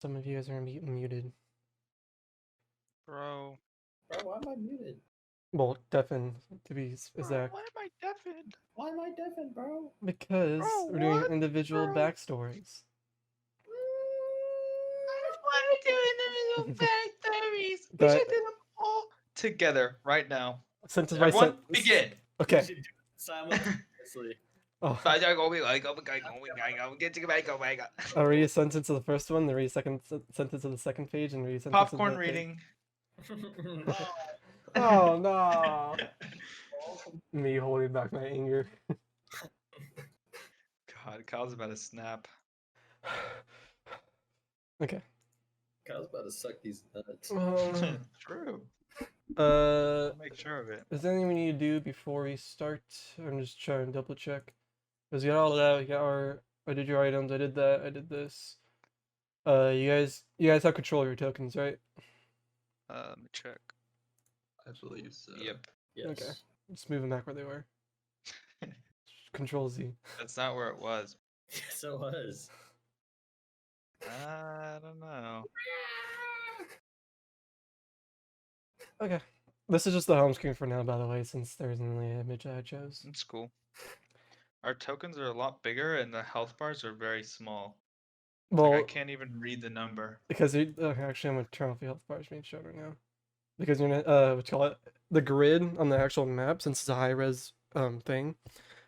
Some of you guys are muted. Bro. Bro, why am I muted? Well, deafened to be exact. Why am I deafened? Why am I deafened, bro? Because Bro, we're doing what? individual Bro. backstories. Why are we doing individual backstories? We That- should do them all together right now. Sentence by Everyone, sentence. begin. We Okay. should do it simultaneously. Oh, I'll read a sentence of the first one, then read a second sentence of the second page, and read a sentence Popcorn of the reading. Oh no! Me holding back my anger. God, Kyle's about to snap. Okay. Kyle's about to suck these nuts. True. I'll Make sure of it. is there anything we need to do before we start? I'm just trying to double check. Because we got all that, we got our I did your items, I did that, I did this. You guys have control of your tokens, right? Let me check. I believe so. Yep. Yes. Okay. Just move them back where they were. Control Z. That's not where it was. Yes, it was. I don't know. Okay. This is just the home screen for now, by the way, since there isn't really an image I chose. It's cool. Our tokens are a lot bigger and the health bars are very small. Well, Like I can't even read the number. because okay, actually, I'm gonna turn off the health bars being shown right now. Because you're what you call it, the grid on the actual map, since it's a high res thing,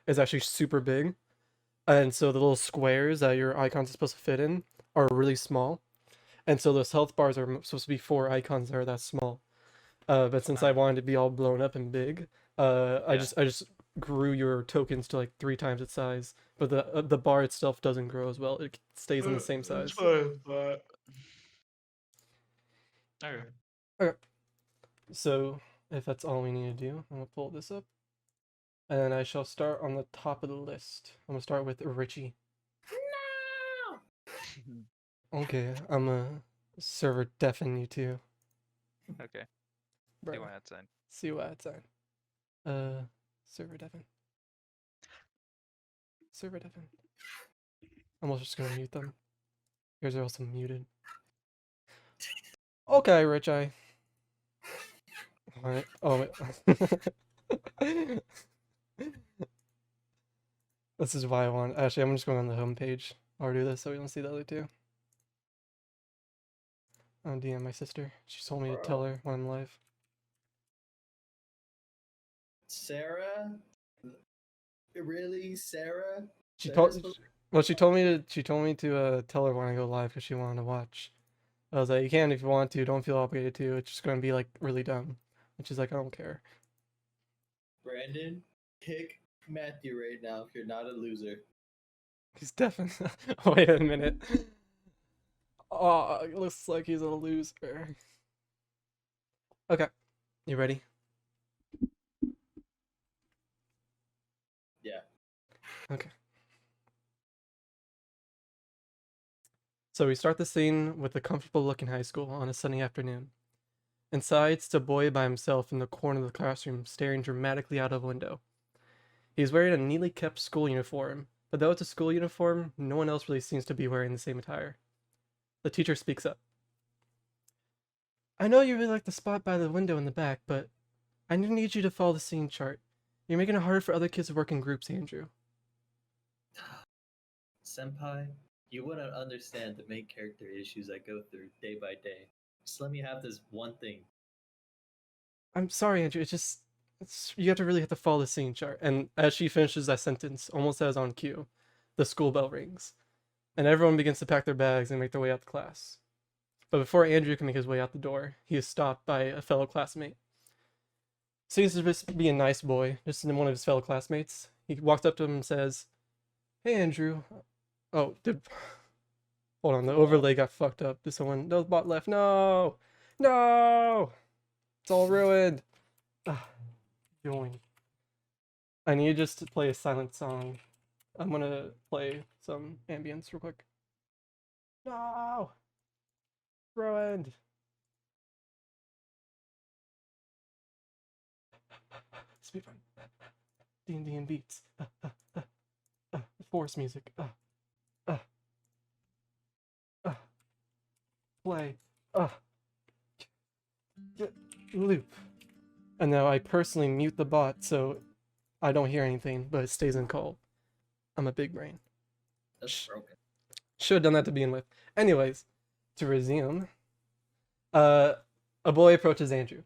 is actually super big, and so the little squares that your icons are supposed to fit in are really small, and so those health bars are supposed to be for icons that are that small. But since I wanted to be all blown up and big, I just grew your tokens to like 3 times its size, but the bar itself doesn't grow as well. It stays in the same size. Okay. Okay. So if that's all we need to do, I'm gonna pull this up, and I shall start on the top of the list. I'm gonna start with Richie. Okay, I'm a server deafen you too. Okay. Bro. See why that's in. See why it's on. Server deafen. Server deafen. I'm also just gonna mute them. Yours are also muted. Okay, Rich Eye. Alright. Oh wait. This is why I want. Actually, I'm just going on the home page. I'll do this so we don't see the other two. I'm DM my sister. She told me to tell her when I'm live. Sarah? Really, Sarah? She Sarah's told. supposed- Well, she told me to. She told me to tell her when I go live because she wanted to watch. I was like, you can if you want to. Don't feel obligated to. It's just gonna be like really dumb. And she's like, I don't care. Brandon, kick Matthew right now if you're not a loser. He's definitely. Wait a minute. Oh, it looks like he's a loser. Okay, you ready? Yeah. Okay. So we start the scene with a comfortable looking high school on a sunny afternoon. Inside sits a boy by himself in the corner of the classroom, staring dramatically out of a window. He's wearing a neatly kept school uniform, but though it's a school uniform, no one else really seems to be wearing the same attire. The teacher speaks up. I know you really like the spot by the window in the back, but I need you to follow the scene chart. You're making it harder for other kids to work in groups, Andrew. Senpai, you wouldn't understand the main character issues I go through day by day. Just let me have this one thing. I'm sorry, Andrew. You have to really have to follow the scene chart. And as she finishes that sentence, almost as on cue, the school bell rings, and everyone begins to pack their bags and make their way out the class. But before Andrew can make his way out the door, he is stopped by a fellow classmate. Seems to just be a nice boy, just one of his fellow classmates. He walks up to him and says, "Hey, Andrew." Oh, hold on, the overlay got fucked up. Did someone? No bot left. No, no, it's all ruined. Yoink. I need just to play a silent song. I'm gonna play some ambience real quick. No! Ruined! Speedrun. D&D and beats. Forest music. play. Ugh. Get loop. And now I personally mute the bot so I don't hear anything, but it stays in call. I'm a big brain. That's broken. Should have done that to begin with. Anyways, to resume, uh, a boy approaches Andrew.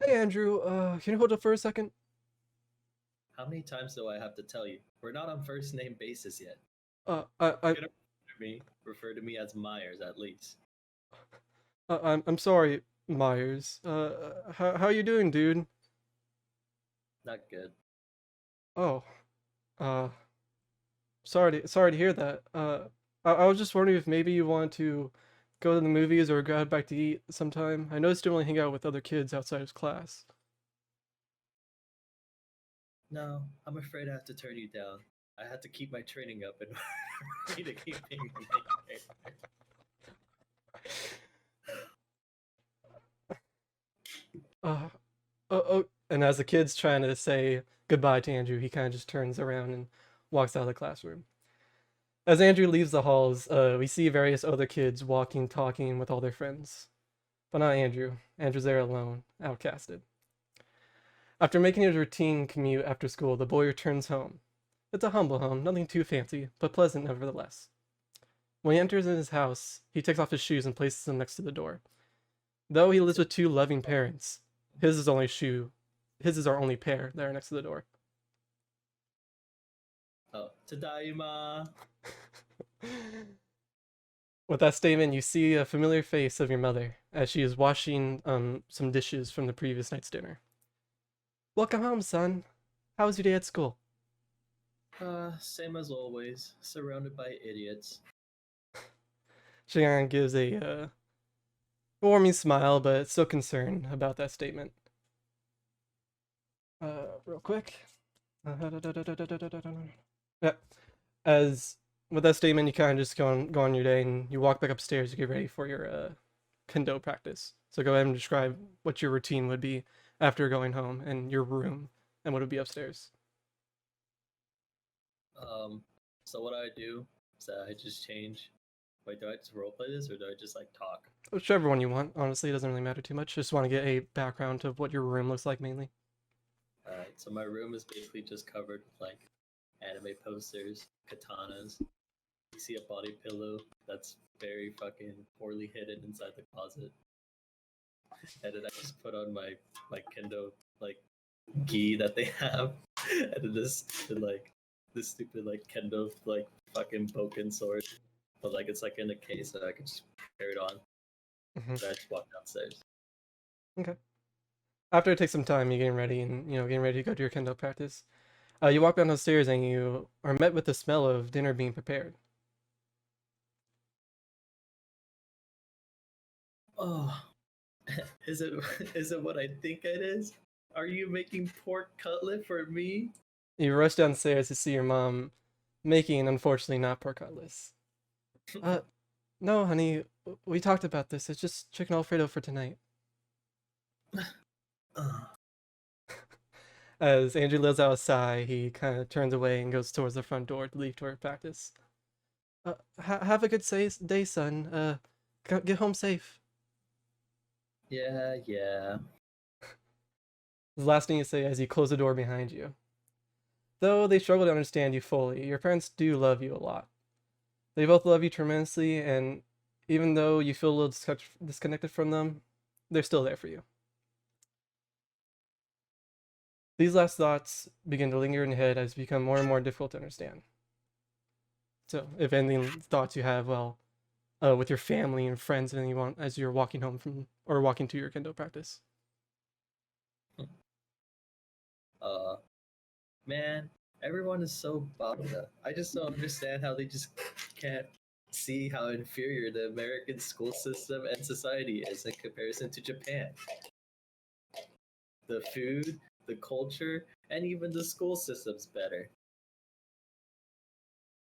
Hey Andrew, can you hold up for a second? How many times do I have to tell you? We're not on first name basis yet. I Refer to me as Myers at least. I'm sorry, Myers. How you doing, dude? Not good. Oh, uh, sorry to hear that. I was just wondering if maybe you want to go to the movies or go out back to eat sometime. I noticed you only hang out with other kids outside of class. No, I'm afraid I have to turn you down. I had to keep my training up in order for me to keep being the main character. Uh, oh, and as the kid's trying to say goodbye to Andrew, he kind of just turns around and walks out of the classroom. As Andrew leaves the halls, we see various other kids walking, talking with all their friends. But not Andrew. Andrew's there alone, outcasted. After making his routine commute after school, the boy returns home. It's a humble home, nothing too fancy, but pleasant nevertheless. When he enters in his house, he takes off his shoes and places them next to the door. Though he lives with two loving parents, his is our only pair that are next to the door. Oh, Tadaima! With that statement, you see a familiar face of your mother as she is washing some dishes from the previous night's dinner. Welcome home, son. How was your day at school? Same as always, surrounded by idiots. Shion gives a warming smile, but still concerned about that statement. Real quick. Yeah. As with that statement, you kind of just go on your day and you walk back upstairs to get ready for your kendo practice. So go ahead and describe what your routine would be after going home and your room and what would be upstairs. So what I do is that I just change. Wait, do I just roleplay this or do I just like talk? Whichever one you want. Honestly, it doesn't really matter too much. Just want to get a background of what your room looks like mainly. Alright, so my room is basically just covered with like anime posters, katanas. You see a body pillow that's very fucking poorly hidden inside the closet. And then I just put on my kendo like gi that they have, and then this stupid like kendo like fucking boken sword, but like it's like in a case that I can just carry it on. Mhm. So I just walk downstairs. Okay. After it takes some time, you're getting ready and getting ready to go to your kendo practice. You walk down the stairs and you are met with the smell of dinner being prepared. Oh, is it is it what I think it is? Are you making pork cutlet for me? You rush downstairs to see your mom making, unfortunately, not pork cutlets. Uh, no, honey, we talked about this. It's just chicken Alfredo for tonight. Ugh. As Andrew lets out a sigh, he kind of turns away and goes towards the front door to leave toward practice. Have a good day, son. Get home safe. Yeah, yeah. The last thing you say as you close the door behind you. Though they struggle to understand you fully, your parents do love you a lot. They both love you tremendously, and even though you feel a little disconnected from them, they're still there for you. These last thoughts begin to linger in your head as they become more and more difficult to understand. So, if any thoughts you have, well, with your family and friends, and you want as you're walking home from or walking to your kendo practice. Man, everyone is so bottled up. I just don't understand how they just can't see how inferior the American school system and society is in comparison to Japan. The food, the culture, and even the school system's better.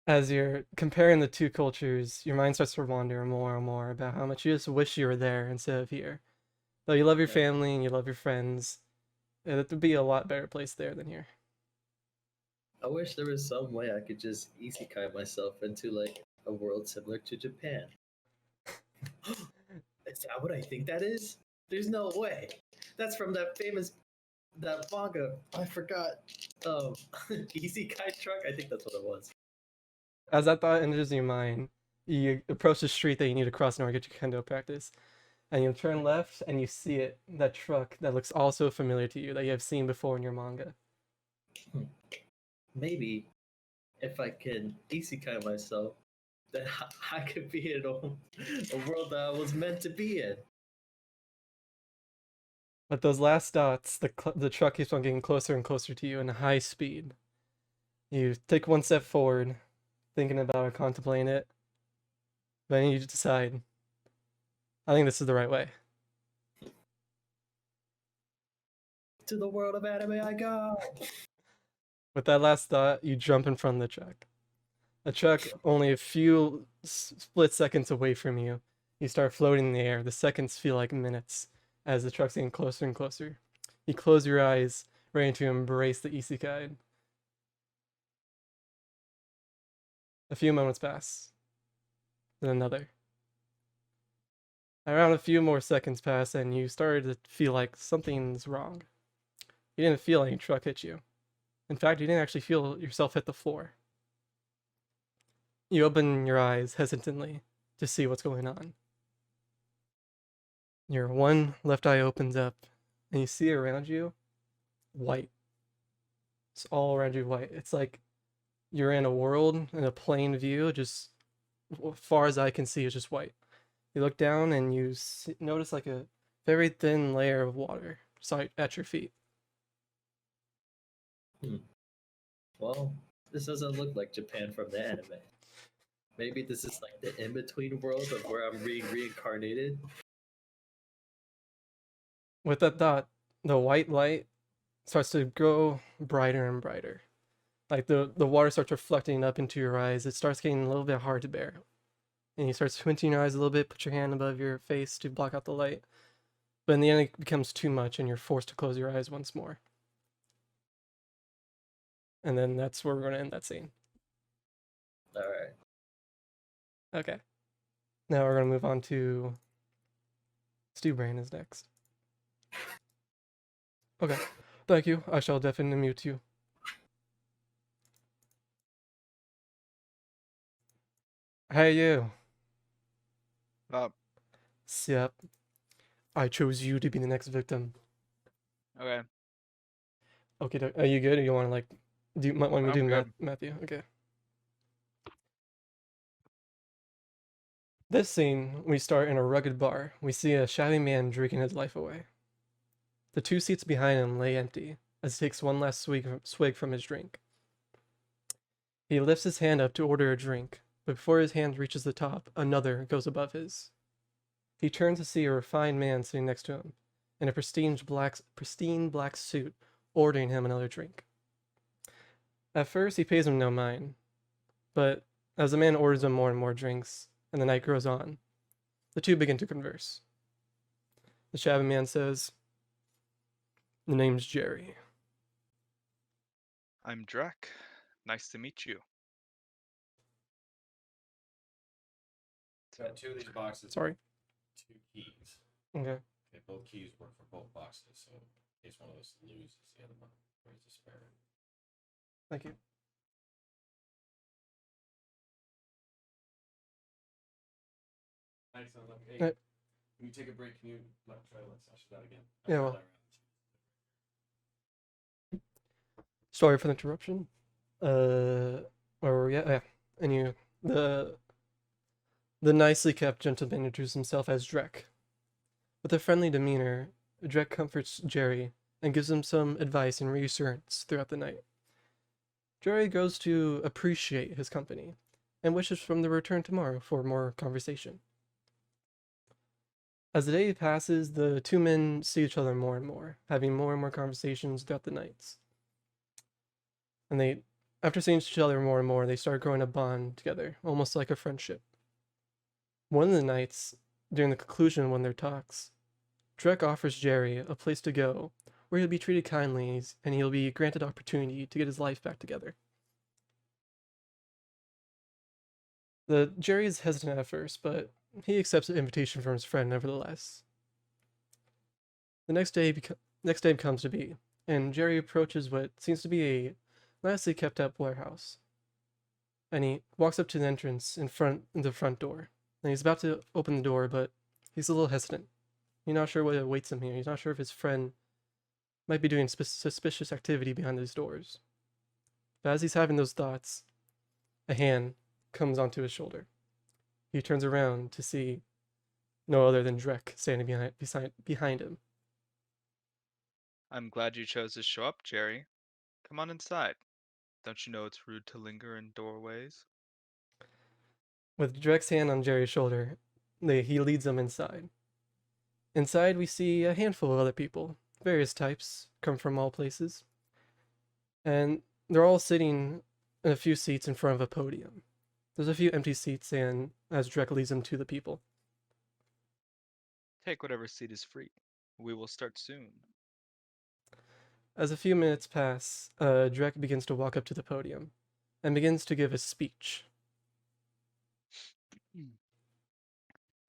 As you're comparing the two cultures, your mind starts to wander more and more about how much you just wish you were there instead of here. Though you love your Yeah. family and you love your friends, it would be a lot better place there than here. I wish there was some way I could just isekai myself into like a world similar to Japan. that what I think that is? There's no way. That's from that manga. I forgot. Isekai truck. I think that's what it was. As that thought enters your mind, you approach the street that you need to cross in order to get your kendo practice. And you turn left and you see it, that truck that looks also familiar to you that you have seen before in your manga. Maybe if I can isekai myself, then I could be in a world that I was meant to be in. But those last dots, the truck keeps on getting closer and closer to you in a high speed. You take one step forward, thinking about it, contemplating it. But then you decide, I think this is the right way. To the world of anime I go. With that last thought, you jump in front of the truck. A truck only a few split seconds away from you. You start floating in the air. The seconds feel like minutes as the truck's getting closer and closer. You close your eyes, ready to embrace the Isekai. A few moments pass. Then another. Around a few more seconds pass, and you started to feel like something's wrong. You didn't feel any truck hit you. In fact, you didn't actually feel yourself hit the floor. You open your eyes hesitantly to see what's going on. Your one left eye opens up, and you see around you white. It's all around you white. It's like you're in a world in a plain view, just as far as I can see, it's just white. You look down and you notice like a very thin layer of water at your feet. Well, this doesn't look like Japan from the anime. Maybe this is like the in-between world of where I'm reincarnated. With that thought, the white light starts to grow brighter and brighter. Like the water starts reflecting up into your eyes. It starts getting a little bit hard to bear. And you start squinting your eyes a little bit, put your hand above your face to block out the light. But in the end, it becomes too much, and you're forced to close your eyes once more. And then that's where we're going to end that scene. Alright. Okay. Now we're going to move on to Stu Brain is next. Okay. Thank you. I shall definitely mute you. Hey, you. Up. Yep. I chose you to be the next victim. Okay. Okay, are you good? Or you want to like want me to I'm do good. Matthew? Okay. This scene, we start in a rugged bar. We see a shabby man drinking his life away. The two seats behind him lay empty as he takes one last swig from his drink. He lifts his hand up to order a drink, but before his hand reaches the top, another goes above his. He turns to see a refined man sitting next to him, in a pristine black suit, ordering him another drink. At first, he pays him no mind, but as the man orders him more and more drinks, and the night grows on, the two begin to converse. The shabby man says, "The name's Jerry." I'm Drek. Nice to meet you. Got two of these boxes. Sorry. Two keys. Okay. Okay, both keys work for both boxes, so in case one of us loses the other one, where's the spare? Thank you. Excellent. Hey, Right. can you take a break? Can you try to let Sasha that again? Yeah, well. Sorry for the interruption. Where were we at? Yeah. And the nicely kept gentleman introduced himself as Drek. With a friendly demeanor, Drek comforts Jerry and gives him some advice and reassurance throughout the night. Jerry grows to appreciate his company and wishes for him to return tomorrow for more conversation. As the day passes, the two men see each other more and more, having more and more conversations throughout the nights. And after seeing each other more and more, they start growing a bond together, almost like a friendship. One of the nights, during the conclusion of one of their talks, Drek offers Jerry a place to go where he'll be treated kindly and he'll be granted opportunity to get his life back together. Jerry is hesitant at first, but he accepts the invitation from his friend nevertheless. The next day comes to be, and Jerry approaches what seems to be a nicely kept up warehouse. And he walks up to the entrance in the front door. And he's about to open the door, but he's a little hesitant. He's not sure what awaits him here. He's not sure if his friend might be doing suspicious activity behind those doors. But as he's having those thoughts, a hand comes onto his shoulder. He turns around to see no other than Drek standing behind him. I'm glad you chose to show up, Jerry. Come on inside. Don't you know it's rude to linger in doorways? With Drek's hand on Jerry's shoulder, he leads them inside. Inside, we see a handful of other people, various types, come from all places. And they're all sitting in a few seats in front of a podium. There's a few empty seats, and as Drek leads them to the people. Take whatever seat is free. We will start soon. As a few minutes pass, Drek begins to walk up to the podium and begins to give a speech.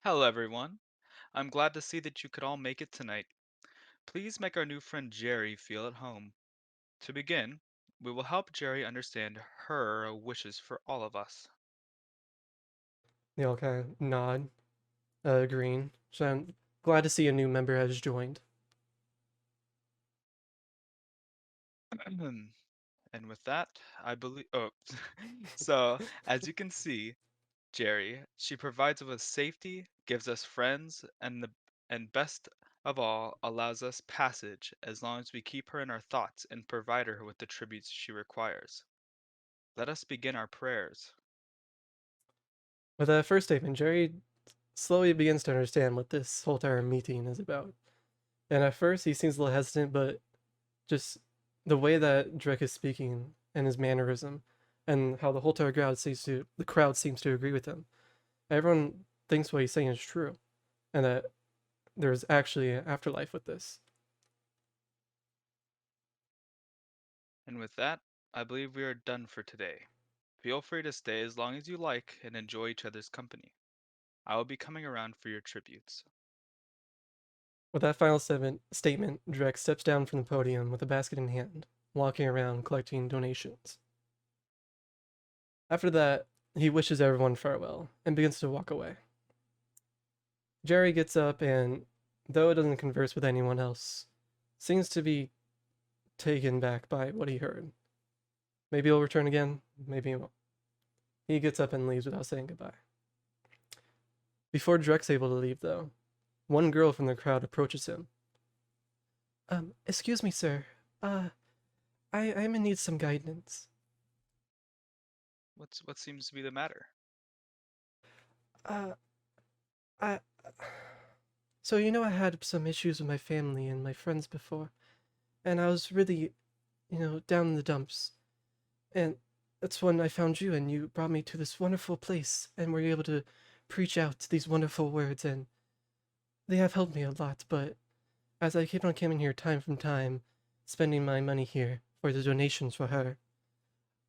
Hello, everyone. I'm glad to see that you could all make it tonight. Please make our new friend Jerry feel at home. To begin, we will help Jerry understand her wishes for all of us. They all kind of nod, agreeing. So I'm glad to see a new member has joined. And with that, I believe. Oh, so as you can see, Jerry, she provides us with safety, gives us friends, and best of all, allows us passage as long as we keep her in our thoughts and provide her with the tributes she requires. Let us begin our prayers. With that first statement, Jerry slowly begins to understand what this whole entire meeting is about. And at first, he seems a little hesitant, but just the way that Drek is speaking and his mannerism, and how the whole entire crowd seems to agree with him. Everyone thinks what he's saying is true, and that there's actually an afterlife with this. And with that, I believe we are done for today. Feel free to stay as long as you like and enjoy each other's company. I will be coming around for your tributes. With that final statement, Drek steps down from the podium with a basket in hand, walking around collecting donations. After that, he wishes everyone farewell and begins to walk away. Jerry gets up and, though it doesn't converse with anyone else, seems to be taken back by what he heard. Maybe he'll return again, maybe he won't. He gets up and leaves without saying goodbye. Before Drek's able to leave, though, one girl from the crowd approaches him. Excuse me, sir. I'm in need of some guidance. What seems to be the matter? Uh, I. So, you know, I had some issues with my family and my friends before, and I was really, down in the dumps. And that's when I found you, and you brought me to this wonderful place, and were able to preach out these wonderful words, and they have helped me a lot, but as I keep on coming here time from time, spending my money here for the donations for her,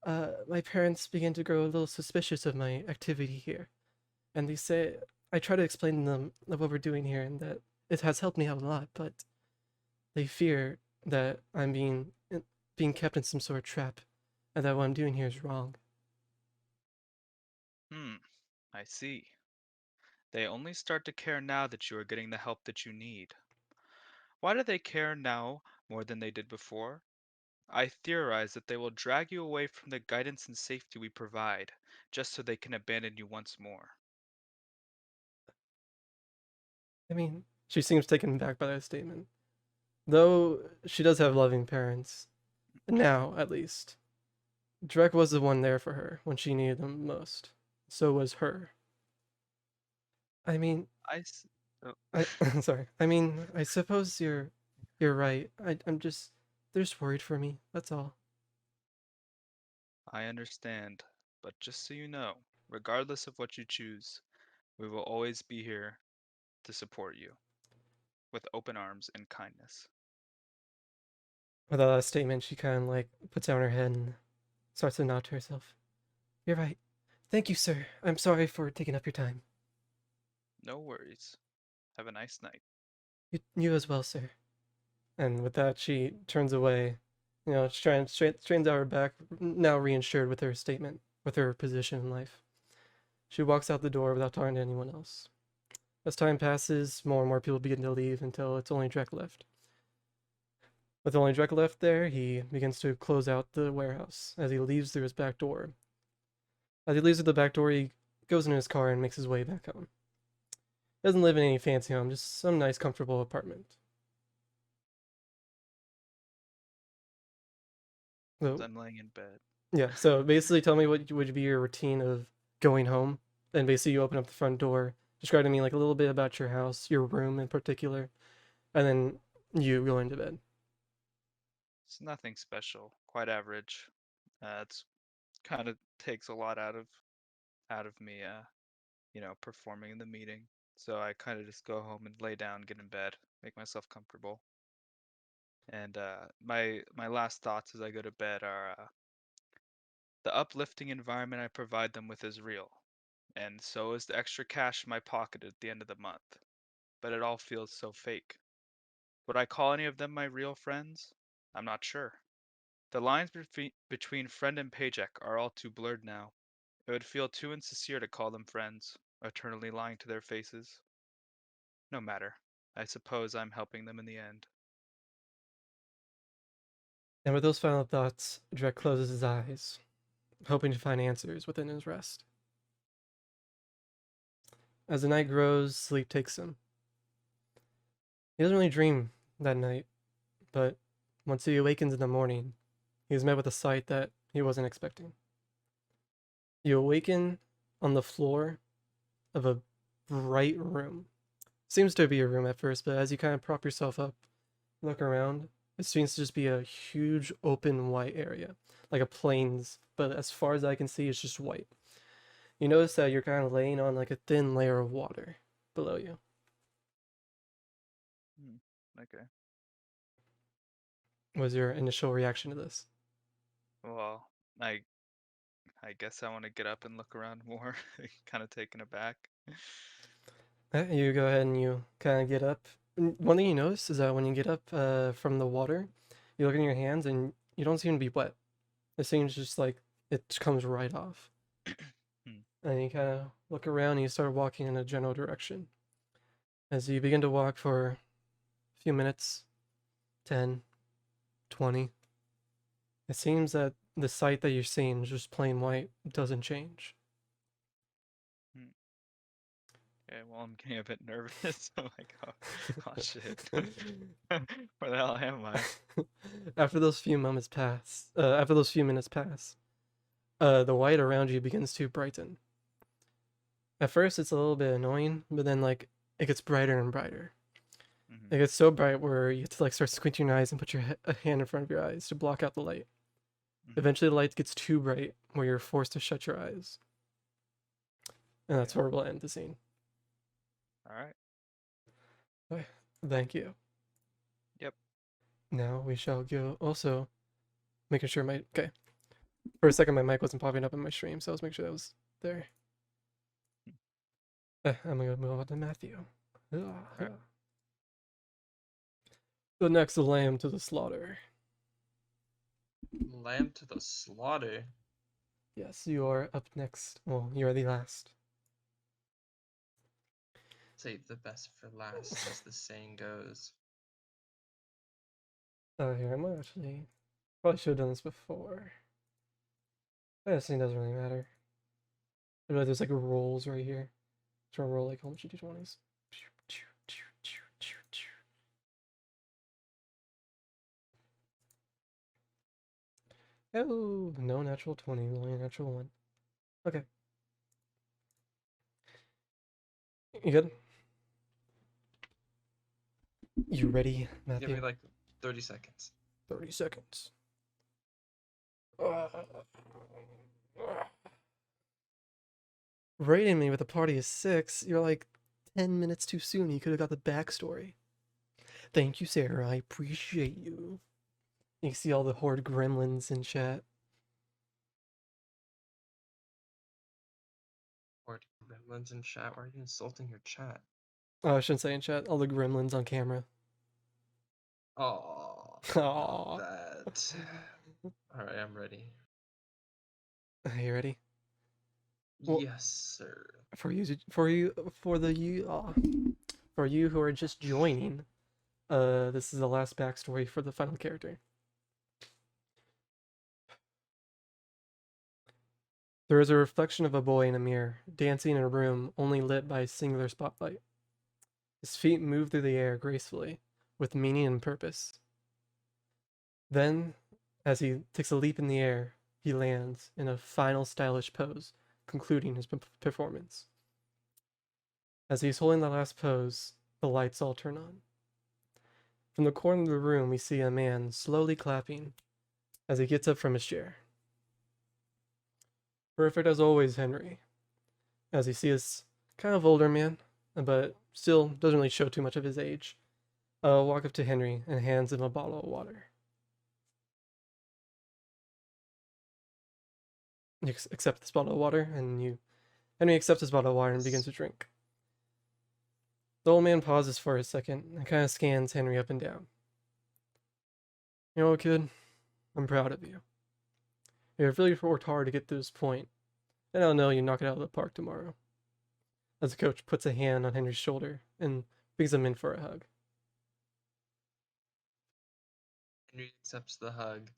my parents began to grow a little suspicious of my activity here. And they say, I try to explain to them of what we're doing here and that it has helped me out a lot, but they fear that I'm being kept in some sort of trap and that what I'm doing here is wrong. I see. They only start to care now that you are getting the help that you need. Why do they care now more than they did before? I theorize that they will drag you away from the guidance and safety we provide, just so they can abandon you once more. I mean, she seems taken aback by that statement. Though she does have loving parents, now at least. Drek was the one there for her when she needed him most. So was her. I mean, I s- oh, I sorry. I mean, I suppose you're right. I'm just they're just worried for me. That's all. I understand, but just so you know, regardless of what you choose, we will always be here to support you with open arms and kindness. With that last statement, she kind of like puts down her head and starts to nod to herself. You're right. Thank you, sir. I'm sorry for taking up your time. No worries. Have a nice night. You as well, sir. And with that, she turns away. You know, straightens out her back, now reinsured with her statement, with her position in life. She walks out the door without talking to anyone else. As time passes, more and more people begin to leave until it's only Drek left. With only Drek left there, he begins to close out the warehouse as he leaves through his back door. As he leaves through the back door, he goes into his car and makes his way back home. He doesn't live in any fancy home, just some nice, comfortable apartment. So, I'm laying in bed. yeah, so basically tell me what would be your routine of going home. And basically you open up the front door, describe to me like a little bit about your house, your room in particular, and then you go into bed. It's nothing special. Quite average. It's kind of takes a lot out of me. Performing in the meeting. So I kind of just go home and lay down, get in bed, make myself comfortable. And my last thoughts as I go to bed are the uplifting environment I provide them with is real, and so is the extra cash in my pocket at the end of the month. But it all feels so fake. Would I call any of them my real friends? I'm not sure. The lines between friend and paycheck are all too blurred now. It would feel too insincere to call them friends, eternally lying to their faces. No matter. I suppose I'm helping them in the end. And with those final thoughts, Drek closes his eyes, hoping to find answers within his rest. As the night grows, sleep takes him. He doesn't really dream that night, but once he awakens in the morning, he is met with a sight that he wasn't expecting. You awaken on the floor of a bright room. Seems to be a room at first, but as you kind of prop yourself up, look around, it seems to just be a huge open white area, like a plains, but as far as I can see, it's just white. You notice that you're kind of laying on like a thin layer of water below you. Okay. What was your initial reaction to this? Well, I guess I want to get up and look around more, kind of taken aback. You go ahead and you kind of get up. One thing you notice is that when you get up from the water, you look in your hands and you don't seem to be wet. It seems just like it comes right off. Hmm. And you kind of look around and you start walking in a general direction. As you begin to walk for a few minutes, 10, 20, it seems that the sight that you're seeing, just plain white, doesn't change. Okay, well, I'm getting a bit nervous. I'm like, oh shit. Where the hell am I? After those few moments pass, after those few minutes pass, the white around you begins to brighten. At first, it's a little bit annoying, but then like it gets brighter and brighter. Mhm. It gets so bright where you have to like start squinting your eyes and put your a hand in front of your eyes to block out the light. Mhm. Eventually, the light gets too bright where you're forced to shut your eyes, and that's Yeah. where we'll end the scene. All right. Okay, thank you. Yep. Now we shall go. Also, making sure my okay. For a second, my mic wasn't popping up in my stream, so I was making sure that was there. I'm gonna move on to Matthew. Okay. The next lamb to the slaughter. Lamb to the slaughter. Yes, you are up next. Well, you are the last. Save the best for last, as the saying goes. Here, I might actually. Probably should have done this before. This thing doesn't really matter. I feel like there's like rolls right here. Trying to roll like a bunch of d20s. Oh, no natural 20, only a natural 1. Okay. You good? You ready, Matthew? Give me like 30 seconds. 30 seconds. Rating me with a party of 6, you're like 10 minutes too soon. You could have got the backstory. Thank you, Sarah. I appreciate you. You can see all the horde gremlins in chat. Horde gremlins. gremlins in chat. Why are you insulting your chat? Oh, I shouldn't say in chat. All the gremlins on camera. Oh, Aww. that. All right, I'm ready. Are you ready? Well, Yes, sir. for you who are just joining, this is the last backstory for the final character. There is a reflection of a boy in a mirror, dancing in a room only lit by a singular spotlight. His feet move through the air gracefully, with meaning and purpose. Then, as he takes a leap in the air, he lands in a final stylish pose, concluding his performance. As he's holding the last pose, the lights all turn on. From the corner of the room, we see a man slowly clapping as he gets up from his chair. Perfect as always, Henry. As you see this kind of older man, but still doesn't really show too much of his age, walk up to Henry and hands him a bottle of water. You accept this bottle of water, and Henry accepts this bottle of water and begins to drink. The old man pauses for a second and kind of scans Henry up and down. You know what, kid? I'm proud of you. You've really worked hard to get to this point, and I'll know you knock it out of the park tomorrow. As the coach puts a hand on Henry's shoulder and brings him in for a hug. Henry accepts the hug.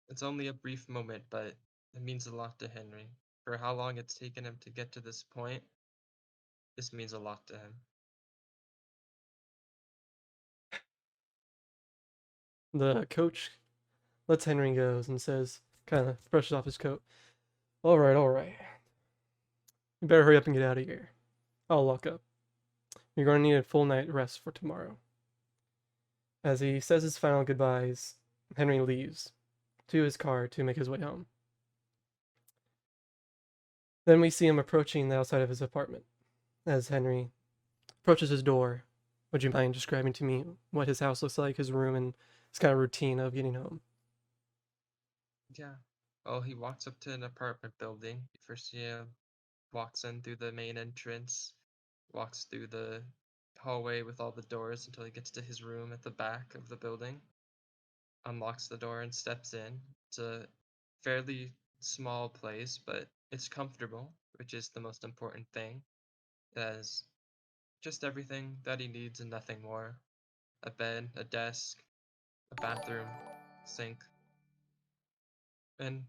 It's only a brief moment, but it means a lot to Henry. For how long it's taken him to get to this point, this means a lot to him. The coach lets Henry go and says, kind of brushes off his coat. All right, all right. You better hurry up and get out of here. I'll lock up. You're going to need a full night rest for tomorrow. As he says his final goodbyes, Henry leaves to his car to make his way home. Then we see him approaching the outside of his apartment. As Henry approaches his door, would you mind describing to me what his house looks like, his room, and his kind of routine of getting home? Yeah. Well, he walks up to an apartment building. First, he walks in through the main entrance, walks through the hallway with all the doors until he gets to his room at the back of the building, unlocks the door and steps in. It's a fairly small place, but it's comfortable, which is the most important thing. It has just everything that he needs and nothing more. A bed, a desk, a bathroom, sink, and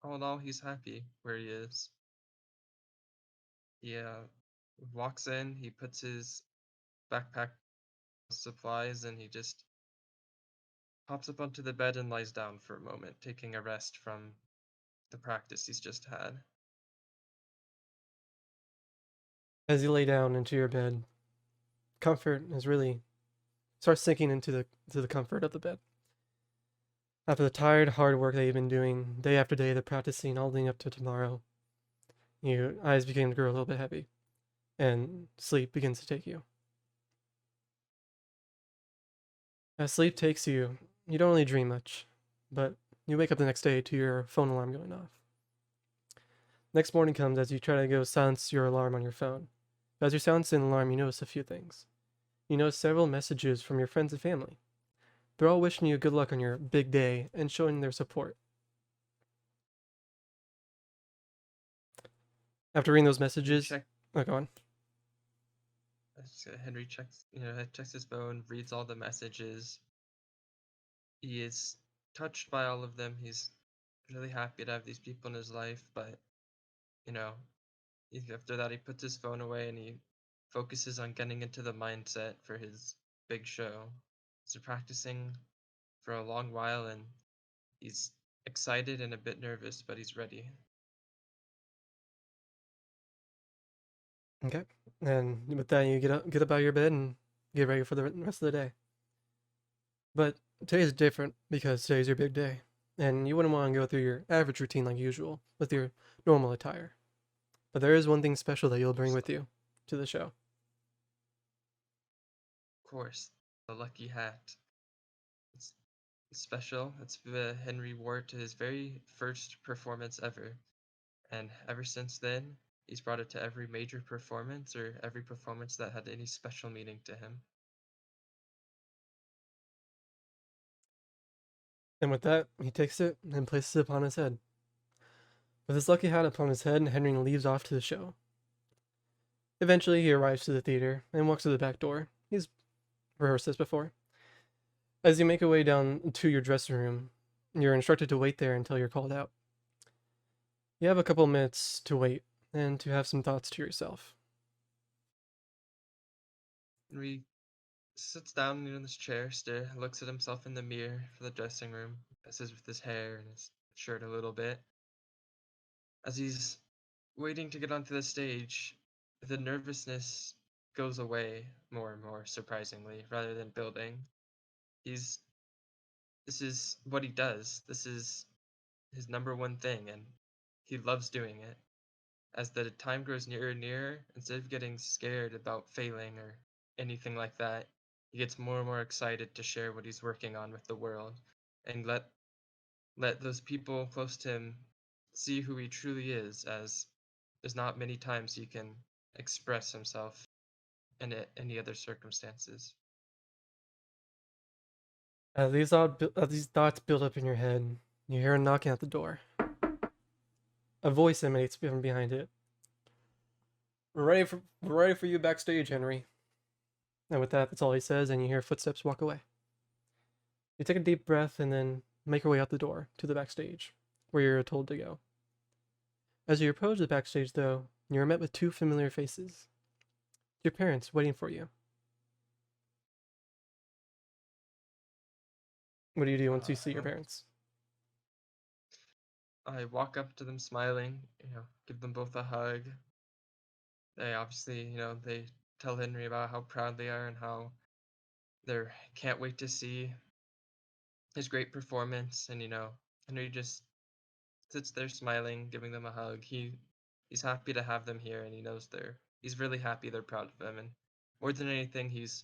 all in all, he's happy where he is. He walks in, he puts his backpack supplies, and he just hops up onto the bed and lies down for a moment, taking a rest from the practice he's just had. As you lay down into your bed, comfort is really starts sinking into the comfort of the bed. After the tired, hard work that you've been doing day after day, the practicing all leading up to tomorrow, your eyes begin to grow a little bit heavy, and sleep begins to take you. As sleep takes you, you don't really dream much, but you wake up the next day to your phone alarm going off. Next morning comes as you try to go silence your alarm on your phone. As you're silencing the alarm, you notice a few things. You notice several messages from your friends and family. They're all wishing you good luck on your big day and showing their support. After reading those messages, Check. oh, go on. Henry checks his phone, reads all the messages. He is touched by all of them. He's really happy to have these people in his life, but you know, after that, he puts his phone away and he focuses on getting into the mindset for his big show. He's been practicing for a long while and he's excited and a bit nervous, but he's ready. Okay. And with that, you get up out of your bed and get ready for the rest of the day. But today's different because today's your big day, and you wouldn't want to go through your average routine like usual with your normal attire. But there is one thing special that you'll bring with you to the show. Of course, the lucky hat. It's special. It's Henry wore to his very first performance ever. And ever since then, He's brought it to every major performance or every performance that had any special meaning to him. And with that, he takes it and places it upon his head. With his lucky hat upon his head, Henry leaves off to the show. Eventually, he arrives to the theater and walks to the back door. He's rehearsed this before. As you make your way down to your dressing room, you're instructed to wait there until you're called out. You have a couple minutes to wait and to have some thoughts to yourself. Henry sits down in his chair, looks at himself in the mirror for the dressing room, messes with his hair and his shirt a little bit. As he's waiting to get onto the stage, the nervousness goes away more and more, surprisingly, rather than building. This is what he does. This is his number one thing, and he loves doing it. As the time grows nearer and nearer, instead of getting scared about failing or anything like that, he gets more and more excited to share what he's working on with the world and let those people close to him see who he truly is, as there's not many times he can express himself in any other circumstances. As these thoughts build up in your head, you hear a knocking at the door. A voice emanates from behind it. We're ready for you backstage, Henry. And with that, that's all he says, and you hear footsteps walk away. You take a deep breath and then make your way out the door to the backstage, where you're told to go. As you approach the backstage, though, you are met with two familiar faces. Your parents waiting for you. What do you do once you see your parents? I walk up to them smiling, give them both a hug. They obviously, they tell Henry about how proud they are and how they can't wait to see his great performance. And, Henry just sits there smiling, giving them a hug. He's happy to have them here, and he knows he's really happy they're proud of him. And more than anything, he's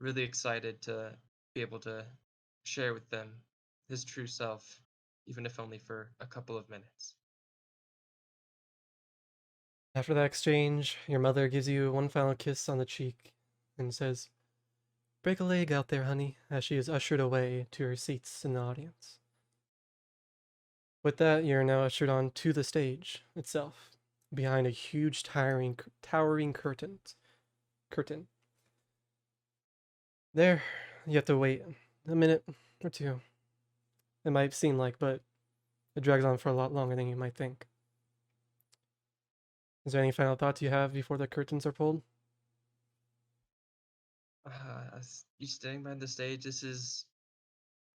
really excited to be able to share with them his true self, even if only for a couple of minutes. After that exchange, your mother gives you one final kiss on the cheek and says, "Break a leg out there, honey," as she is ushered away to her seats in the audience. With that, you're now ushered on to the stage itself, behind a huge towering curtain. There, you have to wait a minute or two. It might seem like, but it drags on for a lot longer than you might think. Is there any final thoughts you have before the curtains are pulled? As he's standing behind the stage, this is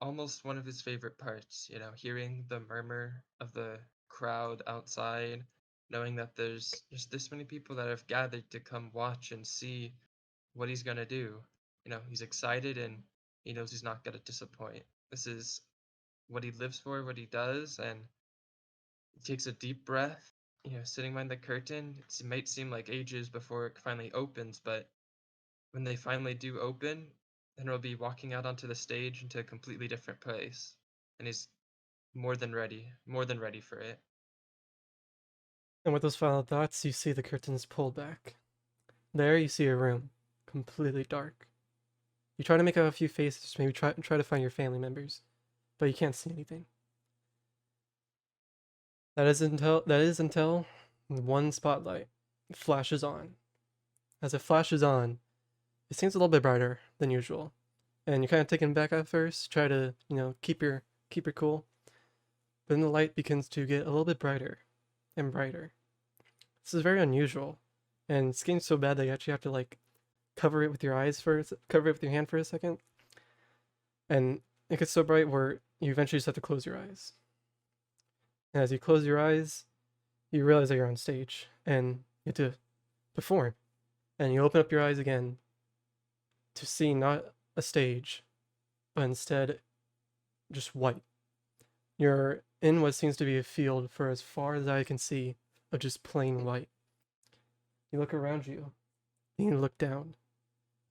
almost one of his favorite parts, hearing the murmur of the crowd outside, knowing that there's just this many people that have gathered to come watch and see what he's going to do. He's excited and he knows he's not going to disappoint. This is what he lives for, what he does, and he takes a deep breath, sitting behind the curtain. It might seem like ages before it finally opens, but when they finally do open, then he'll be walking out onto the stage into a completely different place. And he's more than ready for it. And with those final thoughts, you see the curtains pulled back. There you see a room, completely dark. You try to make out a few faces, maybe try to find your family members, but you can't see anything. That is until one spotlight flashes on. As it flashes on, it seems a little bit brighter than usual, and you're kind of taken back at first. Try to keep your cool, but then the light begins to get a little bit brighter and brighter. This is very unusual, and it's getting so bad that you actually have to cover it with your hand for a second, and it gets so bright where you eventually just have to close your eyes. And as you close your eyes, you realize that you're on stage and you have to perform. And you open up your eyes again to see not a stage, but instead just white. You're in what seems to be a field for as far as I can see of just plain white. You look around you, and you look down,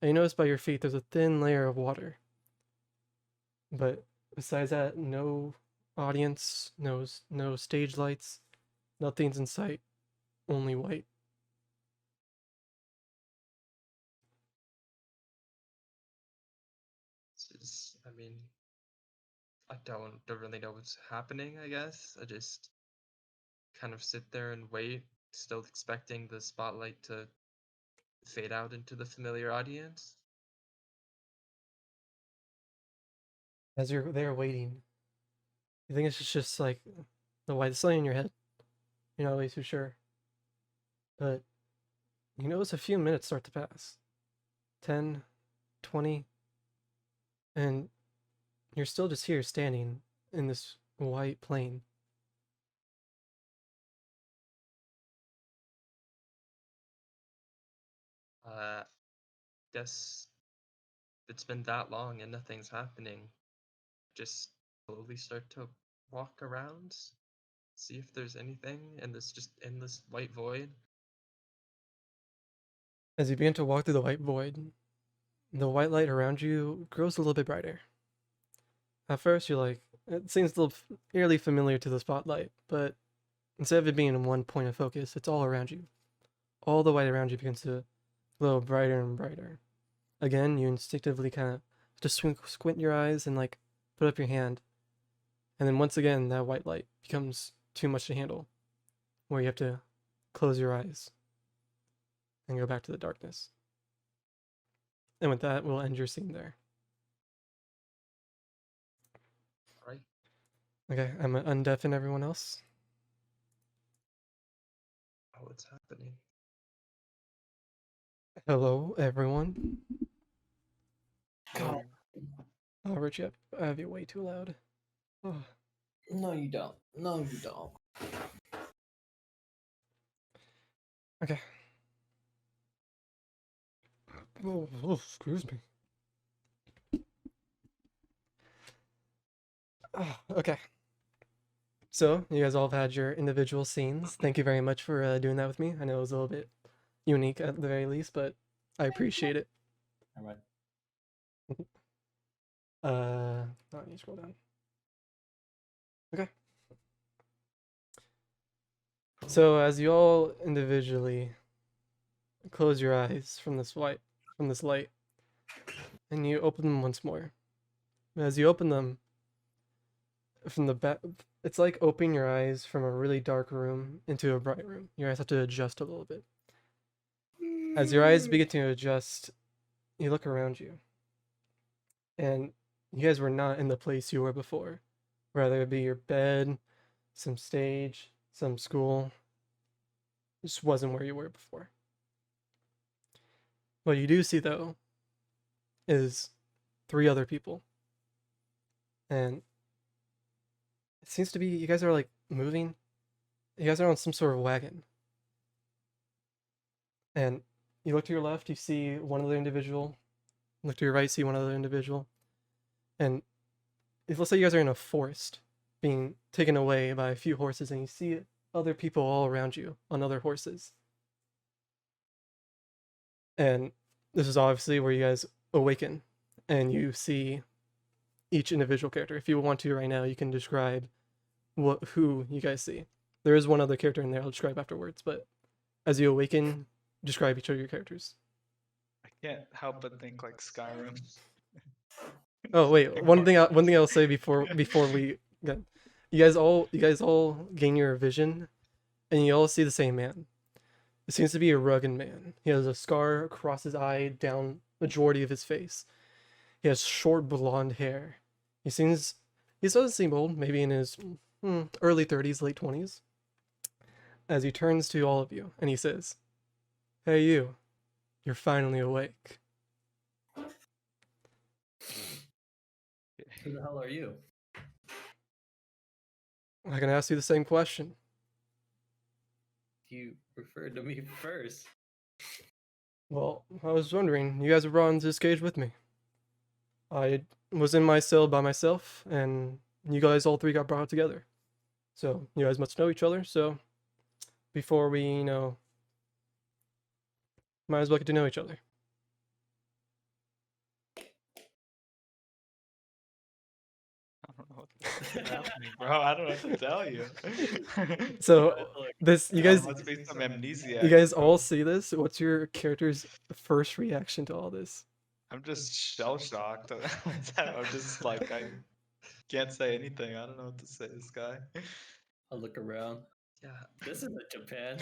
and you notice by your feet there's a thin layer of water. But besides that, no audience, no stage lights, nothing's in sight. only white. I mean, I don't really know what's happening, I guess. I just kind of sit there and wait, still expecting the spotlight to fade out into the familiar audience. As you're there waiting, you think it's just like the white light in your head. You're not really too sure. But you notice a few minutes start to pass. 10, 20, and you're still just here standing in this white plane. Guess it's been that long and nothing's happening. Just slowly start to walk around, see if there's anything in this just endless white void. As you begin to walk through the white void, the white light around you grows a little bit brighter. At first, you're like, it seems a little eerily familiar to the spotlight, but instead of it being in one point of focus, it's all around you. All the white around you begins to glow brighter and brighter. Again, you instinctively kind of just squint your eyes and like put up your hand. And then once again, that white light becomes too much to handle, where you have to close your eyes and go back to the darkness. And with that, we'll end your scene there. Right? Okay, I'm gonna undeafen everyone else. Oh, what's happening? Hello, everyone. God. Oh, Richie, I have you way too loud. Oh. No, you don't. No, you don't. Okay. Oh, excuse me. Okay. So, you guys all have had your individual scenes. Thank you very much for doing that with me. I know it was a little bit unique at the very least, but I appreciate it. All right. I need to scroll down. Okay. So, as you all individually close your eyes from this light, and you open them once more. As you open them, from the back, it's like opening your eyes from a really dark room into a bright room. Your eyes have to adjust a little bit. As your eyes begin to adjust, you look around you, and you guys were not in the place you were before. Whether it be your bed, some stage, some school, just wasn't where you were before. What you do see though is 3 other people, and it seems to be you guys are like moving. You guys are on some sort of wagon. And you look to your left, you see one other individual. Look to your right, see one other individual. And let's say you guys are in a forest being taken away by a few horses, and you see other people all around you on other horses. And this is obviously where you guys awaken and you see each individual character. If you want to right now, you can describe who you guys see. There is one other character in there I'll describe afterwards, but as you awaken, describe each of your characters. I can't help but think like Skyrim. Oh wait, one thing I'll say before we get, you guys all gain your vision, and you all see the same man. It seems to be a rugged man. He has a scar across his eye, down majority of his face. He has short blonde hair. He doesn't seem old, maybe in his early 30s, late 20s. As he turns to all of you, and he says, "Hey you, you're finally awake." Who the hell are you? I can ask you the same question. You referred to me first. Well, I was wondering, you guys were brought into this cage with me. I was in my cell by myself, and you guys all 3 got brought together. So, you guys must know each other, so before we, might as well get to know each other. I don't know what to say. happening, bro? I don't know what to tell you. So Look, this you There guys must be some you amnesiac. guys all see this. What's your character's first reaction to all this? I'm just shell shocked. I'm just like I can't say anything. I don't know what to say. This guy. I'll look around. Yeah. This isn't Japan.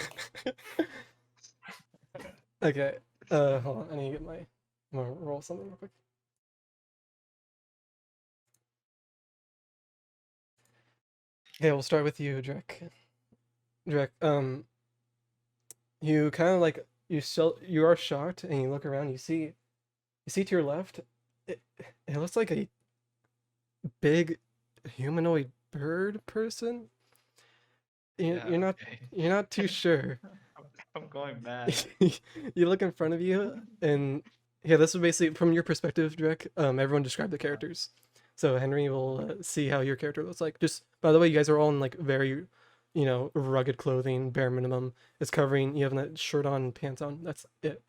Okay. Hold on. I need to get my. I'm gonna roll something real quick. Okay, we'll start with you, Drek. Drek, you kind of like you are shocked, and you look around. You see to your left, it looks like a big humanoid bird person. Yeah, You're not okay. you're not too sure. I'm going mad. You look in front of you, and yeah, this is basically from your perspective, Drek. Everyone describe the characters. So Henry will see how your character looks like. Just by the way, you guys are all in like very, rugged clothing, bare minimum. It's covering. You have that shirt on, and pants on. That's it.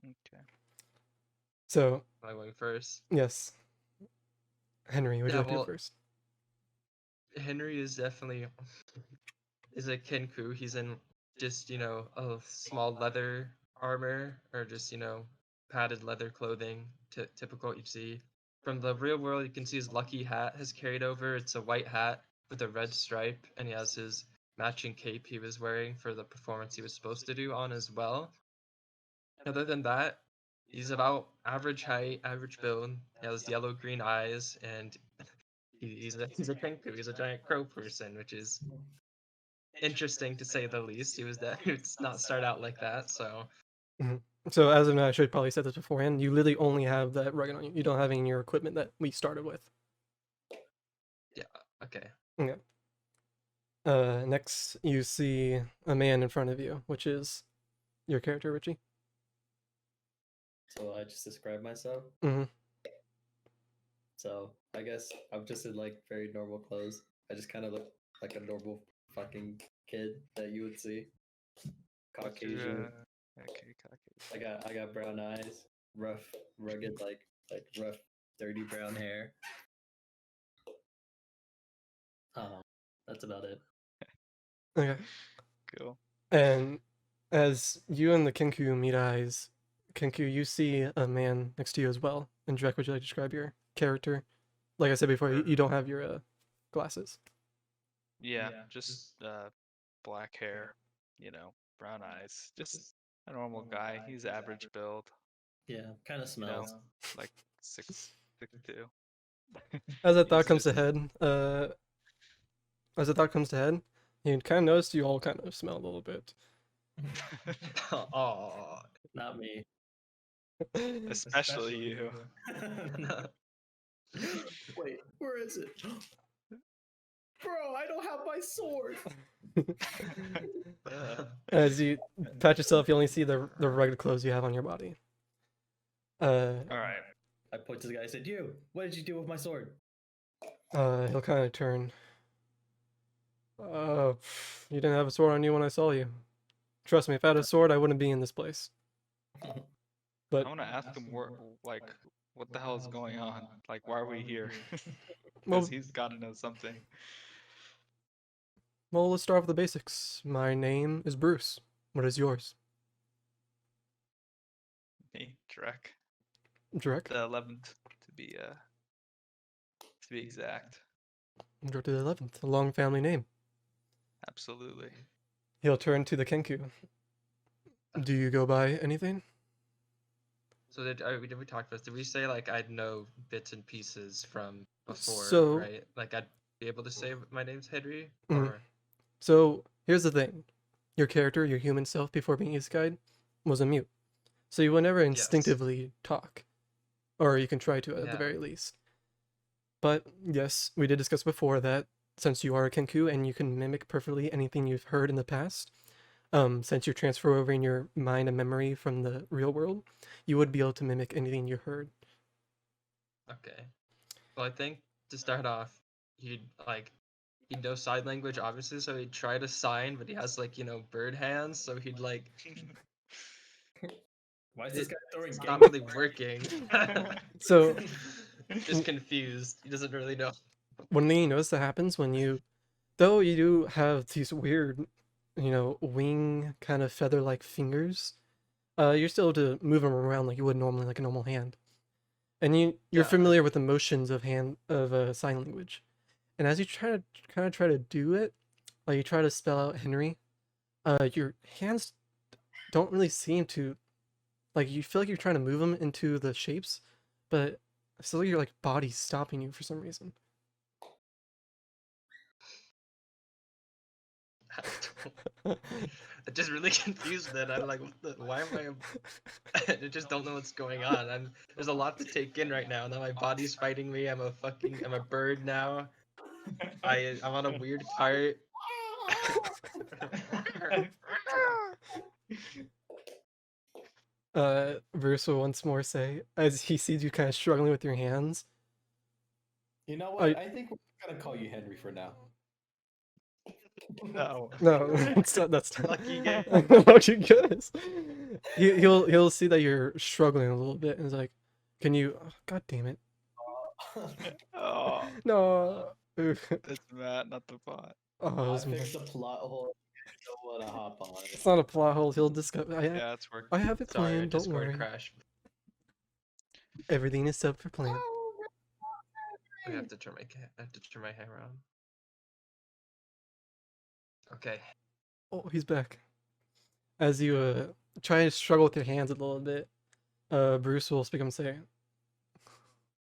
Okay. So Am I going first? yes, Henry, would you Yeah, like to go well- first? Henry is definitely is a Kenku. He's in just a small leather armor or just padded leather clothing. Typical you see from the real world. You can see his lucky hat has carried over. It's a white hat with a red stripe, and he has his matching cape he was wearing for the performance he was supposed to do on as well. Other than that, he's about average height, average build. He has yellow green eyes, and he's a Kenku. He's a giant crow person, which is interesting to say the least. He was that it's not start out like that. So So as of now, I should probably said this beforehand. You literally only have that rugged on you. You don't have any of your equipment that we started with. okay. Next you see a man in front of you, which is your character, Richie. So I just described myself. Mm-hmm. So I guess I'm just in like very normal clothes. I just kind of look like a normal fucking kid that you would see. What's your, Caucasian. okay, Caucasian. I got brown eyes, rough, rugged, like rough, dirty brown hair. That's about it. Okay. Cool. And as you and the Kinku meet eyes, Kinku, you see a man next to you as well. And Drek, would you like to describe your character? Like I said before, you don't have your glasses. Yeah, just black hair, brown eyes. Just a normal guy. He's average build, Yeah, kind of you know, smells. like 6'2". As that thought He's comes to just- head, you kind of notice you all kind of smell a little bit. Oh. Not me. Especially you. Wait, where is it? Bro, I don't have my sword. As you pat yourself, you only see the rugged clothes you have on your body. All right. I point to the guy. I said, "You, what did you do with my sword?" He'll kind of turn. You didn't have a sword on you when I saw you. Trust me, if I had a sword, I wouldn't be in this place. But I want to ask him like, what the hell is going on? Like, why are we here? well, Because he's got to know something. well, let's start with the basics. My name is Bruce. What is yours? Me, Drek, Drek. the 11th to be exact. Drek to the 11th. A long family name. Absolutely. He'll turn to the Kenku. Do you go by anything? So did we talk about this? Did we say like I'd know bits and pieces from before, So- right? Like I'd be able to say my name's Henry, Mhm. or So here's the thing. Your character, your human self before being Isekai, was a mute. So you will never instinctively talk. Or you can try to at the Yeah. very least. But yes, we did discuss before that since you are a Kenku and you can mimic perfectly anything you've heard in the past, since you transfer over in your mind and memory from the real world, you would be able to mimic anything you heard. okay. Well, I think to start off, he'd know sign language obviously, so he'd try to sign, but he has like bird hands, so he'd like Why is this guy throwing it's game? not really working. So Just confused. He doesn't really know. One thing you notice that happens when you, though you do have these weird, wing kind of feather-like fingers, you're still able to move them around like you would normally, like a normal hand. And you're Yeah. familiar with the motions of sign language. And as you try to do it, like you try to spell out Henry, your hands don't really seem to, like, you feel like you're trying to move them into the shapes, but still your like body's stopping you for some reason. I'm just really confused then. I'm like, why am I? I just don't know what's going on. There's a lot to take in right now. Now my body's fighting me. I'm a bird now. I'm on a weird part. Bruce will once more say, as he sees you kind of struggling with your hands. You know what? I think we're gonna call you Henry for now. No. No, that's not Lucky guy. lucky guys. He'll see that you're struggling a little bit and is like, "Can you? Oh, God damn it! Oh, No." it's Matt, not the bot. Oh, it I was fixed the plot hole. You don't wanna hop on it. It's not a plot hole. He'll discuss. Yeah, it's working. I have it Sorry, planned. Don't Discord worry. crash. Everything is set for plan. I have to turn my hair on. Okay. Oh, he's back. As you try to struggle with your hands a little bit, Bruce will speak up and say,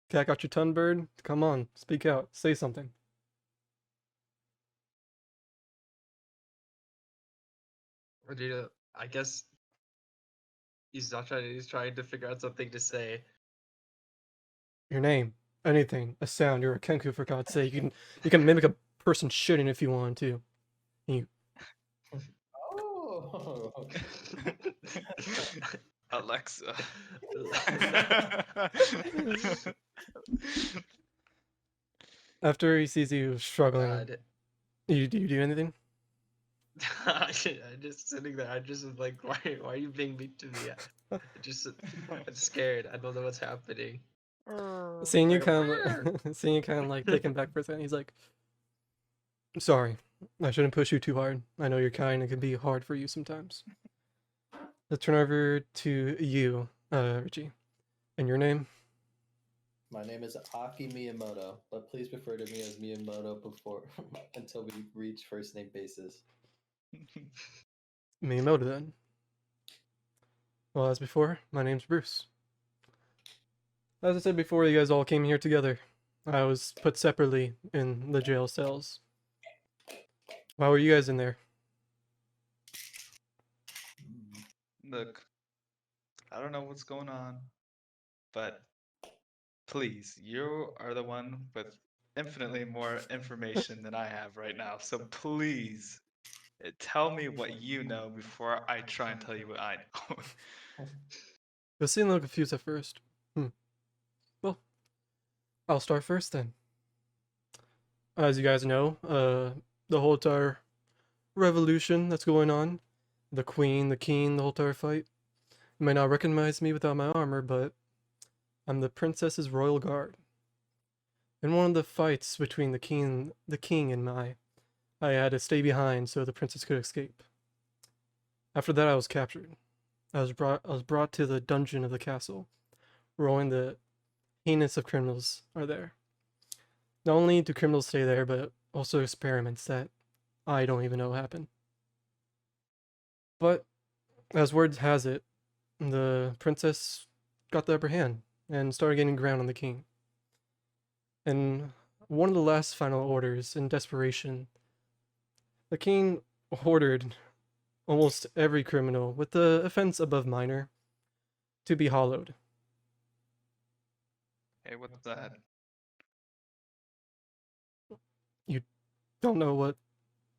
"Okay, I got your tongue, bird. Come on, speak out. Say something." I guess he's trying to figure out something to say. Your name, anything, a sound. You're a Kenku for God's sake. You can mimic a person shitting if you want to. And Oh. Alexa. After he sees you struggling, God. do you do anything? I'm just sitting there. I'm just like, why are you being mean to me? I'm scared. I don't know what's happening. Seeing you Like, kind of seeing you kind of like taken back for a second, he's like, "I'm sorry. I shouldn't push you too hard. I know you're kind. It can be hard for you sometimes." Let's turn over to you, Richie. And your name? My name is Aki Miyamoto, but please refer to me as Miyamoto before until we reach first name basis. Miyamoto then. Well, as before, my name's Bruce. As I said before, you guys all came here together. I was put separately in the jail cells. Why were you guys in there? Look, I don't know what's going on, but please, you are the one with infinitely more information than I have right now. So please, tell me what you know before I try and tell you what I know. You'll seem a little confused at first. Well, I'll start first then. As you guys know, the whole entire revolution that's going on, the queen, the king, the whole entire fight. You may not recognize me without my armor, but I'm the princess's royal guard. In one of the fights between the king and I had to stay behind so the princess could escape. After that, I was captured. I was brought to the dungeon of the castle, where only the heinous of criminals are there. Not only do criminals stay there, but also experiments that I don't even know happen. But as word has it, the princess got the upper hand and started gaining ground on the king. And one of the last final orders, in desperation, the king ordered almost every criminal, with the offense above minor, to be hollowed. Hey, what's that? Don't know what?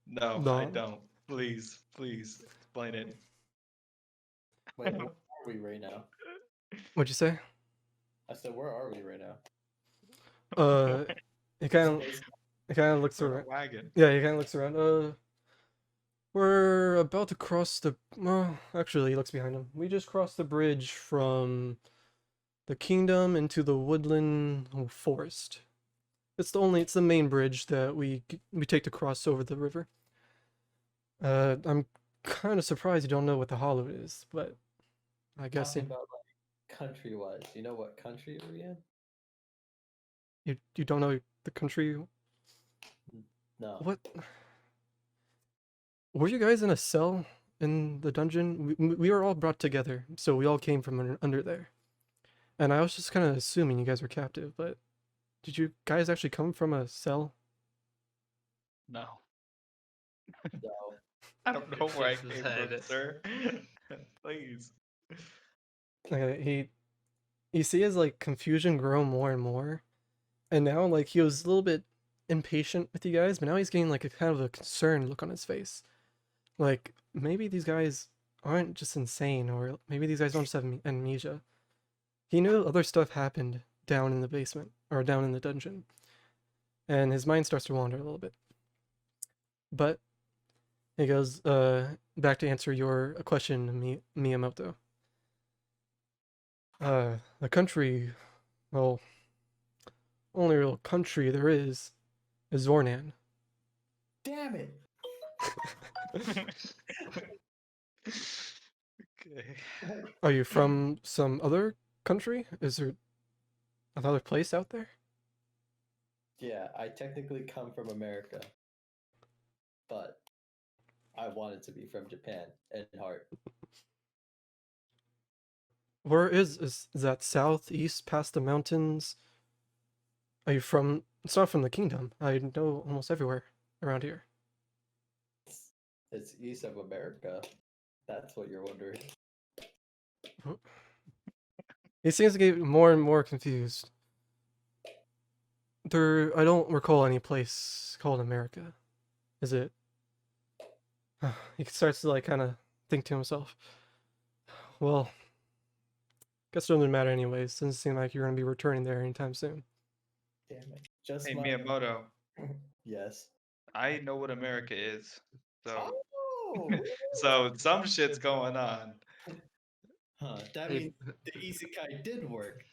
No, No. I don't. Please, please explain it. Wait, where are we right now? What'd you say? I said, where are we right now? It kind Space- of looks We're in a around. wagon. Yeah, he kind of looks around. We're about to cross the. Well, actually, he looks behind him. We just crossed the bridge from the kingdom into the woodland forest. It's the main bridge that we take to cross over the river. I'm kind of surprised you don't know what the hollow is, but I guess Talking about like country wise, you know what country are we in? you don't know the country. No. What? Were you guys in a cell in the dungeon? We were all brought together, so we all came from under there. And I was just kind of assuming you guys were captive, but did you guys actually come from a cell? No. No. I don't know where I Shakes his came from, head. sir. Please. Okay, you see his like confusion grow more and more, and now like he was a little bit impatient with you guys, but now he's getting like a kind of a concerned look on his face. Like maybe these guys aren't just insane, or maybe these guys don't just have amnesia. He knew other stuff happened down in the basement or down in the dungeon, and his mind starts to wander a little bit. But he goes back to answer your question, Miyamoto. The country, well, only real country there is Zornan. Damn it! Okay. Are you from some other country? Is there another place out there? Yeah, I technically come from America, but I wanted to be from Japan at heart. Where is that southeast past the mountains? Are you from? It's not from the kingdom. I know almost everywhere around here. It's east of America. That's what you're wondering. He seems to get more and more confused. I don't recall any place called America. Is it? He starts to like kind of think to himself. Well, guess it doesn't matter anyways. Doesn't seem like you're gonna be returning there anytime soon. Damn it! Just Hey, my Miyamoto, yes. I know what America is. So, Oh, so some shit's going on. Huh, that Hey, means the isekai did work.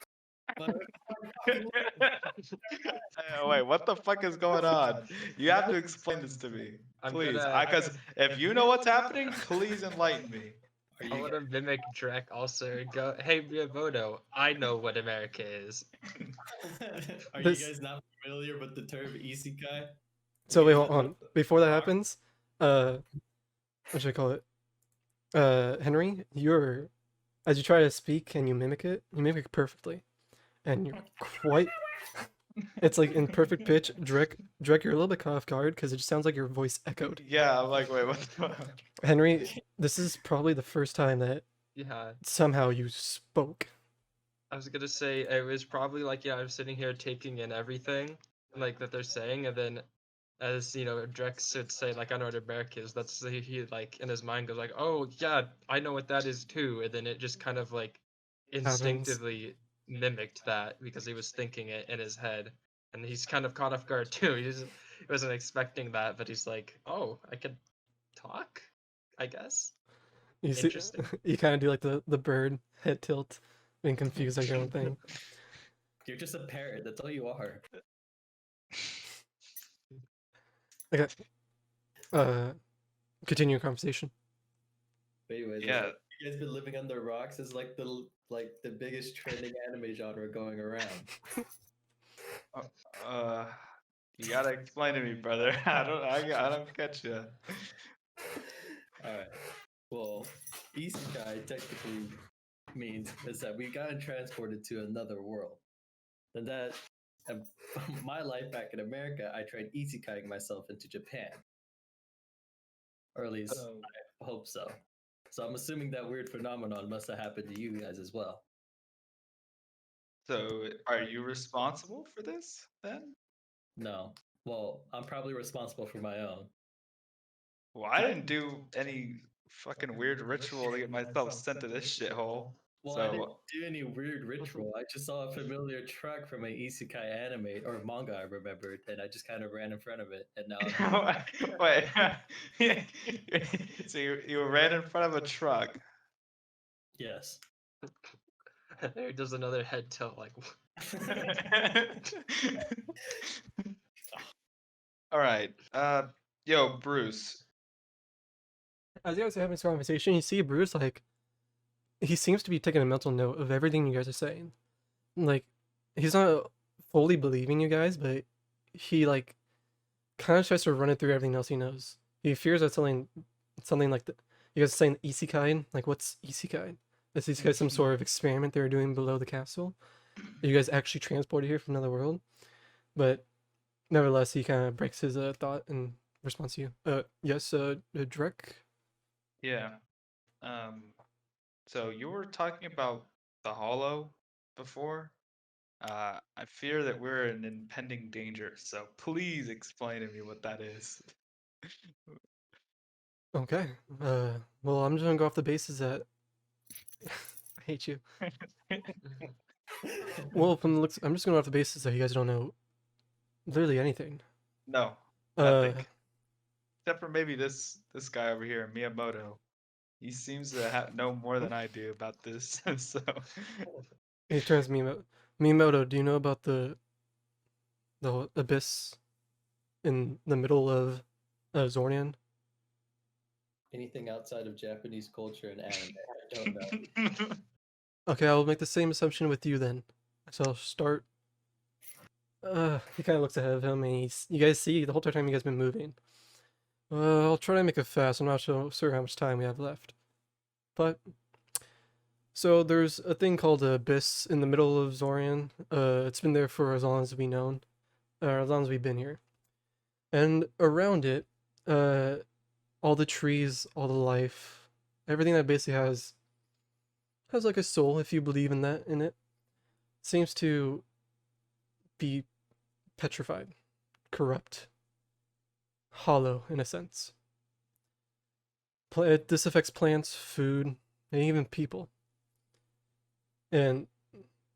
But Wait, what the fuck is going on? You have to explain this to me, I'm please. gonna- Because if you know what's happening, please enlighten me. are I you, want to mimic Drek also and go, hey, Miyamoto, I know what America is. are This- you guys not familiar with the term isekai? So wait, Because hold that's on. what Before that rock- happens, what should I call it? Henry, as you try to speak and you mimic it perfectly, and you're quite. It's like in perfect pitch. Drek, you're a little bit caught off guard because it just sounds like your voice echoed. Yeah, I'm like, wait, what the fuck? Henry, this is probably the first time that Yeah, somehow you spoke. I was gonna say it was probably like, yeah, I'm sitting here taking in everything like that they're saying, and then as you know, Drex would say like, I know what America is. That's he like in his mind goes like, oh yeah, I know what that is too, and then it just kind of like instinctively mimicked that because he was thinking it in his head, and he's kind of caught off guard too. He wasn't expecting that, but he's like, oh, I could talk, I guess. You see, Interesting. you kind of do like the bird head tilt, being confused at your own thing. You're just a parrot. That's all you are. Okay. Continue your conversation. But anyways, Yeah. you guys been living under rocks is like the biggest trending anime genre going around. You gotta explain to me, brother. I don't catch you. Alright. Well, isekai technically means is that we got transported to another world. And that my life back in America, I tried isekaiing myself into Japan. Or at least So I hope so. So I'm assuming that weird phenomenon must have happened to you guys as well. So, are you responsible for this then? No. Well, I'm probably responsible for my own. Well, I didn't do any fucking weird ritual to get myself sent to this shithole. Well, I didn't So, do any weird ritual. I just saw a familiar truck from an isekai anime or manga I remembered, and I just kind of ran in front of it, and now I'm wait. So you ran in front of a truck. yes. There does another head tilt like. All right. Yo, Bruce. As you guys are having this conversation, you see Bruce like he seems to be taking a mental note of everything you guys are saying. Like he's not fully believing you guys, but he like kind of tries to run it through everything else he knows. He fears that something like you guys are saying Isekai. Like what's Isekai? Is Isekai some sort of experiment they were doing below the castle? Are you guys actually transported here from another world? But nevertheless, he kind of breaks his thought in response to you. Yes, Drek. Yeah. Um. So you were talking about the Hollow before. I fear that we're in impending danger. So please explain to me what that is. Okay. Well, I'm just gonna go off the basis that I hate you. Well, from the looks, I'm just going off the basis that you guys don't know literally anything. No, Uh, nothing. Except for maybe this guy over here, Miyamoto. He seems to know more than I do about this. So he turns to Miyamoto. Miyamoto, do you know about the abyss in the middle of Zornian? Anything outside of Japanese culture and anime, I don't know. Okay, I'll make the same assumption with you then. So I'll start. He kind of looks ahead of him, and you guys see the whole time you guys been moving. I'll try to make it fast. I'm not sure how much time we have left. But so there's a thing called the abyss in the middle of Zorian. It's been there for as long as we've known, or as long as we've been here. And around it, all the trees, all the life, everything that basically has like a soul, if you believe in it, seems to be petrified, corrupt, hollow in a sense. This affects plants, food, and even people. And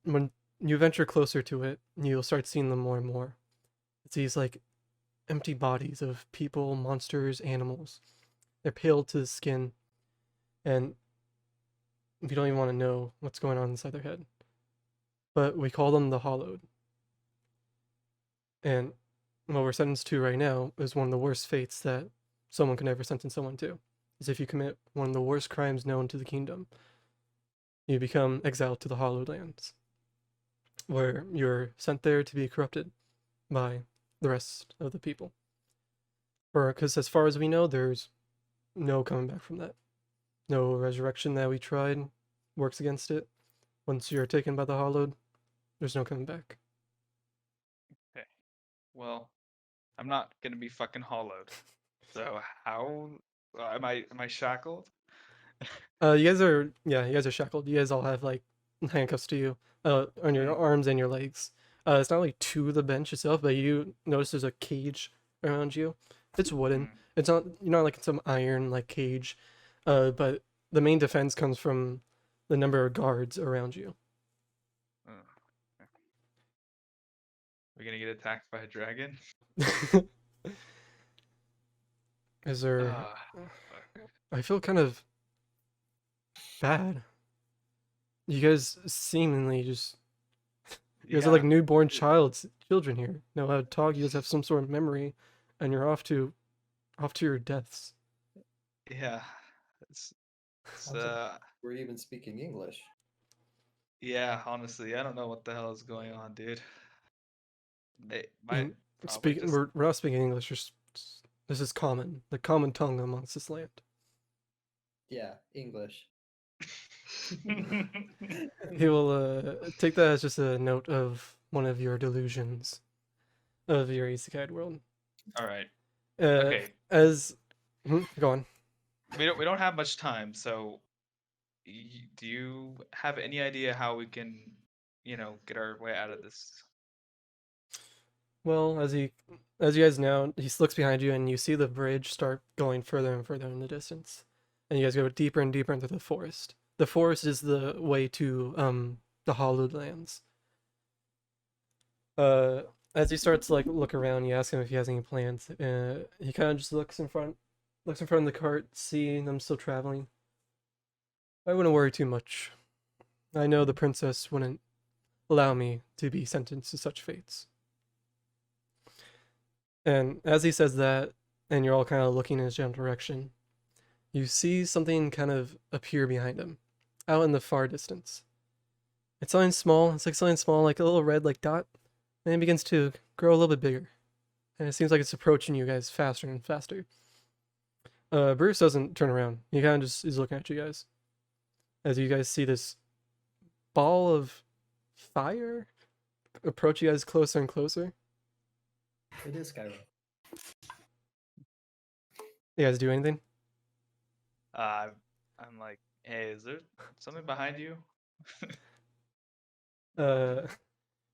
when you venture closer to it, you'll start seeing them more and more. It's these like empty bodies of people, monsters, animals. They're pale to the skin, and we don't even want to know what's going on inside their head. But we call them the Hollowed. And what we're sentenced to right now is one of the worst fates that someone can ever sentence someone to. Is if you commit one of the worst crimes known to the kingdom, you become exiled to the Hollowed Lands, where you're sent there to be corrupted by the rest of the people. Because as far as we know, there's no coming back from that. No resurrection that we tried works against it. Once you're taken by the Hollowed, there's no coming back. okay. Well, I'm not gonna be fucking hollowed. So how am I shackled? You guys are shackled. You guys all have like handcuffs to you, on your arms and your legs. It's not like to the bench itself, but you notice there's a cage around you. It's wooden. It's not you're not like in some iron like cage, but the main defense comes from the number of guards around you. Uh, We're gonna get attacked by a dragon? Is there? Ah, fuck. I feel kind of bad. You guys seemingly just you guys are like Yeah, newborn children here. Know how to talk. You guys have some sort of memory, and you're off to your deaths. yeah. It's, it's Sounds like we're even speaking English. yeah, honestly, I don't know what the hell is going on, dude. They I might mean, probably just we're not speaking English. This is common, the common tongue amongst this land. Yeah, English. He will take that as just a note of one of your delusions of your isekai world. All right. Uh, Okay. As go on. We don't have much time, so do you have any idea how we can, get our way out of this? Well, as you guys know, he looks behind you, and you see the bridge start going further and further in the distance, and you guys go deeper and deeper into the forest. The forest is the way to the Hollowed Lands. As he starts to like look around, you ask him if he has any plans. He kind of just looks in front of the cart, seeing them still traveling. I wouldn't worry too much. I know the princess wouldn't allow me to be sentenced to such fates. And as he says that, and you're all kind of looking in his general direction, you see something kind of appear behind him, out in the far distance. It's something small. It's like something small, like a little red like dot, and it begins to grow a little bit bigger. And it seems like it's approaching you guys faster and faster. Bruce doesn't turn around. He kind of just is looking at you guys. As you guys see this ball of fire approach you guys closer and closer. It is Skyrim. You guys do anything? I'm like, hey, is there something behind you? Uh,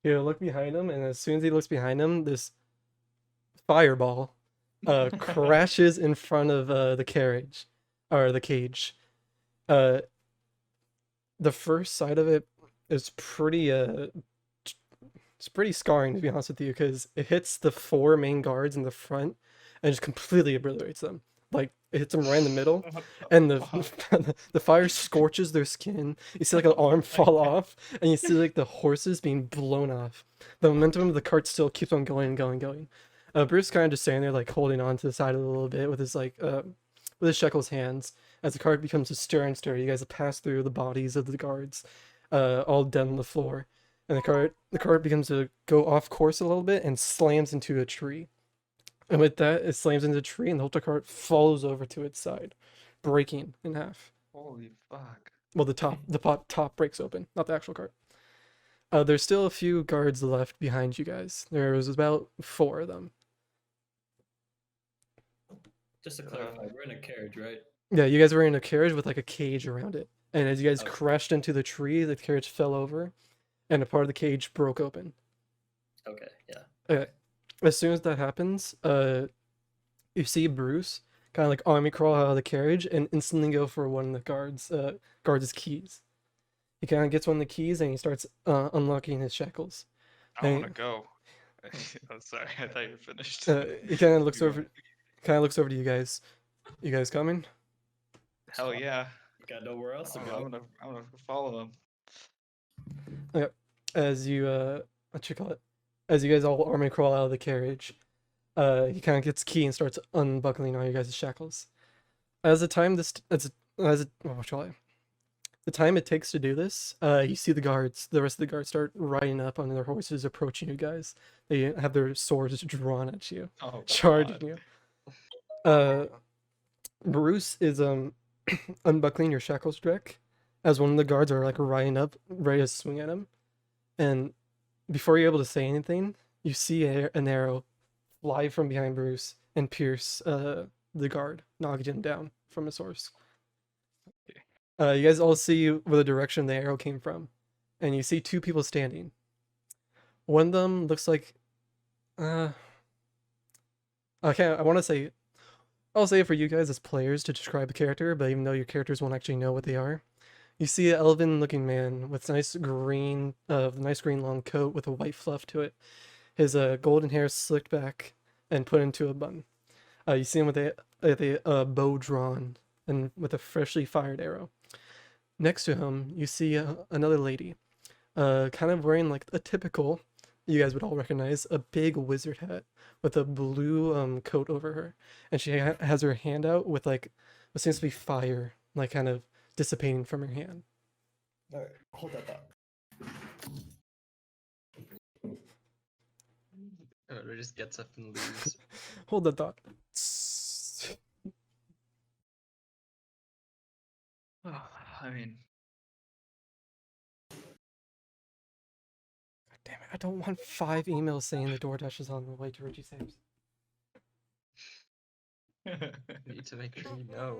he'll look behind him, and as soon as he looks behind him, this fireball crashes in front of the carriage or the cage. The first side of it is pretty it's pretty scarring, to be honest with you, because it hits the 4 main guards in the front and just completely obliterates them. Like it hits them right in the middle, and the fire scorches their skin. You see like an arm fall off, and you see like the horses being blown off. The momentum of the cart still keeps on going and going and going. Bruce kind of just standing there, like holding on to the side of it a little bit with his with his Shekel's hands. As the cart becomes a stir and stir, you guys pass through the bodies of the guards, all dead on the floor, and the cart begins to go off course a little bit and slams into a tree. And with that, it slams into a tree, and the whole cart falls over to its side, breaking in half. Holy fuck. Well, the top breaks open, not the actual cart. There's still a few guards left behind you guys. There was about 4 of them. Just to clarify, we're in a carriage, right? Yeah, you guys were in a carriage with like a cage around it. And as you guys Okay. crashed into the tree, the carriage fell over, and a part of the cage broke open. Okay, yeah. Okay. As soon as that happens, you see Bruce kind of like army crawl out of the carriage and instantly go for one of the guards' keys. He kind of gets one of the keys and he starts unlocking his shackles. I Hey. want to go. I'm sorry, I thought you were finished. He kind of looks You over, to you guys. You guys coming? Hell yeah. Got nowhere else to I'm go. gonna follow him. As you what you call it? As you guys all army crawl out of the carriage, he kind of gets key and starts unbuckling all you guys' shackles. As the time the time it takes to do this, you see the rest of the guards start riding up on their horses, approaching you guys. They have their swords drawn at you, Oh, charging God. you. Bruce is unbuckling your shackles, Drek, as one of the guards are like riding up, ready to swing at him. And before you're able to say anything, you see an arrow fly from behind Bruce and pierce the guard, knocking him down from his horse. You guys all see where the direction the arrow came from, and you see 2 people standing. One of them looks like, okay, I'll say it for you guys as players to describe a character, but even though your characters won't actually know what they are, you see an elven-looking man with nice green long coat with a white fluff to it. His golden hair slicked back and put into a bun. You see him with a bow drawn and with a freshly fired arrow. Next to him, you see another lady, kind of wearing like a typical, you guys would all recognize, a big wizard hat with a blue coat over her, and she has her hand out with like what seems to be fire, like kind of dissipating from her hand. All right, hold that thought. Or just gets up and leaves. Hold that thought. I mean, God damn it! I don't want 5 emails saying the DoorDash is on the way to Richie Sam's. Need to make sure you know.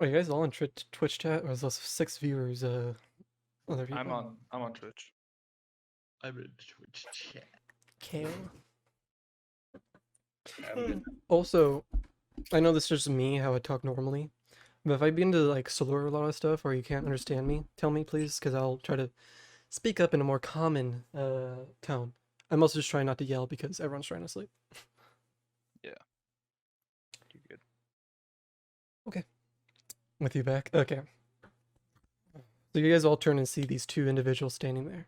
Are you guys all in Twitch chat, or is those 6 viewers other people? I'm on Twitch. I'm in Twitch chat. Kale. I'm Also, I know this is just me how I talk normally, but if I begin to like slur a lot of stuff or you can't understand me, tell me please, because I'll try to speak up in a more common tone. I'm also just trying not to yell because everyone's trying to sleep. You're good. With you back, okay. So you guys all turn and see these two individuals standing there.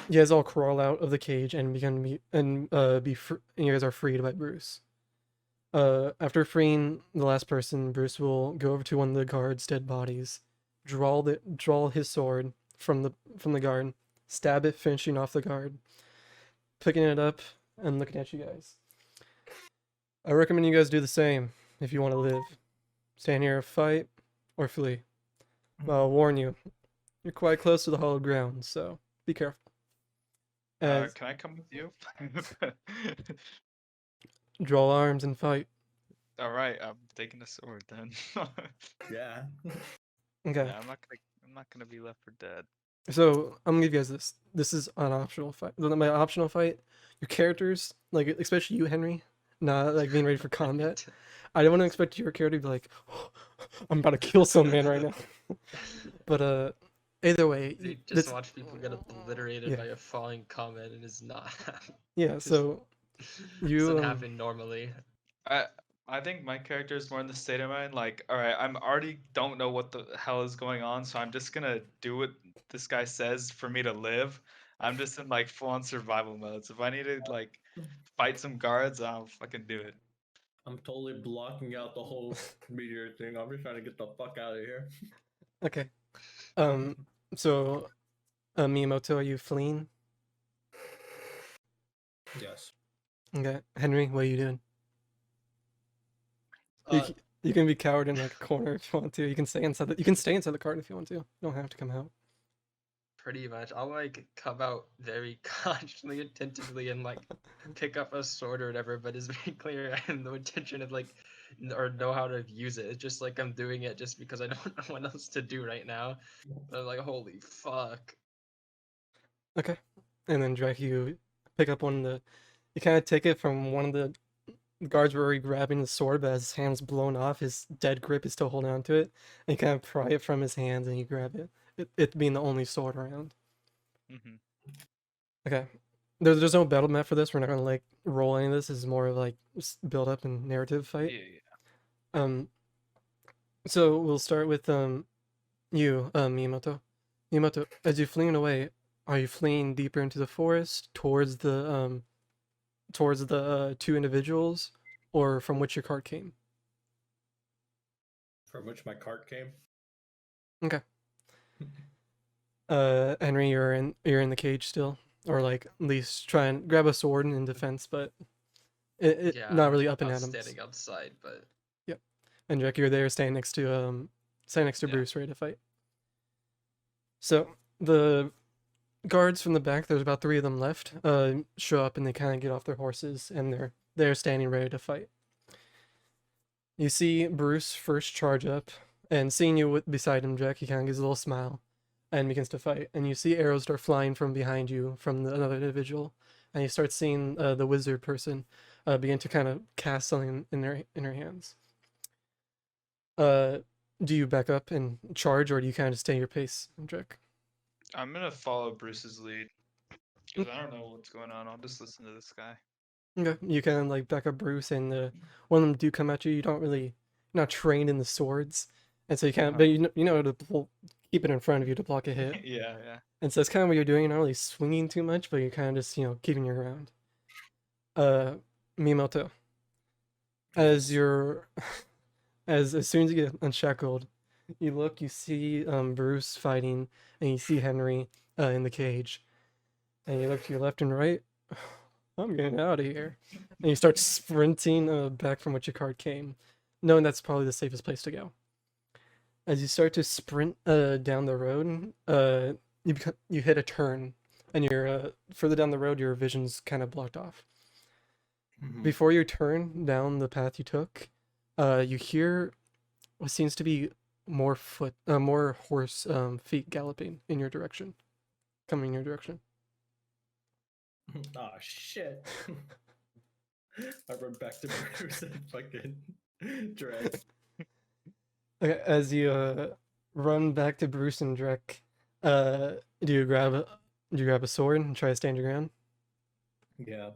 You guys all crawl out of the cage and and you guys are freed by Bruce. After freeing the last person, Bruce will go over to one of the guards' dead bodies, draw his sword from the guard, stab it, finishing off the guard, picking it up and looking at you guys. I recommend you guys do the same if you want to live. Stand here, fight, or flee. But I'll warn you, you're quite close to the hollow ground, so be careful. As Can I come with you? draw arms and fight. All right, I'm taking a sword then. Yeah. Okay. Yeah, I'm not gonna be left for dead. So I'm gonna give you guys this. This is an optional fight. My optional fight. Your characters, like especially you, Henry, not like being ready for combat. I don't want to expect your character to be like, oh, I'm about to kill some man right now. But either way, You just that's- watch people get obliterated Yeah. by a falling comment and it's not. yeah. Just So you doesn't happen normally. I think my character is more in the state of mind, like, all right, I'm already don't know what the hell is going on, so I'm just gonna do what this guy says for me to live. I'm just in like full on survival mode. So if I need to like fight some guards, I'll fucking do it. I'm totally blocking out the whole meteor thing. I'm just trying to get the fuck out of here. okay. So Miyamoto, are you fleeing? Yes. Okay. Henry, what are you doing? Uh, You can be coward in like a corner if you want to. You can stay inside you can stay inside the cart if you want to. You don't have to come out. Pretty much. I'll like come out very cautiously, attentively, and like pick up a sword or whatever. But it's very clear I have no intention of like or know how to use it. It's just like I'm doing it just because I don't know what else to do right now. I'm like, holy fuck. Okay. And then Drake, you pick up one of the. You kind of take it from one of the guards were already grabbing the sword, but as his hand's blown off, his dead grip is still holding on to it. And you kind of pry it from his hands and you grab it. It being the only sword around. Hmm. Okay. There's no battle map for this. We're not gonna like roll any of this. This is more of like just build up and narrative fight. Yeah. So we'll start with you, Miyamoto. Miyamoto, as you're fleeing away, are you fleeing deeper into the forest towards the two individuals, or from which your cart came? From which my cart came. Okay. Henry, you're in the cage still, or like at least try and grab a sword in defense, but Yeah, not really up and I at was him. standing outside, but And Jack, you're there, standing next to Yeah. Bruce, ready to fight. So the guards from the back, there's about 3 of them left, show up and they kind of get off their horses and they're standing ready to fight. You see Bruce first charge up, and seeing you beside him, Jack, he kind of gives a little smile and begins to fight. And you see arrows start flying from behind you from another individual, and you start seeing the wizard person begin to kind of cast something in her hands. Do you back up and charge, or do you kind of stay your pace, Jack? I'm gonna follow Bruce's lead because I don't know what's going on. I'll just listen to this guy. Okay, you kind of like back up Bruce, and one of them do come at you. You're not trained in the swords, and so you kind of, but you know to keep it in front of you to block a hit. Yeah. And so that's kind of what you're doing. You're not really swinging too much, but you're kind of just keeping your ground. Miyamoto, as you're as soon as you get unshackled, you look, you see Bruce fighting, and you see Henry in the cage, and you look to your left and right. I'm getting out of here. And you start sprinting back from which your card came, knowing that's probably the safest place to go. As you start to sprint down the road, you hit a turn, and you're further down the road, your vision's kind of blocked off. Before you turn down the path you took, you hear what seems to be more horse feet galloping in your direction, coming in your direction. Oh shit. I run back to Bruce and fucking Drek. Okay, as you run back to Bruce and Drek, do you grab a sword and try to stand your ground? Yeah.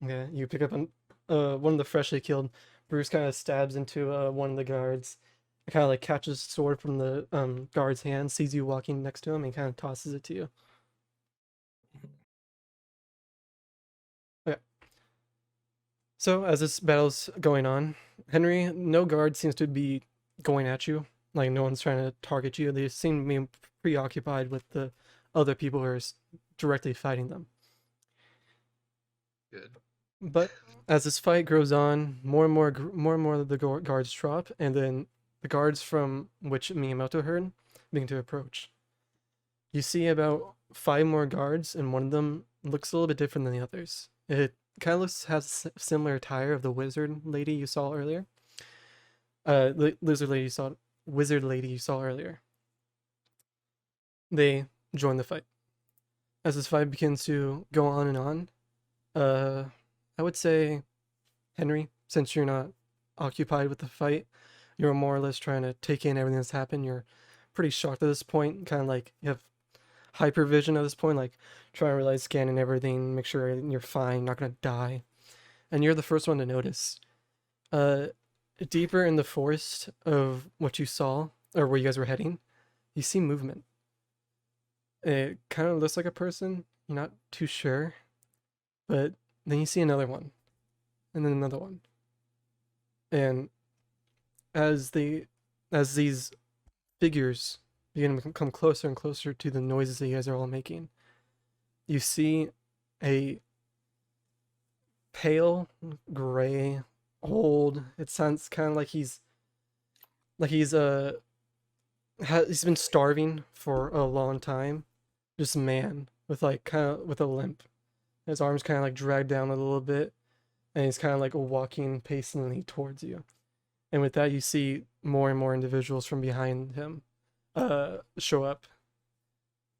Okay, you pick up one of the freshly killed. Bruce kind of stabs into one of the guards, kind of like catches the sword from the guard's hand, sees you walking next to him, and kind of tosses it to you. Okay. So as this battle's going on, Henry, no guard seems to be going at you. Like no one's trying to target you. They seem to be preoccupied with the other people who are directly fighting them. Good. But as this fight grows on, more and more of the guards drop, and then the guards from which Miyamoto heard begin to approach. You see about 5 more guards, and one of them looks a little bit different than the others. It kind of has similar attire of the wizard lady you saw earlier. Wizard lady you saw earlier. They join the fight. As this fight begins to go on and on, I would say, Henry, since you're not occupied with the fight, you're more or less trying to take in everything that's happened. You're pretty shocked at this point, kind of like you have hypervision at this point, like trying to realize scanning everything, make sure you're fine, not gonna die. And you're the first one to notice. Deeper in the forest of what you saw, or where you guys were heading, you see movement. It kind of looks like a person, you're not too sure, but then you see another one, and then another one. And as these figures begin to come closer and closer to the noises that you guys are all making, you see a pale, gray, old. It sounds kind of like he's he's been starving for a long time. Just a man with like kind of with a limp. His arms kind of like dragged down a little bit, and he's kind of like walking pacingly towards you. And with that, you see more and more individuals from behind him show up.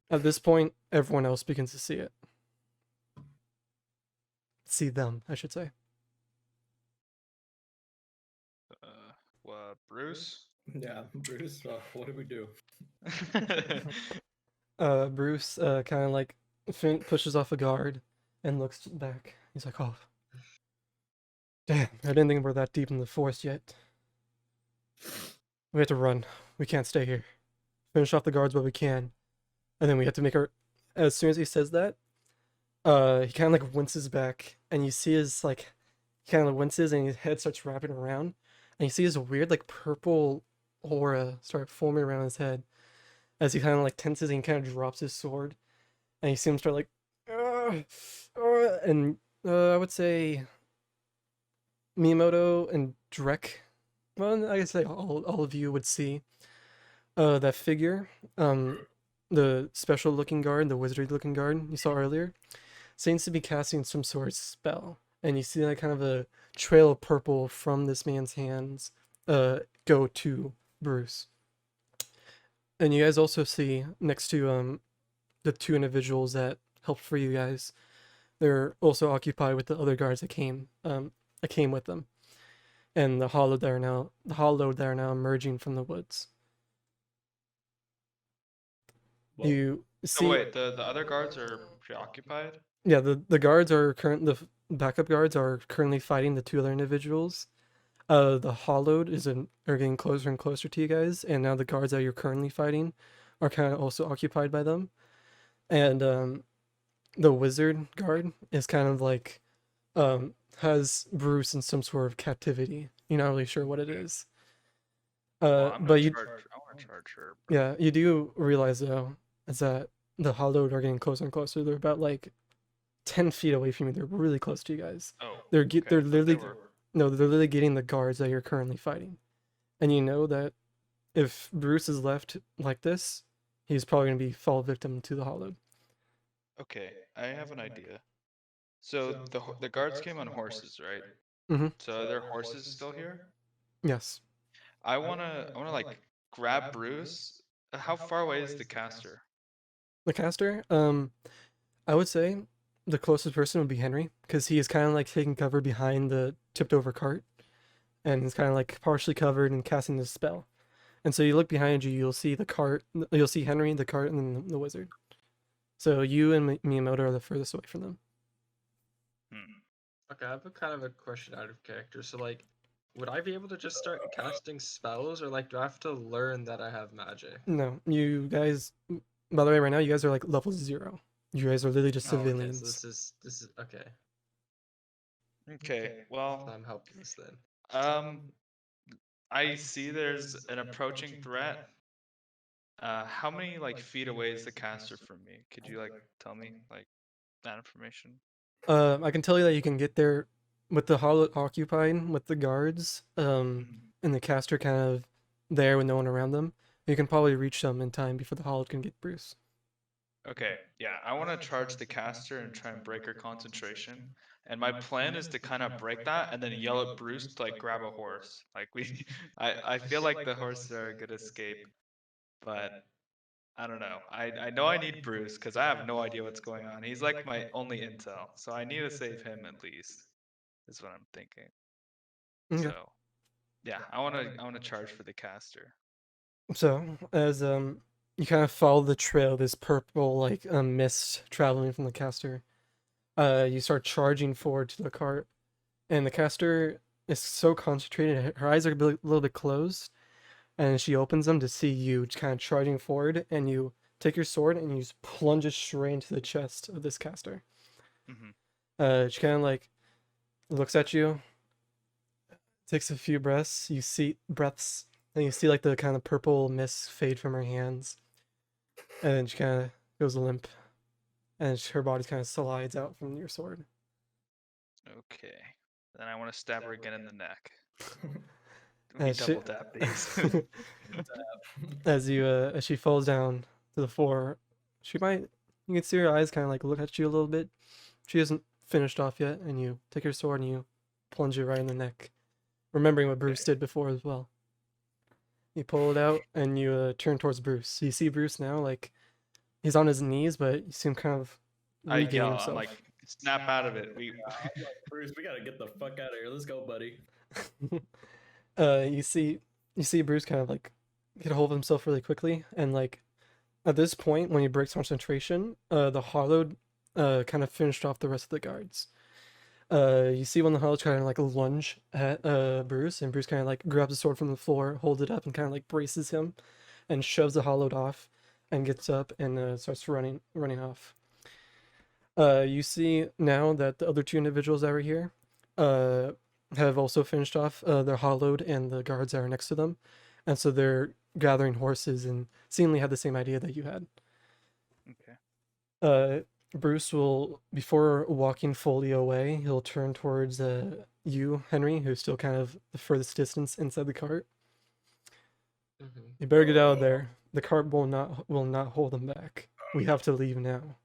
At this point, everyone else begins to see it. See them, I should say. Bruce? Yeah, Bruce. What do we do? Bruce kind of like pushes off a guard and looks back. He's like, "Oh, damn! I didn't think we're that deep in the forest yet. We have to run. We can't stay here. Finish off the guards while we can, and then we have to make our." As soon as he says that, he kind of like winces back, and you see his like, he kind of winces, and his head starts wrapping around, and you see his weird like purple aura start forming around his head, as he kind of like tenses and kind of drops his sword, and you see him start like, and I would say Miyamoto and Drek. Well, I guess like all of you would see that figure, the special looking guard, the wizardry looking guard you saw earlier, seems to be casting some sort of spell, and you see like kind of a trail of purple from this man's hands go to Bruce. And you guys also see next to the 2 individuals that helped for you guys, they're also occupied with the other guards that came with them, and the hollow that are now emerging from the woods. Well, You see, So wait, the other guards are preoccupied? yeah, the guards are the backup guards are currently fighting the 2 other individuals. The hollowed are getting closer and closer to you guys, and now the guards that you're currently fighting are kind of also occupied by them. And the wizard guard is kind of like has Bruce in some sort of captivity. You're not really sure what it is. Well, I'm But gonna you, charge. I want to charge her. yeah, you do realize though is that the hollowed are getting closer and closer. They're about like 10 feet away from you. They're really close to you guys. Oh, They're okay, they're I thought literally they were- no, they're literally getting the guards that you're currently fighting. And you know that if Bruce is left like this, he's probably gonna fall victim to the hollowed. Okay, I have an idea. So the guards came on horses, right? Mhm. So are their horses still here? Yes. I wanna like grab Bruce. How far away is the caster? The caster, I would say the closest person would be Henry, because he is kind of like taking cover behind the tipped over cart, and he's kind of like partially covered and casting this spell. And so you look behind you, you'll see the cart, you'll see Henry, the cart, and then the wizard. So you and Miyamoto are the furthest away from them. Hmm. Okay, I have a kind of a question out of character. So like, would I be able to just start casting spells, or like do I have to learn that I have magic? No, you guys. By the way, right now you guys are like level 0. You guys are literally just Oh, okay, so civilians. this is okay. Okay, So well, I'm helpless then. I see there's an approaching threat. How many like feet away is the caster from me? Could you like tell me like that information? I can tell you that you can get there with the hollow occupied with the guards, Mhm. and the caster kind of there with no one around them. You can probably reach them in time before the hollow can get Bruce. Okay, yeah, I want to charge the caster and try and break her concentration. And my plan is to kind of break that and then yell at Bruce to like grab a horse. Like we, I feel like the horses are a good escape, but I don't know. I know I need Bruce because I have no idea what's going on. He's like my only intel, so I need to save him at least. Is what I'm thinking. Okay. So yeah, I want to charge for the caster. So as you kind of follow the trail, this purple like mist traveling from the caster, you start charging forward to the cart, and the caster is so concentrated, her eyes are a little bit closed, and she opens them to see you kind of charging forward, and you take your sword and you just plunge it straight into the chest of this caster. Hmm. She kind of like looks at you, takes a few breaths, and you see like the kind of purple mist fade from her hands, and then she kind of goes limp, and her body kind of slides out from your sword. Okay. Then I want to stab her again in the neck. We As she, double tap these. as she falls down to the floor, you can see her eyes kind of like look at you a little bit. She isn't finished off yet, and you take your sword and you plunge it right in the neck, remembering what Bruce did before as well. You pull it out and you turn towards Bruce. You see Bruce now, like he's on his knees, but you see him kind of I regain yell. I'm himself. like, snap out of it. We. Bruce, we gotta get the fuck out of here. Let's go, buddy. You see Bruce kind of like get a hold of himself really quickly, and like at this point when he breaks concentration, the Hollowed kind of finished off the rest of the guards. You see when the Hollowed kind of like lunge at Bruce, and Bruce kind of like grabs the sword from the floor, holds it up, and kind of like braces him, and shoves the Hollowed off, and gets up and starts running off. You see now that the other two individuals that were here have also finished off their Hollowed and the guards that are next to them, and so they're gathering horses and seemingly had the same idea that you had. Okay. Bruce will, before walking fully away, he'll turn towards you, Henry, who's still kind of the furthest distance inside the cart. Mhm. You better get out of there. The cart will not hold them back. We have to leave now.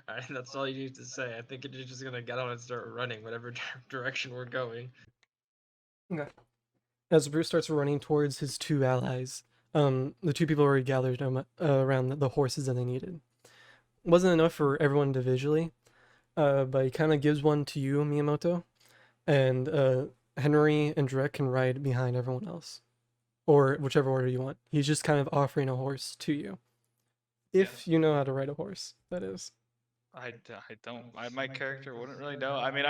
Alright, that's all you need to say. I think you're just gonna get on and start running, whatever direction we're going. Okay. As Bruce starts running towards his two allies, the two people already gathered around the horses that they needed. Wasn't enough for everyone individually, but he kind of gives one to you, Miyamoto, and Henry and Drek can ride behind everyone else, or whichever order you want. He's just kind of offering a horse to you, if you know how to ride a horse. That is. I don't. My character wouldn't really know. I mean,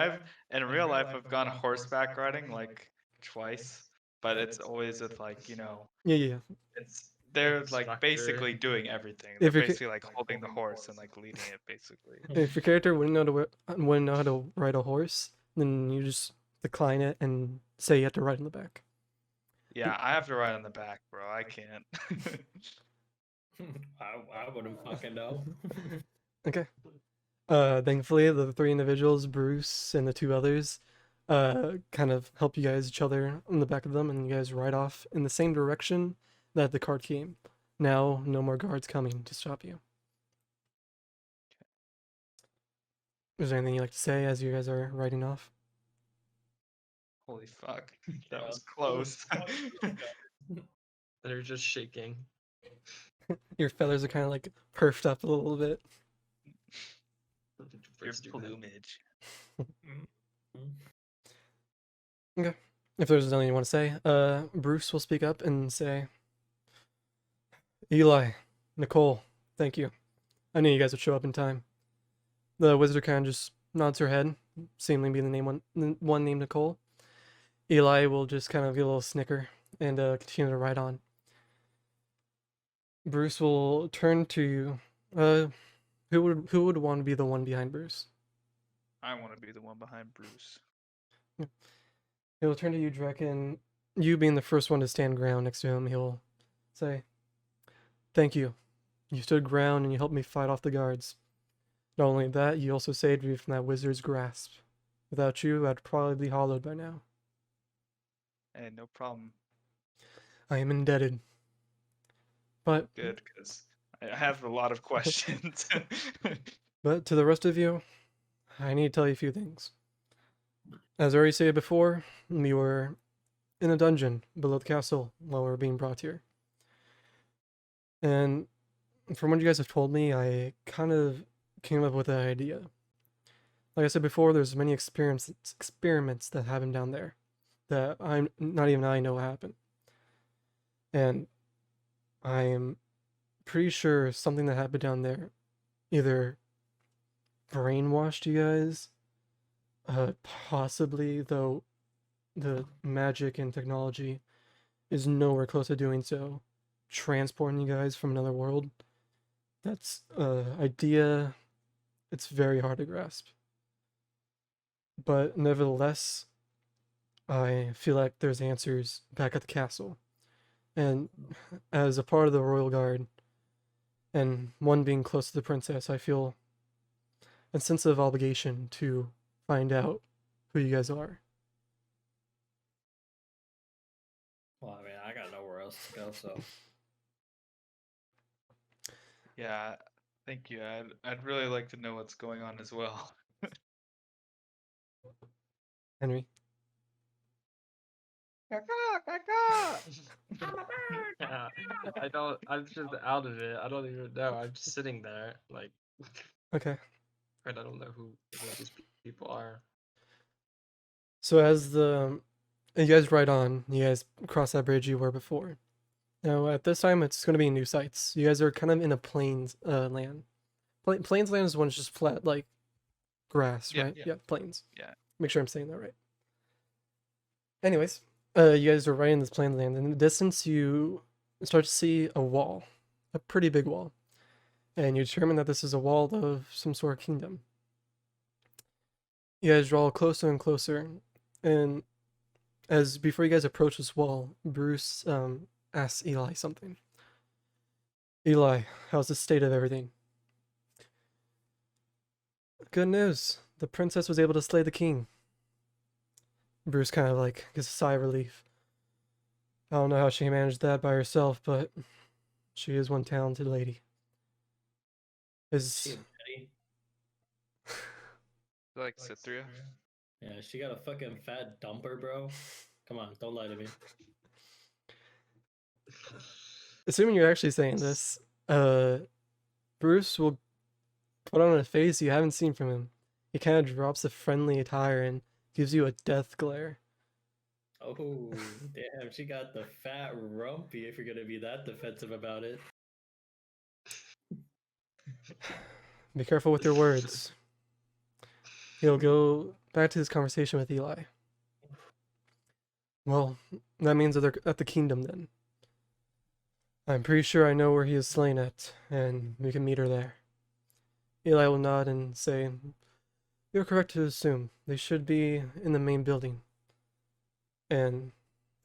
in real life I've gone horseback riding like twice, but it's always with like Yeah. it's they're like Instructor. basically doing everything. They're If you're basically like holding the horse and like leading it basically. If your character wouldn't know how to ride a horse, then you just decline it and say you have to ride in the back. Yeah, I have to ride on the back, bro. I can't. I wouldn't fucking know. Okay. Thankfully, the three individuals, Bruce and the two others, kind of help you guys each other in the back of them, and you guys ride off in the same direction that the cart came. Now, no more guards coming to stop you. Is there anything you'd like to say as you guys are riding off? Holy fuck, that was close. They're just shaking. Your feathers are kind of like puffed up a little bit. Your Birds do that. plumage. Okay. If there's nothing you want to say, Bruce will speak up and say, Eli, Nicole, thank you. I knew you guys would show up in time. The wizard kind of just nods her head, seemingly be the one named Nicole. Eli will just kind of get a little snicker and continue to ride on. Bruce will turn to you. Who would want to be the one behind Bruce? I want to be the one behind Bruce. He'll turn to you, Drek, and you being the first one to stand ground next to him, he'll say, "Thank you. You stood ground and you helped me fight off the guards. Not only that, you also saved me from that wizard's grasp. Without you, I'd probably be hollowed by now. Hey, no problem. I am indebted." But Good, because I have a lot of questions. But to the rest of you, I need to tell you a few things. As I already said before, we were in a dungeon below the castle while we were being brought here. And from what you guys have told me, I kind of came up with an idea. Like I said before, there's many experiments that happen down there that I'm not even I know what happened. And I am pretty sure something that happened down there either brainwashed you guys, possibly, though the magic and technology is nowhere close to doing so, transporting you guys from another world. That's idea, it's very hard to grasp. But nevertheless, I feel like there's answers back at the castle. And as a part of the royal guard, and one being close to the princess, I feel a sense of obligation to find out who you guys are. Well, I mean, I got nowhere else to go, so Yeah, thank you. I'd really like to know what's going on as well. Henry? I don't. I'm just out of it. I don't even know. I'm just sitting there, like, Okay. and I don't know who these people are. So as you guys ride on, you guys cross that bridge you were before. Now at this time, it's going to be new sites. You guys are kind of in a plains land. Plains land is when it's just flat, like grass, Yeah, right? yeah. Yeah, plains. Yeah. Make sure I'm saying that right. Anyways, you guys are right in this plains land. In the distance, you start to see a wall, a pretty big wall, and you determine that this is a wall of some sort of kingdom. You guys draw closer and closer, and as before you guys approach this wall, Bruce asks Eli something. Eli, how's the state of everything? Good news. The princess was able to slay the king. Bruce kind of like gets a sigh of relief. I don't know how she managed that by herself, but she is one talented lady. she petty. Like Cythria. Yeah, she got a fucking fat dumper, bro. Come on, don't lie to me. Assuming you're actually saying this, Bruce will put on a face you haven't seen from him. He kind of drops a friendly attire and gives you a death glare. Oh, damn, she got the fat rumpy if you're gonna be that defensive about it. Be careful with your words. He'll go back to his conversation with Eli. Well, that means that they're at the kingdom then. I'm pretty sure I know where he is slain at, and we can meet her there. Eli will nod and say, "You're correct to assume they should be in the main building." And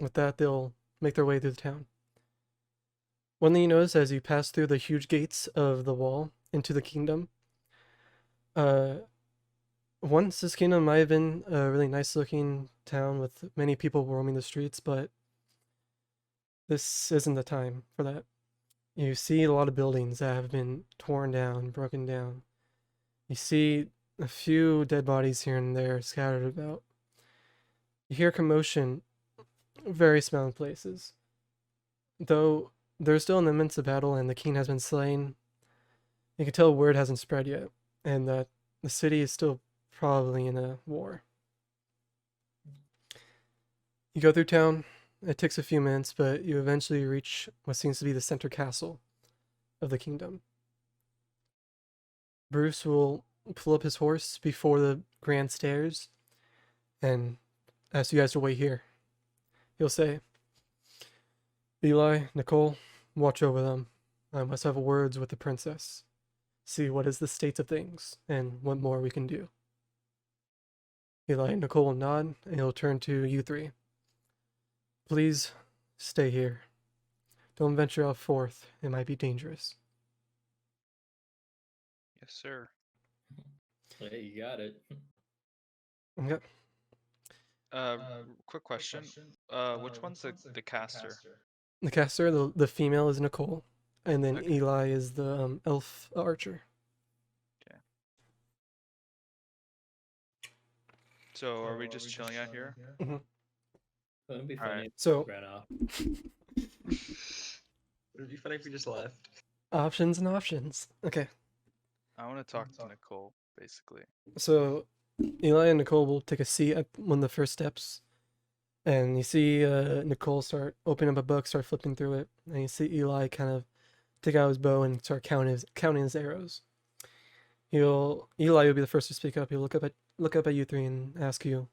with that, they'll make their way through the town. One thing you notice as you pass through the huge gates of the wall into the kingdom, once this kingdom might have been a really nice looking town with many people roaming the streets, but this isn't the time for that. You see a lot of buildings that have been torn down, broken down. You see a few dead bodies here and there scattered about. You hear commotion various amount of places. Though there's still an immense battle and the king has been slain, you can tell word hasn't spread yet, and that the city is still probably in a war. You go through town. It takes a few minutes, but you eventually reach what seems to be the center castle of the kingdom. Bruce will pull up his horse before the grand stairs and ask you guys to wait here. He'll say, Eli, Nicole, watch over them. I must have words with the princess. See what is the state of things and what more we can do. Eli and Nicole will nod and he'll turn to you three. Please stay here. Don't venture out forth. It might be dangerous. Yes, sir. Hey, you got it. Okay. Quick question. Which one's the caster? The caster, the female is Nicole, and then Okay. Eli is the elf archer. So are we just chilling out here? Wouldn't it be All right. funny if So we ran off? It'd be funny if we just left. options and options. Okay. I want to talk to Nicole, basically. So Eli and Nicole will take a seat at one of the first steps, and you see Nicole start opening up a book, start flipping through it, and you see Eli kind of take out his bow and start counting his arrows. Eli will be the first to speak up. He'll look up at you three and ask you.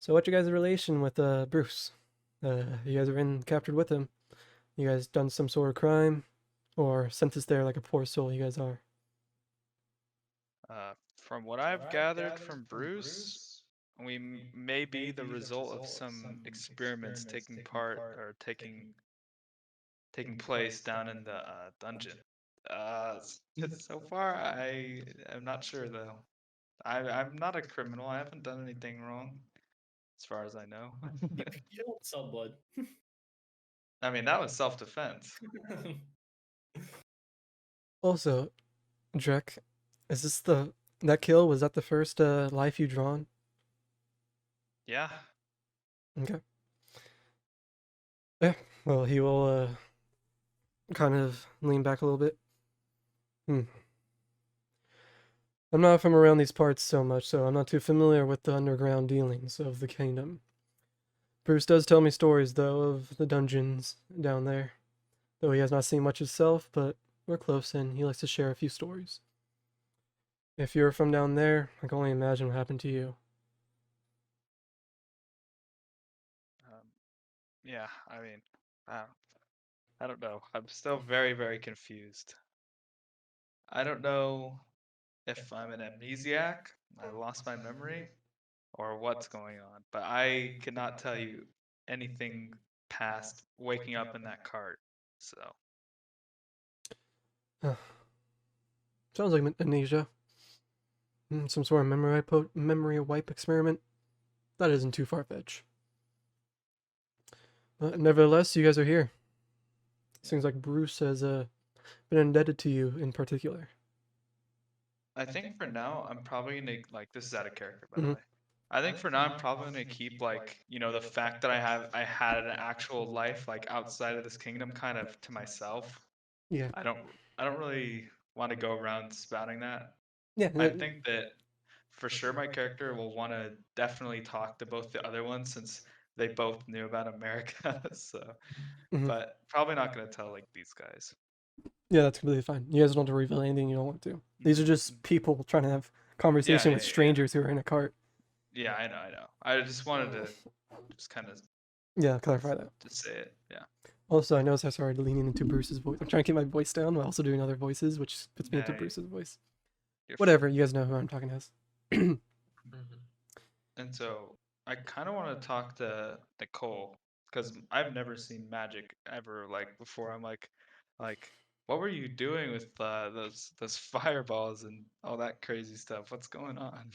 So, what's your guys' relation with Bruce? You guys are captured with him. You guys done some sort of crime, or sentenced there like a poor soul you guys are. From what I've gathered from Bruce, we may be the result of some experiments taking place down in the dungeon. So far, I am not sure though. I'm not a criminal. I haven't done anything wrong, as far as I know. You killed someone. I mean, that was self-defense. Also, Drek, is this that kill? Was that the first life you drawn? Yeah. Okay. Yeah. Well, he will kind of lean back a little bit. I'm not from around these parts so much, so I'm not too familiar with the underground dealings of the kingdom. Bruce does tell me stories, though, of the dungeons down there. Though he has not seen much himself, but we're close and he likes to share a few stories. If you're from down there, I can only imagine what happened to you. Yeah, I mean, I don't know. I'm still very, very confused. I don't know if I'm an amnesiac, I lost my memory, or what's going on, but I cannot tell you anything past waking up in that cart. So, Sounds like amnesia. Some sort of memory wipe experiment. That isn't too far-fetched. Nevertheless, you guys are here. Seems like Bruce has been indebted to you in particular. I think for now, I'm probably gonna, like, this is out of character, by the way. I think for now, I'm probably gonna keep, like, the fact that I had an actual life, like, outside of this kingdom kind of to myself. Yeah. I don't really want to go around spouting that. Yeah. I think that for sure my character will want to definitely talk to both the other ones since they both knew about America. So, but probably not gonna tell like these guys. Yeah, that's completely fine. You guys don't have to reveal anything you don't want to. These are just people trying to have conversation with strangers who are in a cart. Yeah, I know. I just wanted to just kind of clarify that. just say it. Yeah. Also, I noticed I started leaning into Bruce's voice. I'm trying to keep my voice down while also doing other voices, which puts me into Bruce's voice. Whatever, you guys know who I'm talking as. And so I kind of want to talk to Nicole because I've never seen magic ever like before. I'm like, what were you doing with those fireballs and all that crazy stuff? What's going on?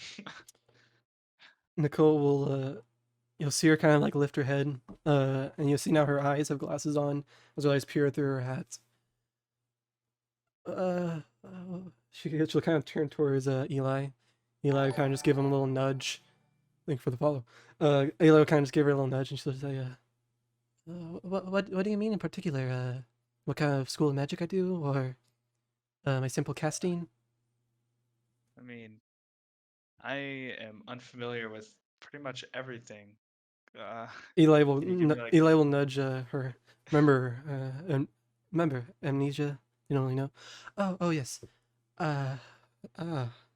Nicole will, you'll see her kind of like lift her head, and you'll see now her eyes have glasses on, as well as peer through her hat. She'll kind of turn towards Eli. Eli will kind of just give him a little nudge. Thank you for the follow. Eli will kind of just give her a little nudge, and she'll say, what do you mean in particular? What kind of school of magic I do, or my simple casting? I mean, I am unfamiliar with pretty much everything. Eli will nudge her. Remember amnesia? You don't really know. Oh yes.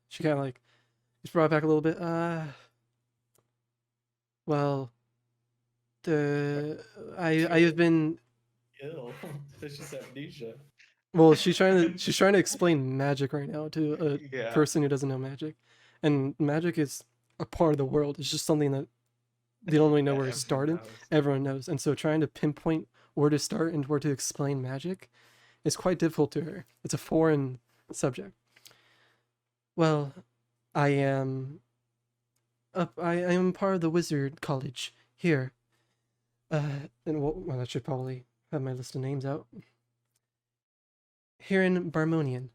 She kind of like just brought it back a little bit. Well, the I have been Ill. It's just amnesia. well. She's trying to explain magic right now to a Yeah. person who doesn't know magic, and magic is a part of the world. It's just something that they don't really know Yeah, where to start in. everyone knows. Everyone knows, and so trying to pinpoint where to start and where to explain magic is quite difficult to her. It's a foreign subject. Well, I am I am part of the wizard college here. And well, I should probably have my list of names out. Here in Barmonian.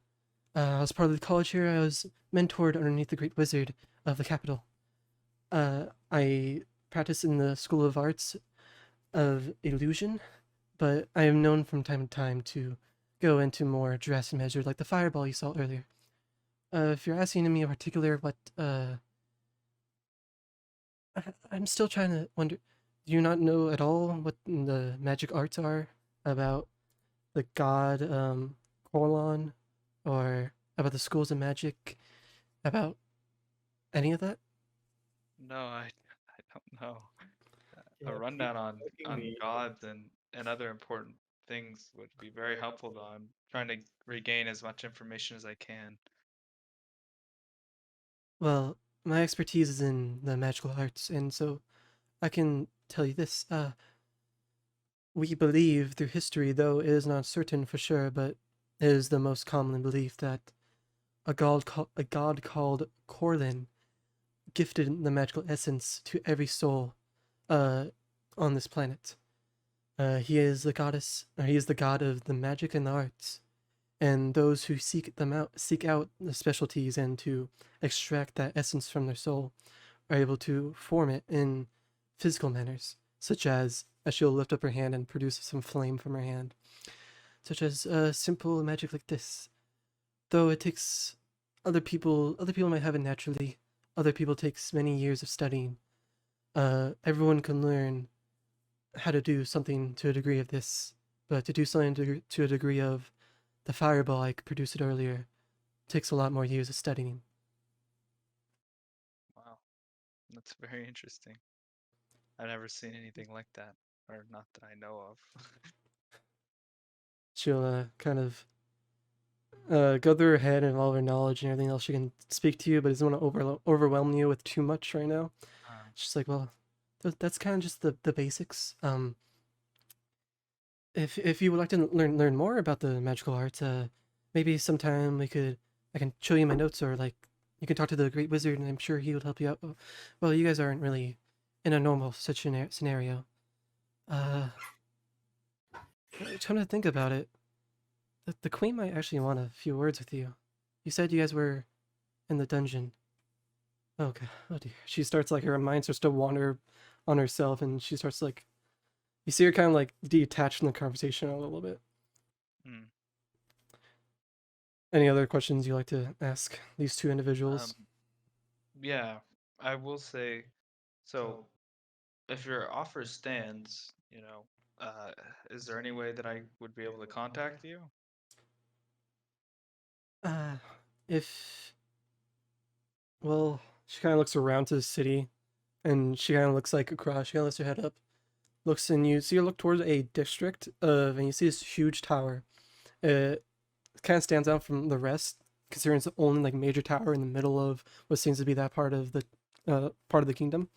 I was part of the college here. I was mentored underneath the great wizard of the capital. I practice in the School of Arts of Illusion, but I am known from time to time to go into more drastic measures like the fireball you saw earlier. If you're asking me in particular what I'm still trying to wonder. Do you not know at all what the magic arts are about the god Corlon, or about the schools of magic, about any of that? No, I don't know. Yeah, A keep rundown poking on me. gods and other important things would be very helpful though. I'm trying to regain as much information as I can. Well, my expertise is in the magical arts, and so I can tell you this. We believe through history, though it is not certain for sure, but it is the most commonly believed that a god called Corlin gifted the magical essence to every soul uh, on this planet. He is the goddess, or he is the god of the magic and the arts, and those who seek out the specialties and to extract that essence from their soul are able to form it in physical manners, such as she'll lift up her hand and produce some flame from her hand, such as simple magic like this. Though it takes other people might have it naturally. Other people takes many years of studying. Everyone can learn how to do something to a degree of this, but to do something to a degree of the fireball I produced it earlier takes a lot more years of studying. Wow, that's very interesting. I've never seen anything like that, or not that I know of. She'll kind of go through her head and all of her knowledge and everything else she can speak to you, but doesn't want to overwhelm you with too much right now. She's like, well, that's kind of just the basics. If you would like to learn more about the magical arts, maybe sometime I can show you my notes, or like you can talk to the great wizard, and I'm sure he would help you out. Well, you guys aren't really in a normal such an scenario. Uh, Trying to think about it. The queen might actually want a few words with you. You said you guys were in the dungeon. Okay. Oh dear. She starts like her mind starts to wander on herself, and she starts like you see her kind of like detached from the conversation a little bit. Hmm. Any other questions you like to ask these two individuals? Yeah, I will say, so if your offer stands, is there any way that I would be able to contact you? Uh, if well, she kind of looks around to the city, and she kind of looks like across. She kind of lifts her head up, looks, and you see her look towards a district of, and you see this huge tower. It kind of stands out from the rest, considering it's the only like major tower in the middle of what seems to be that part of the kingdom.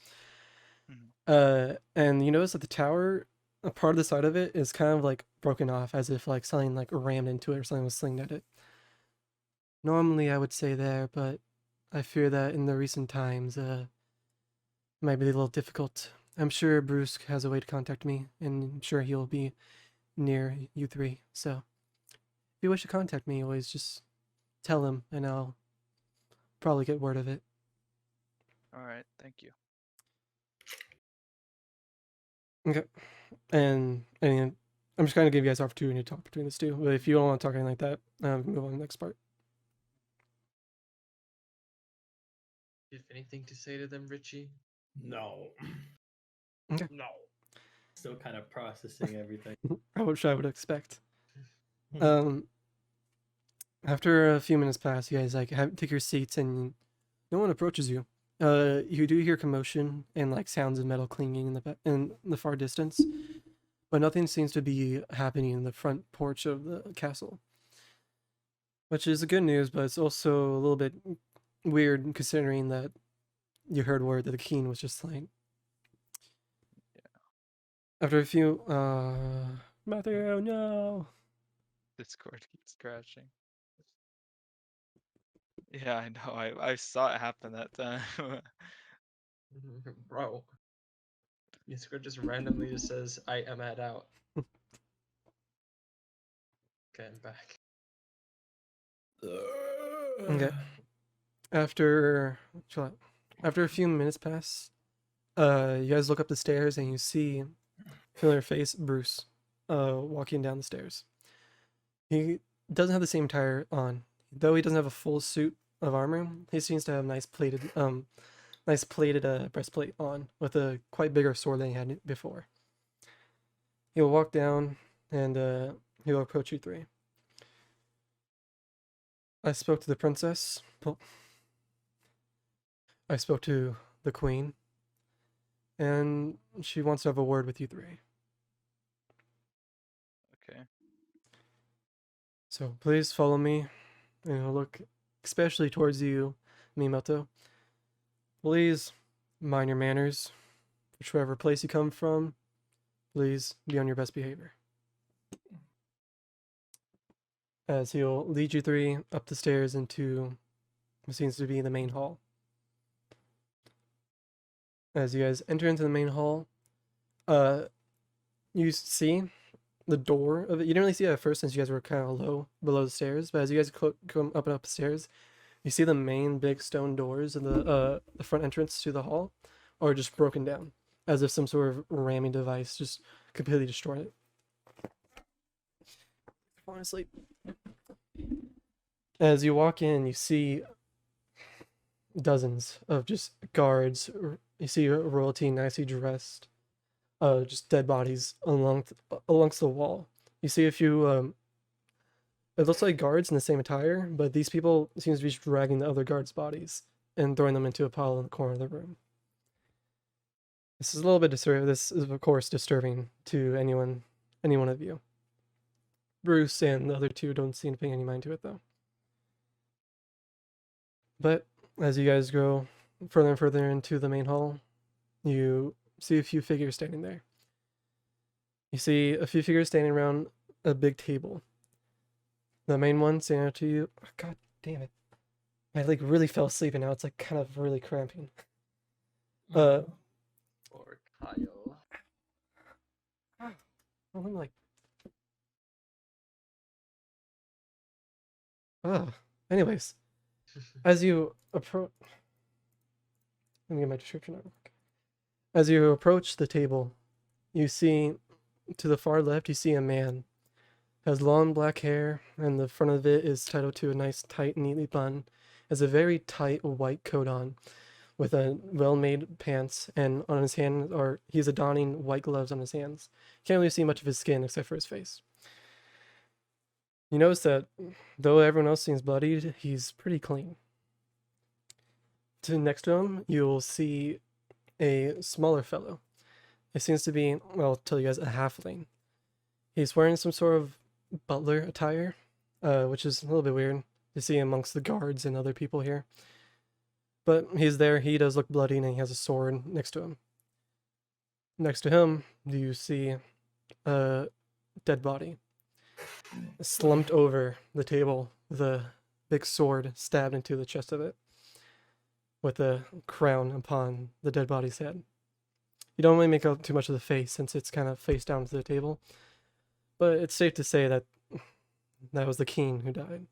Mhm. And you notice that the tower, a part of the side of it is kind of like broken off, as if like something like rammed into it or something was slinged at it. Normally, I would say there, but I fear that in the recent times, it might be a little difficult. I'm sure Bruce has a way to contact me, and I'm sure he'll be near you three. So, if you wish to contact me, always just tell him, and I'll probably get word of it. All right, thank you. Okay. And I'm just kind of give you guys opportunity to talk between this two. But if you don't want to talk anything like that, move on to the next part. Do you have anything to say to them, Richie? No. Okay. No. Still kind of processing everything. I would expect. Um, After a few minutes pass, you guys like take your seats, and no one approaches you. You do hear commotion and like sounds of metal clanging in the far distance, but nothing seems to be happening in the front porch of the castle, which is a good news, but it's also a little bit weird considering that you heard word that the king was just slain. After a few, Matthew, no. Discord keeps crashing. Yeah, I know. I saw it happen that time. Bro. Discord just randomly just says, I am at out. Okay, I'm back. Okay. Chill out. After a few minutes pass, you guys look up the stairs and you see familiar face Bruce, walking down the stairs. He doesn't have the same attire on, though he doesn't have a full suit of armor. He seems to have nice plated breastplate on with a quite bigger sword than he had before. He'll walk down and he'll approach you three. I spoke to the princess. Well, I spoke to the queen, and she wants to have a word with you three. Okay. So please follow me, and I'll look especially towards you, Mimato. Please mind your manners. Whichever place you come from, please be on your best behavior. As he'll lead you three up the stairs into what seems to be the main hall. As you guys enter into the main hall, you see the door of it. You didn't really see it at first since you guys were kind of low below the stairs, but as you guys come up and up the stairs, you see the main big stone doors of the front entrance to the hall are just broken down, as if some sort of ramming device just completely destroyed it. Falling asleep. As you walk in, you see dozens of just guards. You see royalty nicely dressed, just dead bodies alongst the wall. You see a few. It looks like guards in the same attire, but these people seem to be dragging the other guards' bodies and throwing them into a pile in the corner of the room. This is a little bit disturbing. This is, of course, disturbing to any one of you. Bruce and the other two don't seem to pay any mind to it, though. But as you guys go further and further into the main hall, you see a few figures standing there. You see a few figures standing around a big table. The main one standing out to you. Oh, God damn it! I like really fell asleep, and now it's like kind of really cramping. Or Kyle. I'm like, anyways, as you approach, let me get my description out. As you approach the table, you see to the far left, you see a man. Has long black hair, and the front of it is tied to a nice, tight, neatly bun. Has a very tight white coat on, with a well-made pants, and on his hand he's donning white gloves on his hands. Can't really see much of his skin except for his face. You notice that though everyone else seems bloodied, he's pretty clean. Next to him, you'll see a smaller fellow. It seems to be, well, I'll tell you guys, a halfling. He's wearing some sort of butler attire, which is a little bit weird to see amongst the guards and other people here. But he's there. He does look bloody, and he has a sword next to him. Next to him, you see a dead body slumped over the table with a big sword stabbed into the chest of it, with a crown upon the dead body's head. You don't really make out too much of the face since it's kind of face down to the table, but it's safe to say that that was the king who died.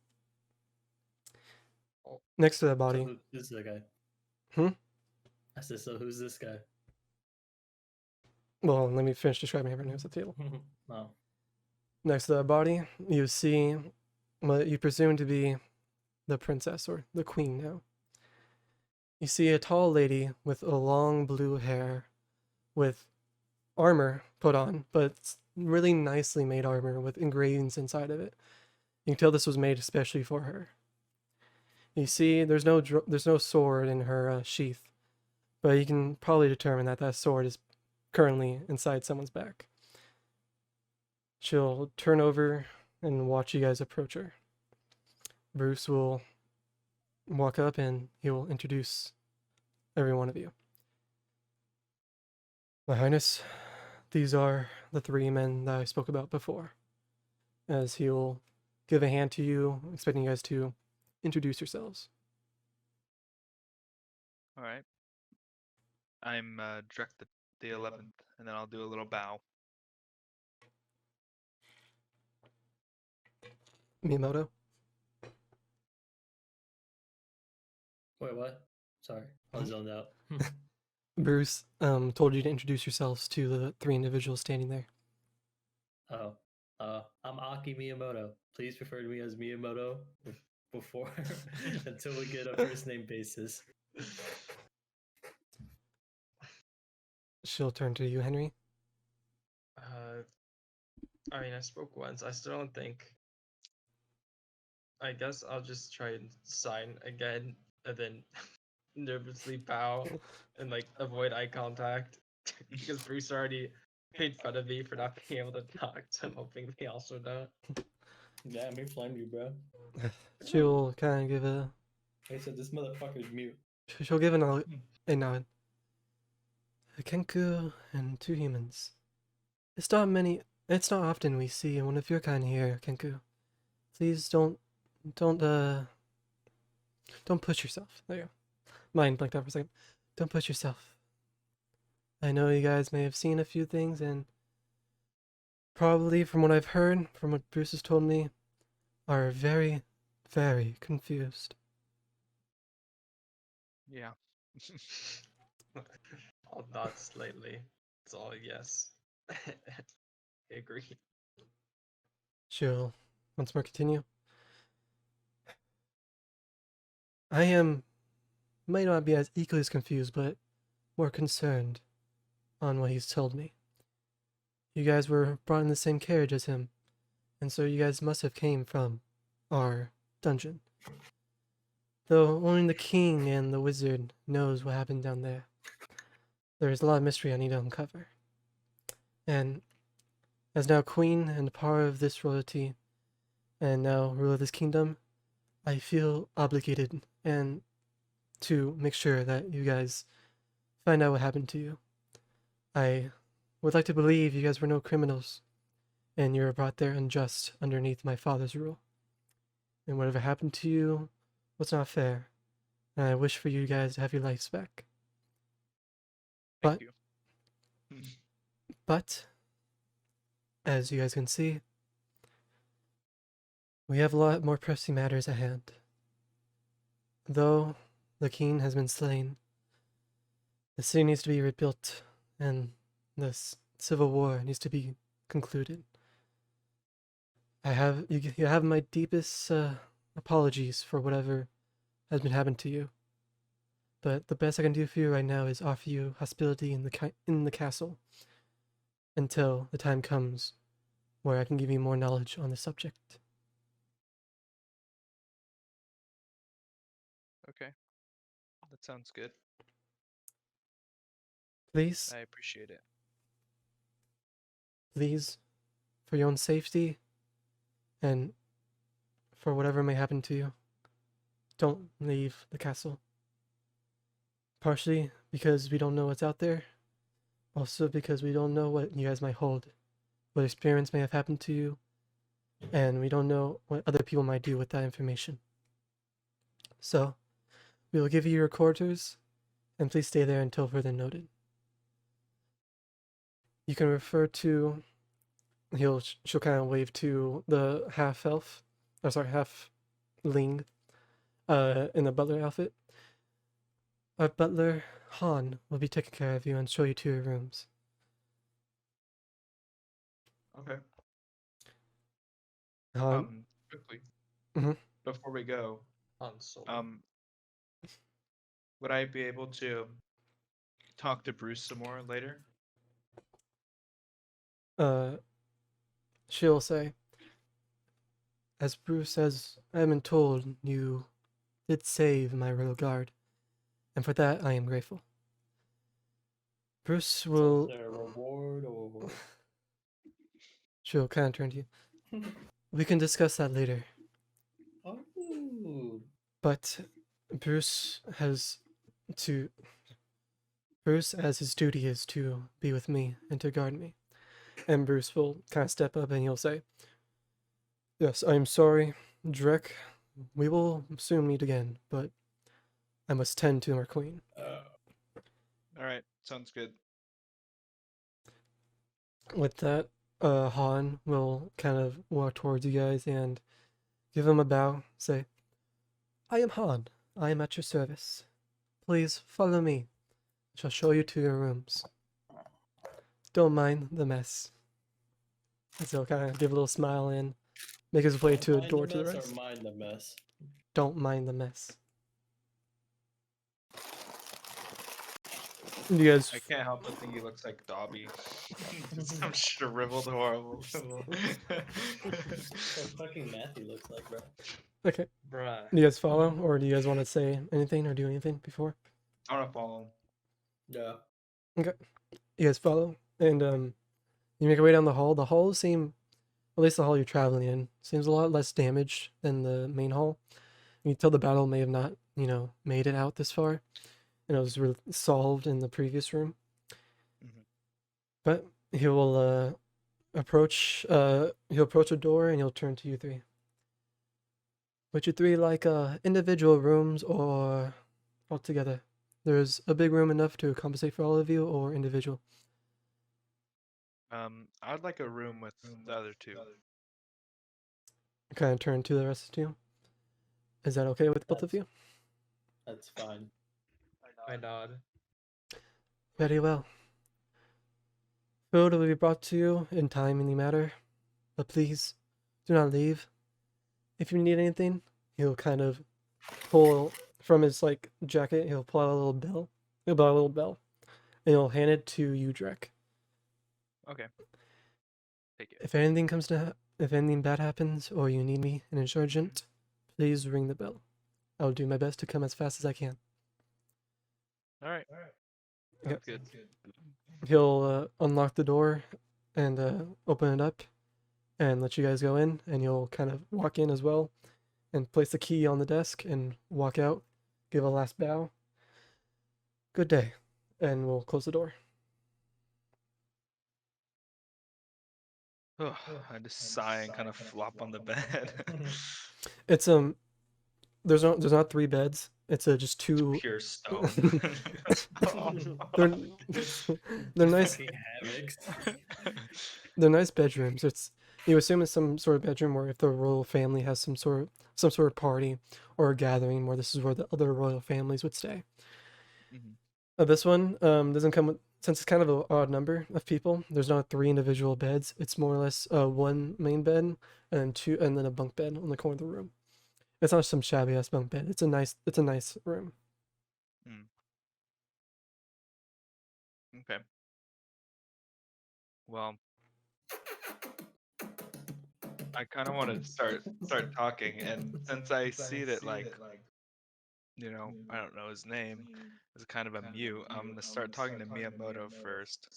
Next to that body. So who's the guy? Hmm? I said, so who's this guy? Well, let me finish describing everyone who's at the table. Oh. Next to that body, you see what you presume to be the princess, or the queen now. You see a tall lady with a long blue hair, with armor put on, but it's really nicely made armor with engravings inside of it. You can tell this was made especially for her. You see, there's no sword in her sheath, but you can probably determine that that sword is currently inside someone's back. She'll turn over and watch you guys approach her. Bruce will walk up and he will introduce every one of you. My Highness, these are the three men that I spoke about before. As he'll give a hand to you, expecting you guys to introduce yourselves. All right. I'm Drek the 11th, and then I'll do a little bow. Miyamoto, Wait, what? Sorry, I was zoned out. Bruce told you to introduce yourselves to the three individuals standing there. Oh, I'm Aki Miyamoto. Please refer to me as Miyamoto before until we get a first name basis. She'll turn to you, Henry. I mean, I spoke once. I still don't think. I guess I'll just try and sign again, and then nervously bow and like avoid eye contact because Bruce already made fun of me for not being able to talk. So I'm hoping they also don't. Yeah, me flamed you, bro. She'll kind of give a. I said this motherfucker's mute. She'll give a nod. A Kenku and two humans. It's not many. It's not often we see one of your kind here, Kenku. Please don't push yourself. There you go. Mind blanked out for a second. Don't push yourself. I know you guys may have seen a few things and probably from what I've heard, from what Bruce has told me, are very, very confused. Yeah. I'll nod slightly. It's all yes. I agree. She'll once more continue. I am might not be as equally as confused, but more concerned on what he's told me. You guys were brought in the same carriage as him, and so you guys must have came from our dungeon. Though only the king and the wizard knows what happened down there. There is a lot of mystery I need to uncover. And as now queen and part of this royalty, and now ruler of this kingdom, I feel obligated and to make sure that you guys find out what happened to you. I would like to believe you guys were no criminals, and you were brought there unjust underneath my father's rule. And whatever happened to you was not fair, and I wish for you guys to have your lives back. Thank But you. But, as you guys can see, we have a lot more pressing matters at hand. Though the king has been slain, the city needs to be rebuilt, and this civil war needs to be concluded. You have my deepest apologies for whatever has been happened to you. But the best I can do for you right now is offer you hospitality in the castle until the time comes where I can give you more knowledge on the subject. Okay. That sounds good. Please, I appreciate it. please, for your own safety and for whatever may happen to you, don't leave the castle. Partially because we don't know what's out there, also because we don't know what you guys might hold, what experiments may have happened to you, and we don't know what other people might do with that information. So, we will give you your quarters, and please stay there until further noted. You can refer to. She'll kind of wave to the half elf, or sorry, half ling, in the butler outfit. Our butler Han will be taking care of you and show you to your rooms. Okay. Han, Quickly. Mhm. Before we go, Han Solo. would I be able to talk to Bruce some more later? she'll say, as Bruce, as I have been told, you did save my royal guard, and for that I am grateful. Bruce So will. is there a reward or? She'll kind of turn to you. We can discuss that later. Oh, But Bruce has to. Bruce, as his duty is to be with me and to guard me. And Bruce will kind of step up and he'll say, "Yes, I'm sorry, Drek. We will soon meet again, but I must tend to our queen." All right, sounds good. With that, Han will kind of walk towards you guys and give him a bow. Say, "I am Han. I am at your service. Please follow me. I shall show you to your rooms. Don't mind the mess." And so he'll kind of give a little smile and make his way don't to a mind door the to the mess rest. or mind the mess? Don't mind the mess. You guys. I can't help but think he looks like Dobby. Some shriveled, horrible. What fucking Matthew looks like, bro. Okay. Bruh. Do you guys follow, or do you guys want to say anything or do anything before? I want to follow him. Yeah. You guys follow, and you make your way down the hall. The halls seem, at least the hall you're traveling in, seems a lot less damaged than the main hall. You can tell the battle may have not, made it out this far, and it was solved in the previous room. Mhm. But he will approach. He'll approach a door and he'll turn to you three. Would you three like individual rooms or all together? There's a big room enough to compensate for all of you, or individual. I'd like a room with the other two. Kind of turn to the rest of you. Is that okay with both of you? That's fine. I nod. Very well. Food will be brought to you in time in the matter, but please do not leave. If you need anything, he'll kind of pull from his jacket. He'll pull out a little bell. He'll pull out a little bell, and he'll hand it to you, Drek. Okay. Take it. If anything bad happens or you need me, an insurgent, please ring the bell. I'll do my best to come as fast as I can. All right. Yep. Sounds good. He'll unlock the door and open it up and let you guys go in, and you'll kind of walk in as well and place the key on the desk and walk out, give a last bow. Good day, and we'll close the door. Oh, I just sigh and kind of flop on the bed. It's there's not three beds. It's just two. Pure stone. they're they're nice. Fucking hammocks. They're nice bedrooms. You assume it's some sort of bedroom where if the royal family has some sort of party or a gathering where this is where the other royal families would stay. Mhm. This one doesn't come with, since it's kind of an odd number of people. There's not three individual beds. It's more or less one main bed and then a bunk bed on the corner of the room. It's not some shabby ass bunk bed. It's a nice room. Okay. Well, I kind of want to start talking, and since I see that I don't know his name is kind of a mute, I'm gonna start talking to Miyamoto first.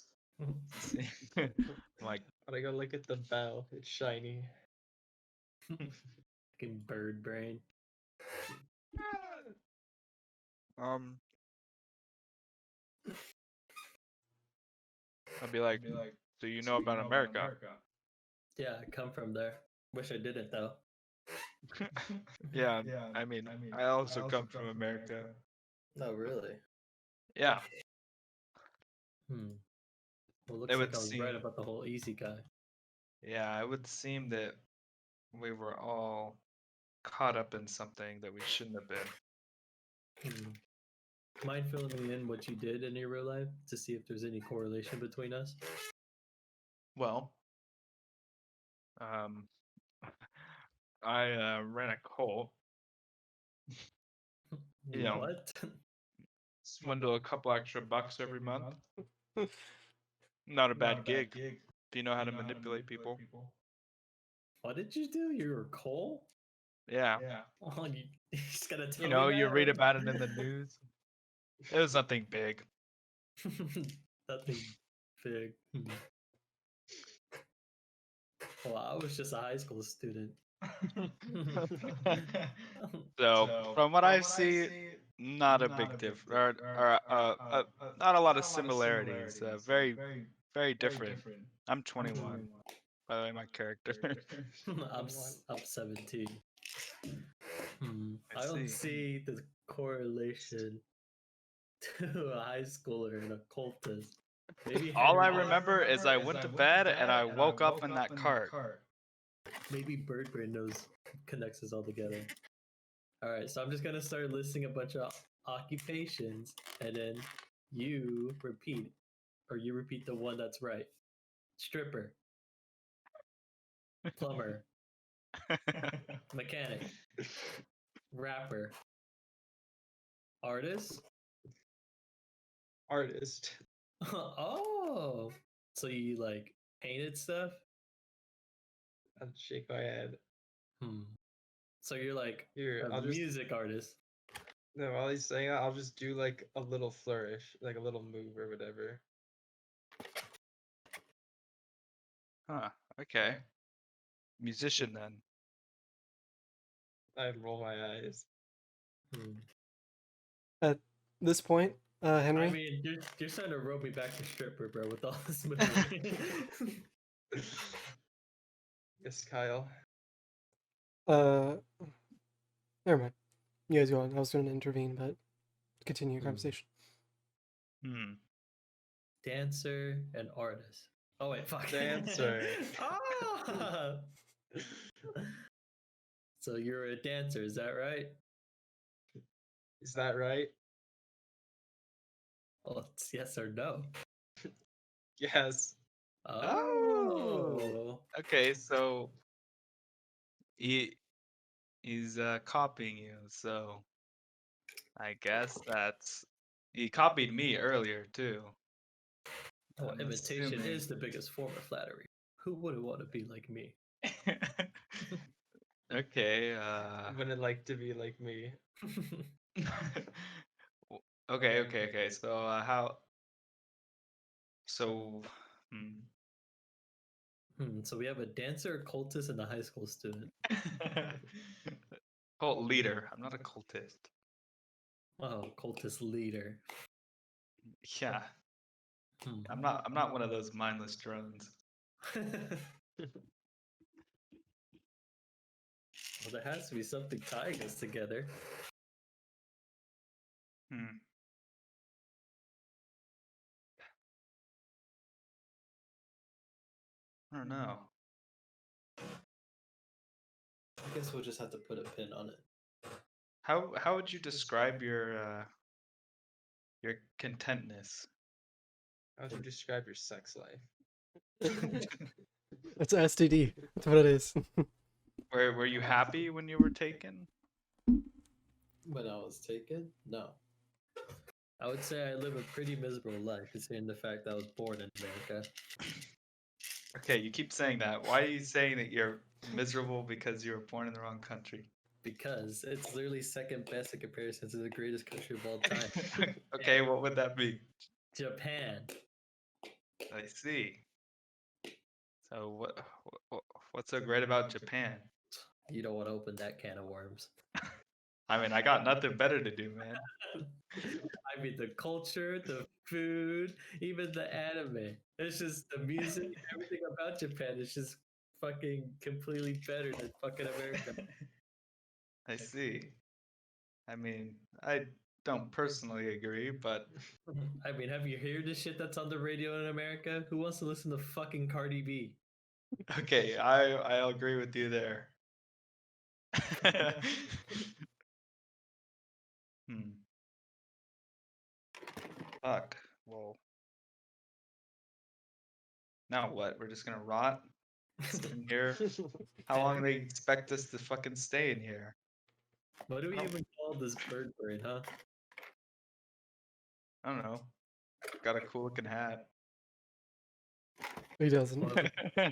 See, I'm like, Gotta go look at the bell. It's shiny. Fucking bird brain. um, I'd be like, so you know about America? Yeah, I come from there. Wish I didn't though. Yeah, I mean, I also come from America. No, really. Yeah, Hmm. Well, it looks like would I was right seem. about the whole Isekai. Yeah, it would seem that we were all caught up in something that we shouldn't have been. Mind filling me in what you did in your real life to see if there's any correlation between us? Well, I ran a cult. You know, What? swindle a couple extra bucks every month. Not a bad gig if you know how to manipulate people. What did you do? You were Cole? Yeah. Oh, you just gotta tell You me know, you that, read or- about it in the news. It was nothing big. Nothing big. Well, I was just a high school student. So, from what I see, not a big not a lot of similarities. Very, very different. I'm 21, by the way, my character. I'm 17. I I don't see. see the correlation to a high schooler and a cultist. Maybe All I Henry, remember is I went to bed and I woke up in that cart. maybe Birdbrain knows connects us all together. All right, so I'm just gonna start listing a bunch of occupations, and then you repeat, or you repeat the one that's right. Stripper, plumber, mechanic, rapper, artist. Artist. Oh, so you like painted stuff? I'll shake my head. So you're like Here, a I'll just music artist. no. While he's saying that, I'll just do like a little flourish, like a little move or whatever. Huh, okay. Musician then. I'd roll my eyes. At this point, Henry, I mean, you're starting to rope me back to stripper, bro, with all this movie. Yes, Kyle. never mind. You guys go on. I was going to intervene, but continue your conversation. Hmm. Dancer and artist. Oh wait, fuck. Dancer. Ah! So you're a dancer, is that right? Is that right? Well, it's yes or no. Yes. Oh. Okay, so he's copying you, so I guess he copied me earlier too. Well, I'm imitation assuming. is the biggest form of flattery. Who wouldn't want to be like me? Okay, Wouldn't like to be like me. okay. So so hmm. So we have a dancer, a cultist, and a high school student. Cult leader. I'm not a cultist. Oh, cultist leader. Yeah, I'm not one of those mindless drones. Well, there has to be something tying us together. Hmm. I don't know. I guess we'll just have to put a pin on it. How would you describe your contentness? How would you describe your sex life? It's a STD. That's what it is. Were you happy when you were taken? When I was taken? No. I would say I live a pretty miserable life, considering the fact that I was born in America. Okay, you keep saying that. Why are you saying that you're miserable because you were born in the wrong country? Because it's literally second best in comparison to the greatest country of all time, Okay, what would that be? Japan. I see. So what's so great about Japan? You don't want to open that can of worms. I mean, I got nothing better to do, man. I mean, the culture, the food, even the anime. It's just the music, everything about Japan is just fucking completely better than fucking America. I see. I mean, I don't personally agree, but I mean, have you heard the shit that's on the radio in America? Who wants to listen to fucking Cardi B? okay, I'll agree with you there. Hmm. Fuck. Well, now what? We're just gonna rot in here? How long do they expect us to fucking stay in here? What do we even call this bird brain, huh? I don't know. Got a cool looking hat. He doesn't. Well,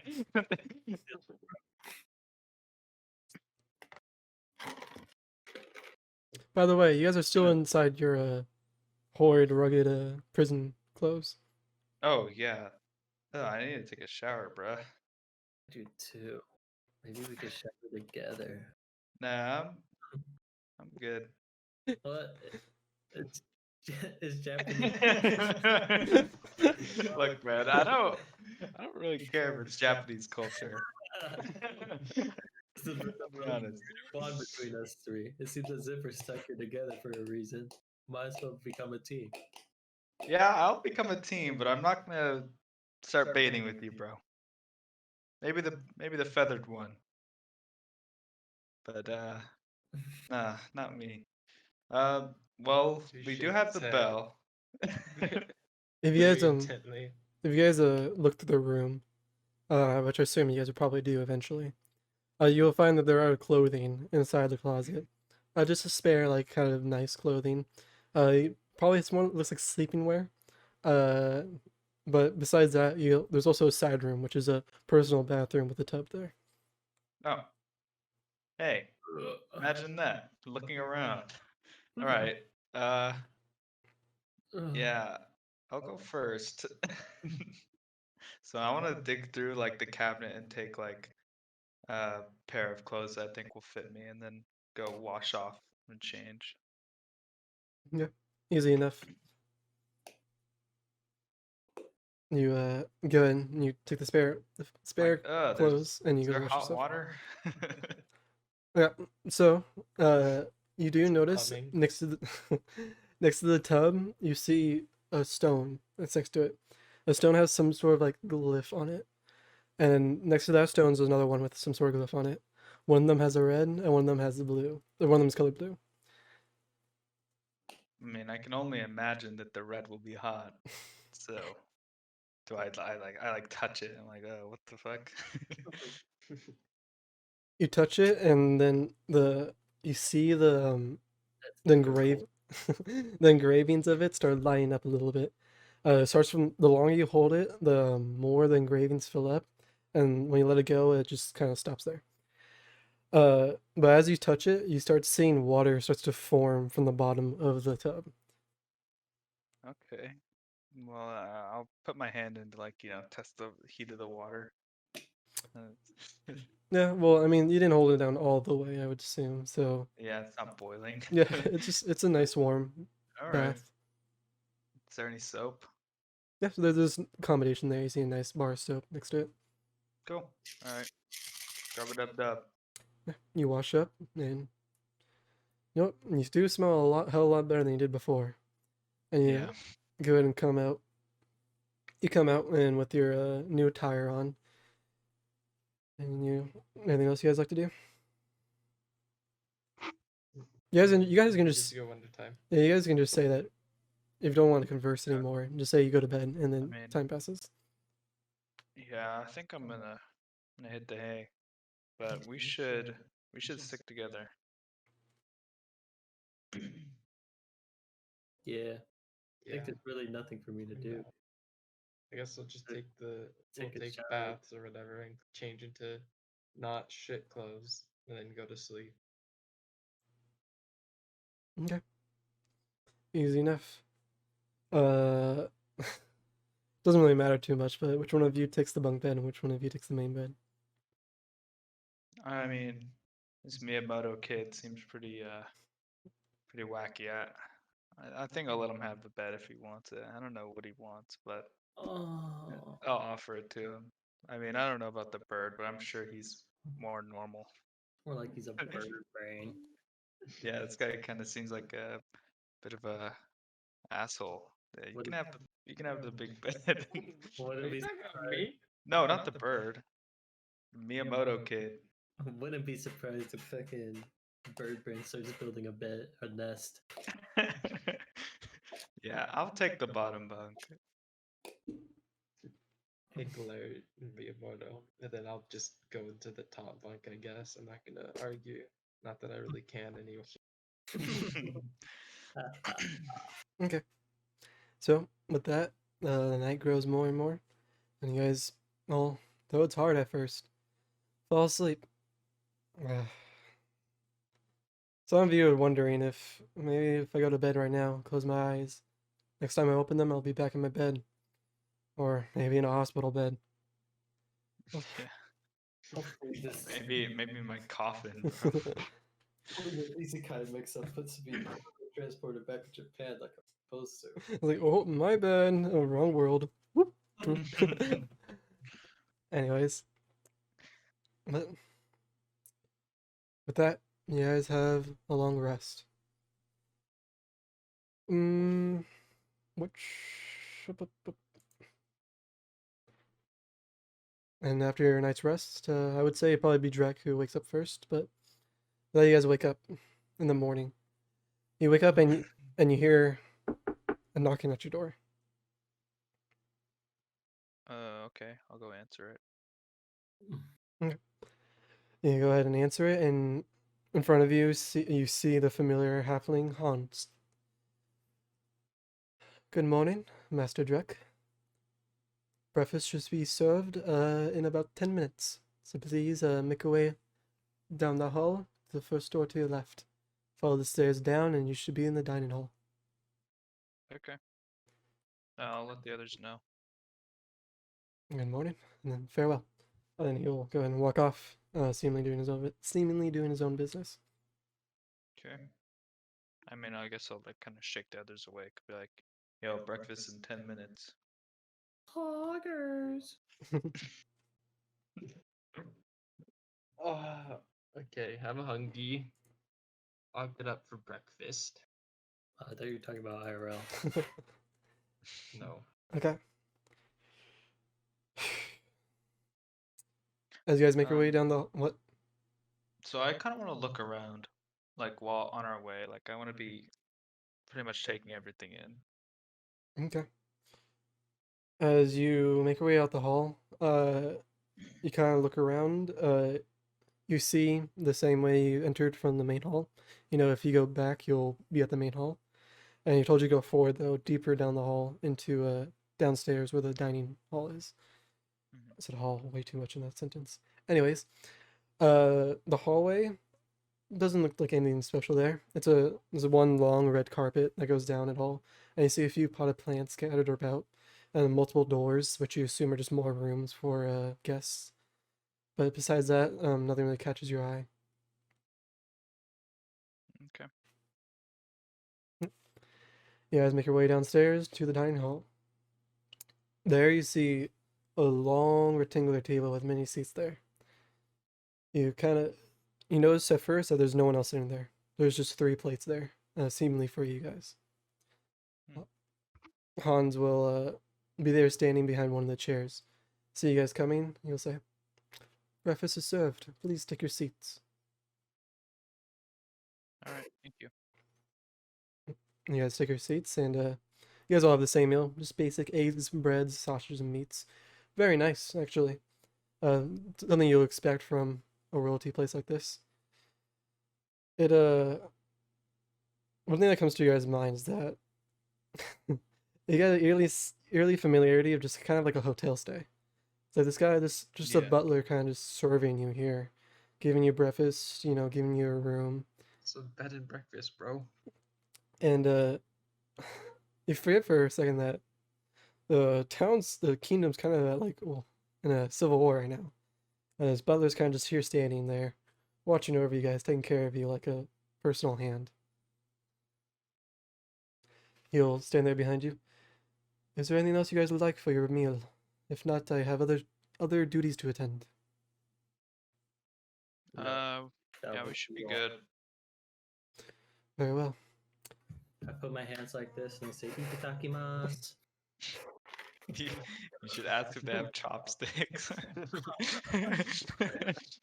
By the way, you guys are still inside your horrid, rugged prison clothes. Oh yeah. Oh, I need to take a shower, bruh. Do too. Maybe we could shower together. Nah, I'm good. What? It's it's Japanese. Look, man, I don't really care for Japanese culture. It's the I'll be honest. bond between us three. It seems as if we're stuck here together for a reason. Might as well become a team. Yeah, I'll become a team, but I'm not gonna start baiting with you, bro. Maybe the feathered one. But nah, not me. Well, You we do shake have his the head. bell. If you guys Very intently. if you guys look through the room, which I assume you guys will probably do eventually, you'll find that there are clothing inside the closet. Just a spare, like kind of nice clothing. Probably it's one looks like sleeping wear. Uh, but besides that, there's also a side room, which is a personal bathroom with a tub there. Oh, hey, imagine that. Looking around. All right. Yeah, I'll go first. So I want to dig through like the cabinet and take like a pair of clothes that I think will fit me, and then go wash off and change. Yeah, easy enough. You go in and you take the spare clothes and you Is go to there wash hot yourself. water? Yeah. So, you do notice Coming. next to the next to the tub, you see a stone that's next to it. The stone has some sort of like glyph on it, and next to that stone is another one with some sort of glyph on it. One of them has a red, and one of them has the blue. One of them is colored blue. I mean, I can only imagine that the red will be hot. So, I like touch it? I'm like, oh, what the fuck? You touch it, and then you see the engrave the engravings of it start lining up a little bit. It starts from the longer you hold it, the more the engravings fill up, and when you let it go, it just kind of stops there. But as you touch it, you start seeing water starts to form from the bottom of the tub. Okay. Well, I'll put my hand in to like, test the heat of the water. Uh, Yeah, well, I mean, you didn't hold it down all the way, I would assume. So yeah, it's not boiling. yeah, it's a nice warm All right. bath. Is there any soap? Yeah, so there's accommodation there. You see a nice bar of soap next to it. Cool. All right. Rub it up, dub. Yeah, you wash up, and you do smell hell of a lot better than you did before. And you Yeah. go ahead and come out. You come out and with your new attire on. And anything else you guys like to do? You guys can Just just go one at a time. yeah, you guys can just say that if you don't want to converse anymore, just say you go to bed and then mean- time passes. Yeah, I think I'm gonna hit the hay. But we should stick together. Yeah. I Yeah. think there's really nothing for me to do. I guess I'll just Take- we'll take a take shower. baths or whatever and change into not shit clothes and then go to sleep. Okay. Easy enough. Uh doesn't really matter too much, but which one of you takes the bunk bed and which one of you takes the main bed? I mean, this Miyamoto kid seems pretty wacky. I think I'll let him have the bed if he wants it. I don't know what he wants, but Oh, I'll offer it to him. I mean, I don't know about the bird, but I'm sure he's more normal. more like he's a bird brain. Yeah, this guy kind of seems like a bit of a asshole. Yeah, What you can have the big bed. Wouldn't Are you be talking about me? No, not the bird. Miyamoto kid. wouldn't be surprised if fucking bird brain starts building a nest. Yeah, I'll take the bottom bunk. Hickler and Miyamoto, and then I'll just go into the top bunk, I guess. I'm not gonna argue. Not that I really can anyway. Okay. So with that, the night grows more and more, and you guys, well, though it's hard at first, fall asleep. Some of you are wondering if maybe if I go to bed right now, close my eyes, next time I open them, I'll be back in my bed, or maybe in a hospital bed. Yeah. Hopefully this Maybe my coffin, bro. hopefully this Isekai mix-up puts me transported back to Japan like I'm supposed to. Like, oh, my bad, oh, wrong world. Whoop. Anyways, but with that, you guys have a long rest. Which and after your night's rest, I would say it'd probably be Drek who wakes up first, but let you guys wake up in the morning. You wake up and you hear a knocking at your door. Okay, I'll go answer it. You go ahead and answer it, and in front of you, you see the familiar halfling Hans. Good morning, Master Drek. Breakfast should be served in about 10 minutes. So please make your way down the hall to the first door to your left. Follow the stairs down, and you should be in the dining hall. Okay. I'll let the others know. Good morning, and then farewell. And then he'll go ahead and walk off, seemingly doing his own business. Okay. I mean, I guess I'll like kind of shake the others awake. Be like, yo, breakfast in 10 minutes. Hoggers. Okay, I'm hungry. I'll get up for breakfast. I thought you were talking about IRL. No. Okay. As you guys make your way down the what? So I kind of want to look around, like while on our way. Like I want to be pretty much taking everything in. Okay. As you make your way out the hall, you kind of look around. You see the same way you entered from the main hall. You know, if you go back, you'll be at the main hall. And he told you to go forward, though, deeper down the hall into downstairs where the dining hall is. Mhm. I said hall way too much in that sentence. Anyways, the hallway doesn't look like anything special there. There's a one long red carpet that goes down it all, and you see a few potted plants scattered about, and multiple doors, which you assume are just more rooms for guests. But besides that, nothing really catches your eye. Okay. You guys make your way downstairs to the dining hall. There you see a long rectangular table with many seats there. You notice at first that there's no one else sitting there. There's just 3 plates there, seemingly for you guys. Hmm. Hans will be there standing behind one of the chairs. See you guys coming, he'll say, breakfast is served. Please take your seats. All right. Thank you. You guys take your seats, and you guys all have the same meal. Just basic eggs, breads, sausages, and meats. Very nice, actually. Something you'll expect from a royalty place like this. It one thing that comes to your guys' mind is that you got an eerily familiarity of just kind of like a hotel stay. So this guy, just a Yeah. butler, kind of just serving you here, giving you breakfast, giving you a room, It's a bed and breakfast, bro. and you forget for a second that the kingdom's kind of in a civil war right now. And his butler's kind of just here standing there, watching over you guys, taking care of you like a personal hand. He'll stand there behind you. Is there anything else you guys would like for your meal? If not, I have other duties to attend. That Yeah, we would should be all. good. Very well. I put my hands like this and say "Itadakimasu." You should ask if they have chopsticks. Wait,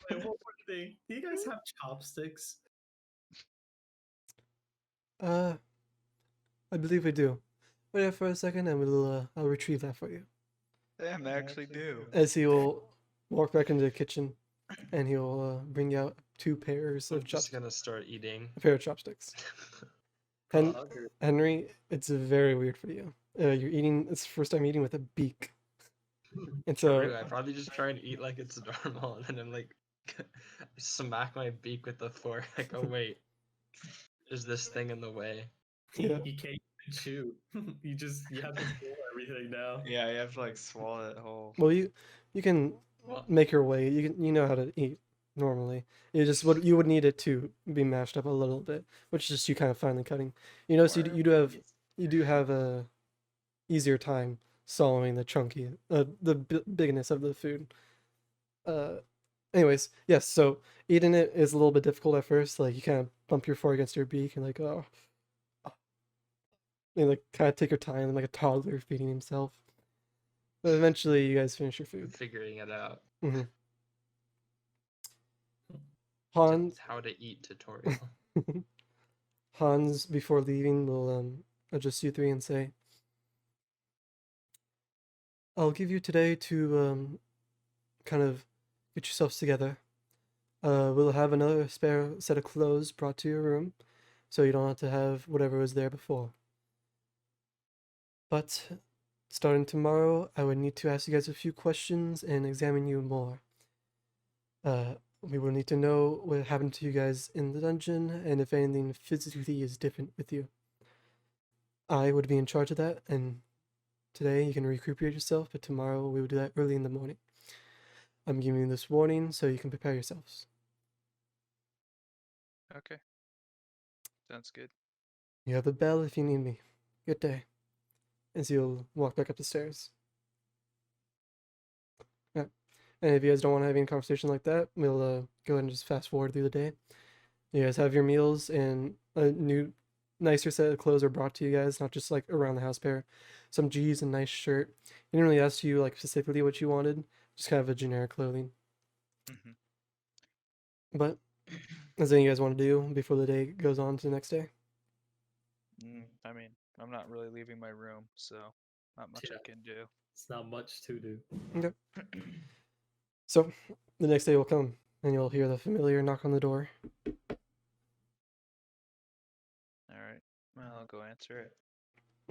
one more thing. Do you guys have chopsticks? I believe we do. Wait for a second, and I'll retrieve that for you. Damn, they actually do. As he will walk back into the kitchen, and he'll bring out 2 pairs I'm of just chopsticks. gonna start eating. A pair of chopsticks. Hen- Hoggers. Henry, it's very weird for you. You're eating. It's the first time eating with a beak. And True, so I probably just try and eat like it's normal, and then I'm like, smack my beak with the fork. Like, oh wait, Is this thing in the way? Yeah. You can't even chew. You have to pull everything now. Yeah, you have to like swallow it whole. Well, you can Well, make your way. You know how to eat normally. You just would you would need it to be mashed up a little bit, which is just you kind of finely cutting. You notice you do have a easier time swallowing the chunky bigness of the food. Uh, anyways, yes. So eating it is a little bit difficult at first. Like you kind of bump your fork against your beak and like oh, and like kind of take your time like a toddler feeding himself. But eventually, you guys finish your food. figuring it out. Mm-hmm. Just Hans, how to eat tutorial. Hans, before leaving, will address you three and say, "I'll give you today to kind of get yourselves together. We'll have another spare set of clothes brought to your room, so you don't have to have whatever was there before. But starting tomorrow, I would need to ask you guys a few questions and examine you more. We will need to know what happened to you guys in the dungeon and if anything physically is different with you. I would be in charge of that, and today you can recuperate yourself, but tomorrow we will do that early in the morning. I'm giving you this warning so you can prepare yourselves. Okay. Sounds good. You have a bell if you need me. Good day." As you'll walk back up the stairs. Yeah. And if you guys don't want to have any conversation like that, we'll go ahead and just fast forward through the day. You guys have your meals, and a new, nicer set of clothes are brought to you guys, not just like around the house pair. Some G's and nice shirt. He didn't really ask you like specifically what you wanted, just kind of a generic clothing. Hmm. But is there anything you guys want to do before the day goes on to the next day? I mean, I'm not really leaving my room, so not much Yeah. I can do. It's not much to do. Okay. So the next day will come, and you'll hear the familiar knock on the door. All right. Well, I'll go answer it.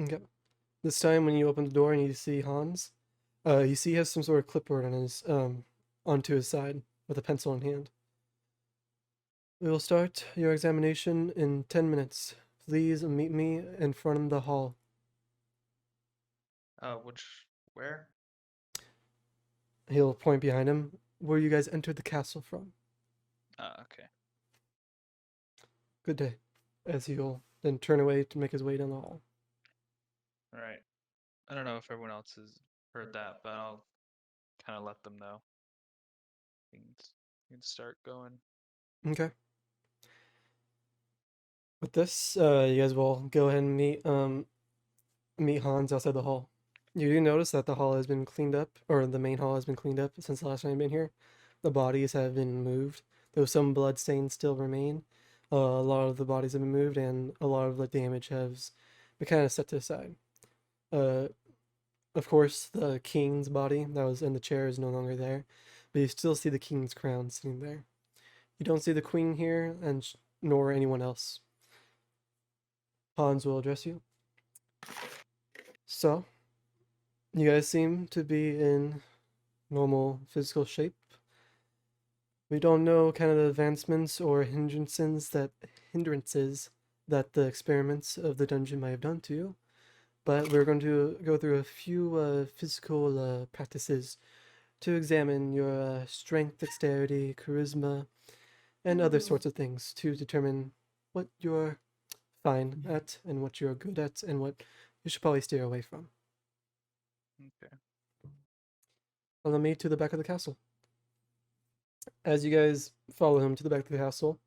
Okay. This time, when you open the door and you see Hans, you see he has some sort of clipboard on his onto his side with a pencil in hand. "We will start your examination in 10 minutes. Please meet me in front of the hall." Where? He'll point behind him. "Where you guys entered the castle from." Okay. "Good day." As he'll then turn away to make his way down the hall. All right. I don't know if everyone else has heard that, but I'll kind of let them know. You can start going. Okay. With this, you guys will go ahead and meet Hans outside the hall. You do notice that the hall has been cleaned up, or the main hall has been cleaned up since the last time you've been here. The bodies have been moved, though some blood stains still remain. A lot of the bodies have been moved, and a lot of the damage has been kind of set to the side. Uh, of course, the king's body that was in the chair is no longer there, but you still see the king's crown sitting there. You don't see the queen here, and nor anyone else. Hans will address you. "So, you guys seem to be in normal physical shape. We don't know kind of the advancements or hindrances that the experiments of the dungeon might have done to you, but we're going to go through a few physical practices to examine your strength, dexterity, charisma, and other sorts of things to determine what you're fine at and what you're good at and what you should probably steer away from. Okay. Follow me to the back of the castle." As you guys follow him to the back of the castle,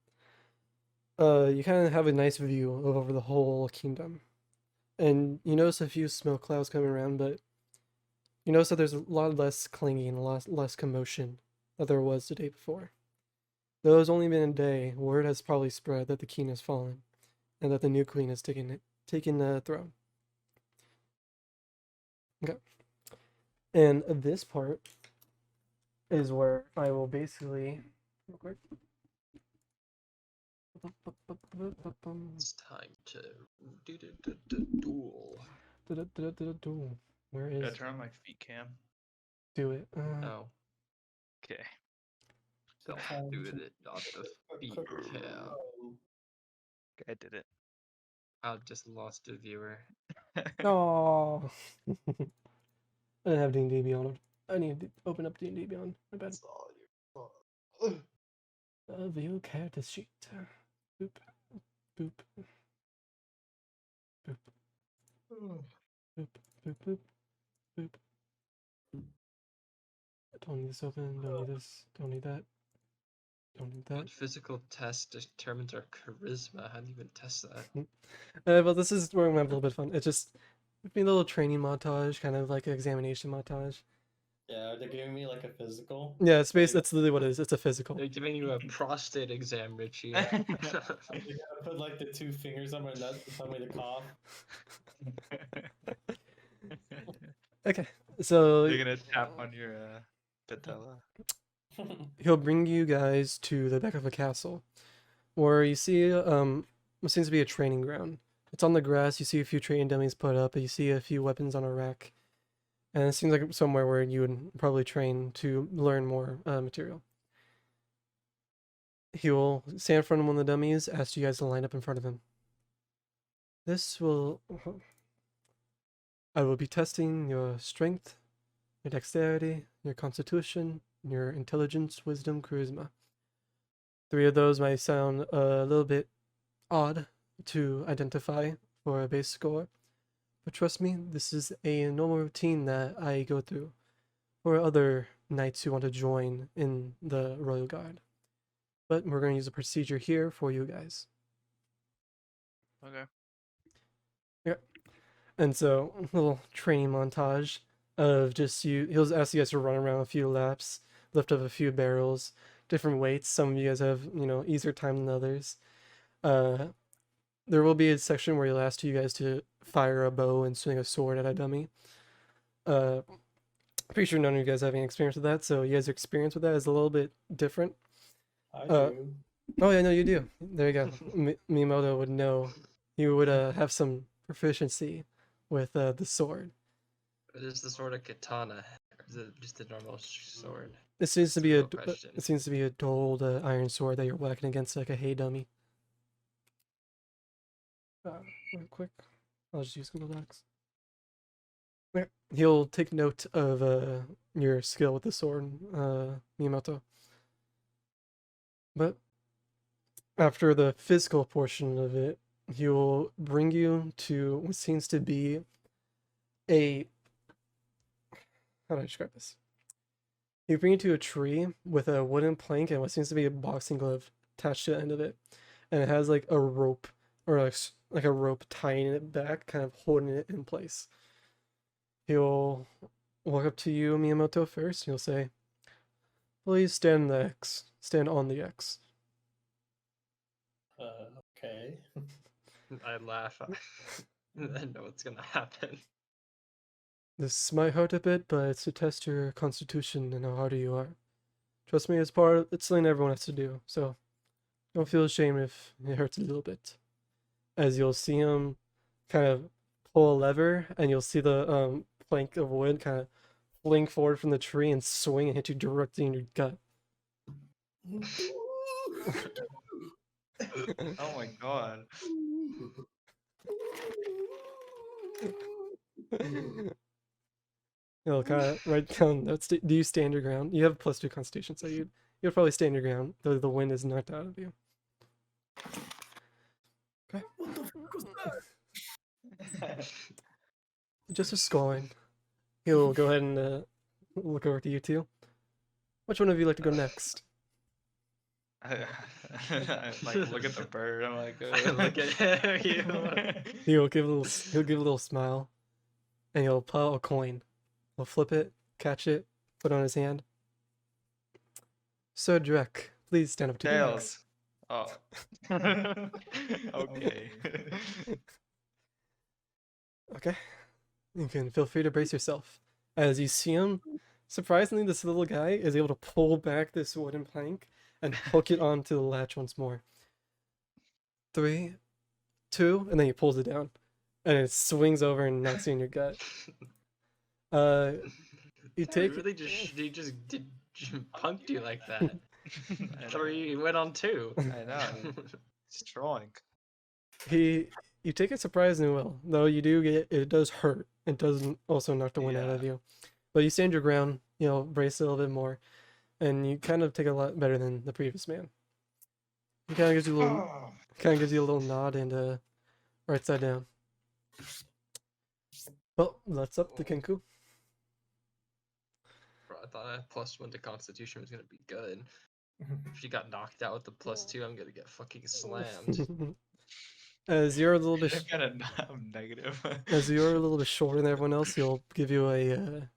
you kind of have a nice view of over the whole kingdom. And you notice a few smoke clouds coming around, but you notice that there's a lot less clanging, a lot less commotion that there was the day before. Though it's only been a day, word has probably spread that the king has fallen, and that the new queen has taken the throne. Okay. And this part is where I will basically real quick. It's time to duel. Where Gotta is turn on my feet cam. do it? Oh, Okay. don't do it, not the feet cam. I did it. I just lost a viewer. Oh. I didn't have D&D Beyond. I need to open up D&D Beyond. My bad. It's all your fault. View character sheet. Boop. Boop. Boop. Boop. Boop. Boop. Boop. Don't need this open. Don't need this. Don't need that. Don't need that. What physical test determines our charisma? How do you even test that? But this is where I'm gonna have a little bit of fun. It's just be a little training montage, kind of like an examination montage. Yeah, are they giving me like a physical? Yeah, it's based. That's literally what it is. It's a physical. They're giving you a prostate exam, Richie. They gotta put like the 2 fingers on my nuts to tell me to cough. Okay, so You're gonna tap on your patella. he'll bring you guys to the back of a castle, where you see what seems to be a training ground. It's on the grass. You see a few training dummies put up. You see a few weapons on a rack, and it seems like somewhere where you would probably train to learn more material. He will stand in front of one of the dummies, ask you guys to line up in front of him. This will... I will be testing your strength, your dexterity, your constitution, your intelligence, wisdom, charisma. 3 of those might sound a little bit odd to identify for a base score, but trust me, this is a normal routine that I go through for other knights who want to join in the Royal Guard. But we're going to use a procedure here for you guys. Okay. And so, a little training montage of just you. He'll ask you guys to run around a few laps, lift up a few barrels, different weights. Some of you guys have, easier time than others. There will be a section where he'll ask you guys to fire a bow and swing a sword at a dummy. Pretty sure none of you guys have any experience with that, so you guys' experience with that is a little bit different. I Uh, do. Oh yeah, no, you do. There you go. Miyamoto would know. You would have some proficiency with the sword. Is the sword a katana? Or is it just a normal sword? It seems to be Real a question. it seems to be a dulled iron sword that you're whacking against like a hay dummy. Real quick, I'll just use Google Docs. Okay. He'll take note of your skill with the sword, Miyamoto. But after the physical portion of it, he will bring you to what seems to be a... How do I describe this? He'll bring you to a tree with a wooden plank and what seems to be a boxing glove attached to the end of it. And it has like a rope, or like a rope tying it back, kind of holding it in place. He'll walk up to you, Miyamoto, first. He'll say, "Please stand on the X. Stand on the X." Okay. I laugh. I know what's gonna happen. This might hurt a bit, but it's to test your constitution and how hardy you are. Trust me, it's something everyone has to do, so don't feel ashamed if it hurts a little bit. As you'll see him kind of pull a lever, and you'll see the plank of wood kind of fling forward from the tree and swing and hit you directly in your gut. Oh my god. You'll kind of right down. Do you stand your ground? You have +2 constitution, so you'll probably stand your ground, though the wind is knocked out of you. Okay. What the fuck was that? Just a scoring. He'll go ahead and look over to you two. Which one of you like to go next? I like look at the bird. I'm like, Look at you. He'll give a little smile, and he'll pull out a coin. He'll flip it, catch it, put it on his hand. Sir Drek, please stand up to the X. Tails. Oh. Okay. Okay. You can feel free to brace yourself. As you see him, surprisingly, this little guy is able to pull back this wooden plank and hook it onto the latch once more. 3, 2, and then he pulls it down. And it swings over and knocks you in your gut. You take... He just punked you like that. 3 went on 2. I know. Strong. He you take it surprisingly well, though you do get it does hurt. It doesn't also knock the wind out of Yeah. you, but you stand your ground. You know, brace it a little bit more, and you kind of take it a lot better than the previous man. He kind of gives you a little, kind of gives you a little nod and right side down. Well, that's up to Kenku. Bro, I thought that +1 to Constitution was gonna be good. If she got knocked out with the +2, I'm gonna get fucking slammed. As you're a little bit, I'm kind of negative. as you're a little bit shorter than everyone else, he'll give you a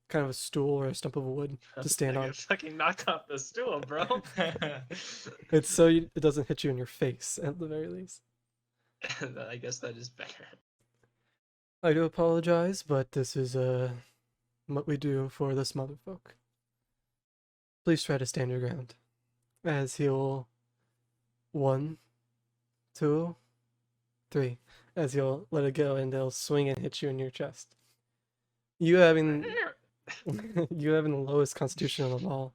kind of a stool or a stump of wood to stand I on. get fucking knocked off the stool, bro. It's so it doesn't hit you in your face at the very least. I guess that is better. I do apologize, but this is what we do for this motherfolk. Please try to stand your ground. As he'll 1, 2, 3. As he'll let it go and they'll swing and hit you in your chest. You having you having the lowest constitution of them all.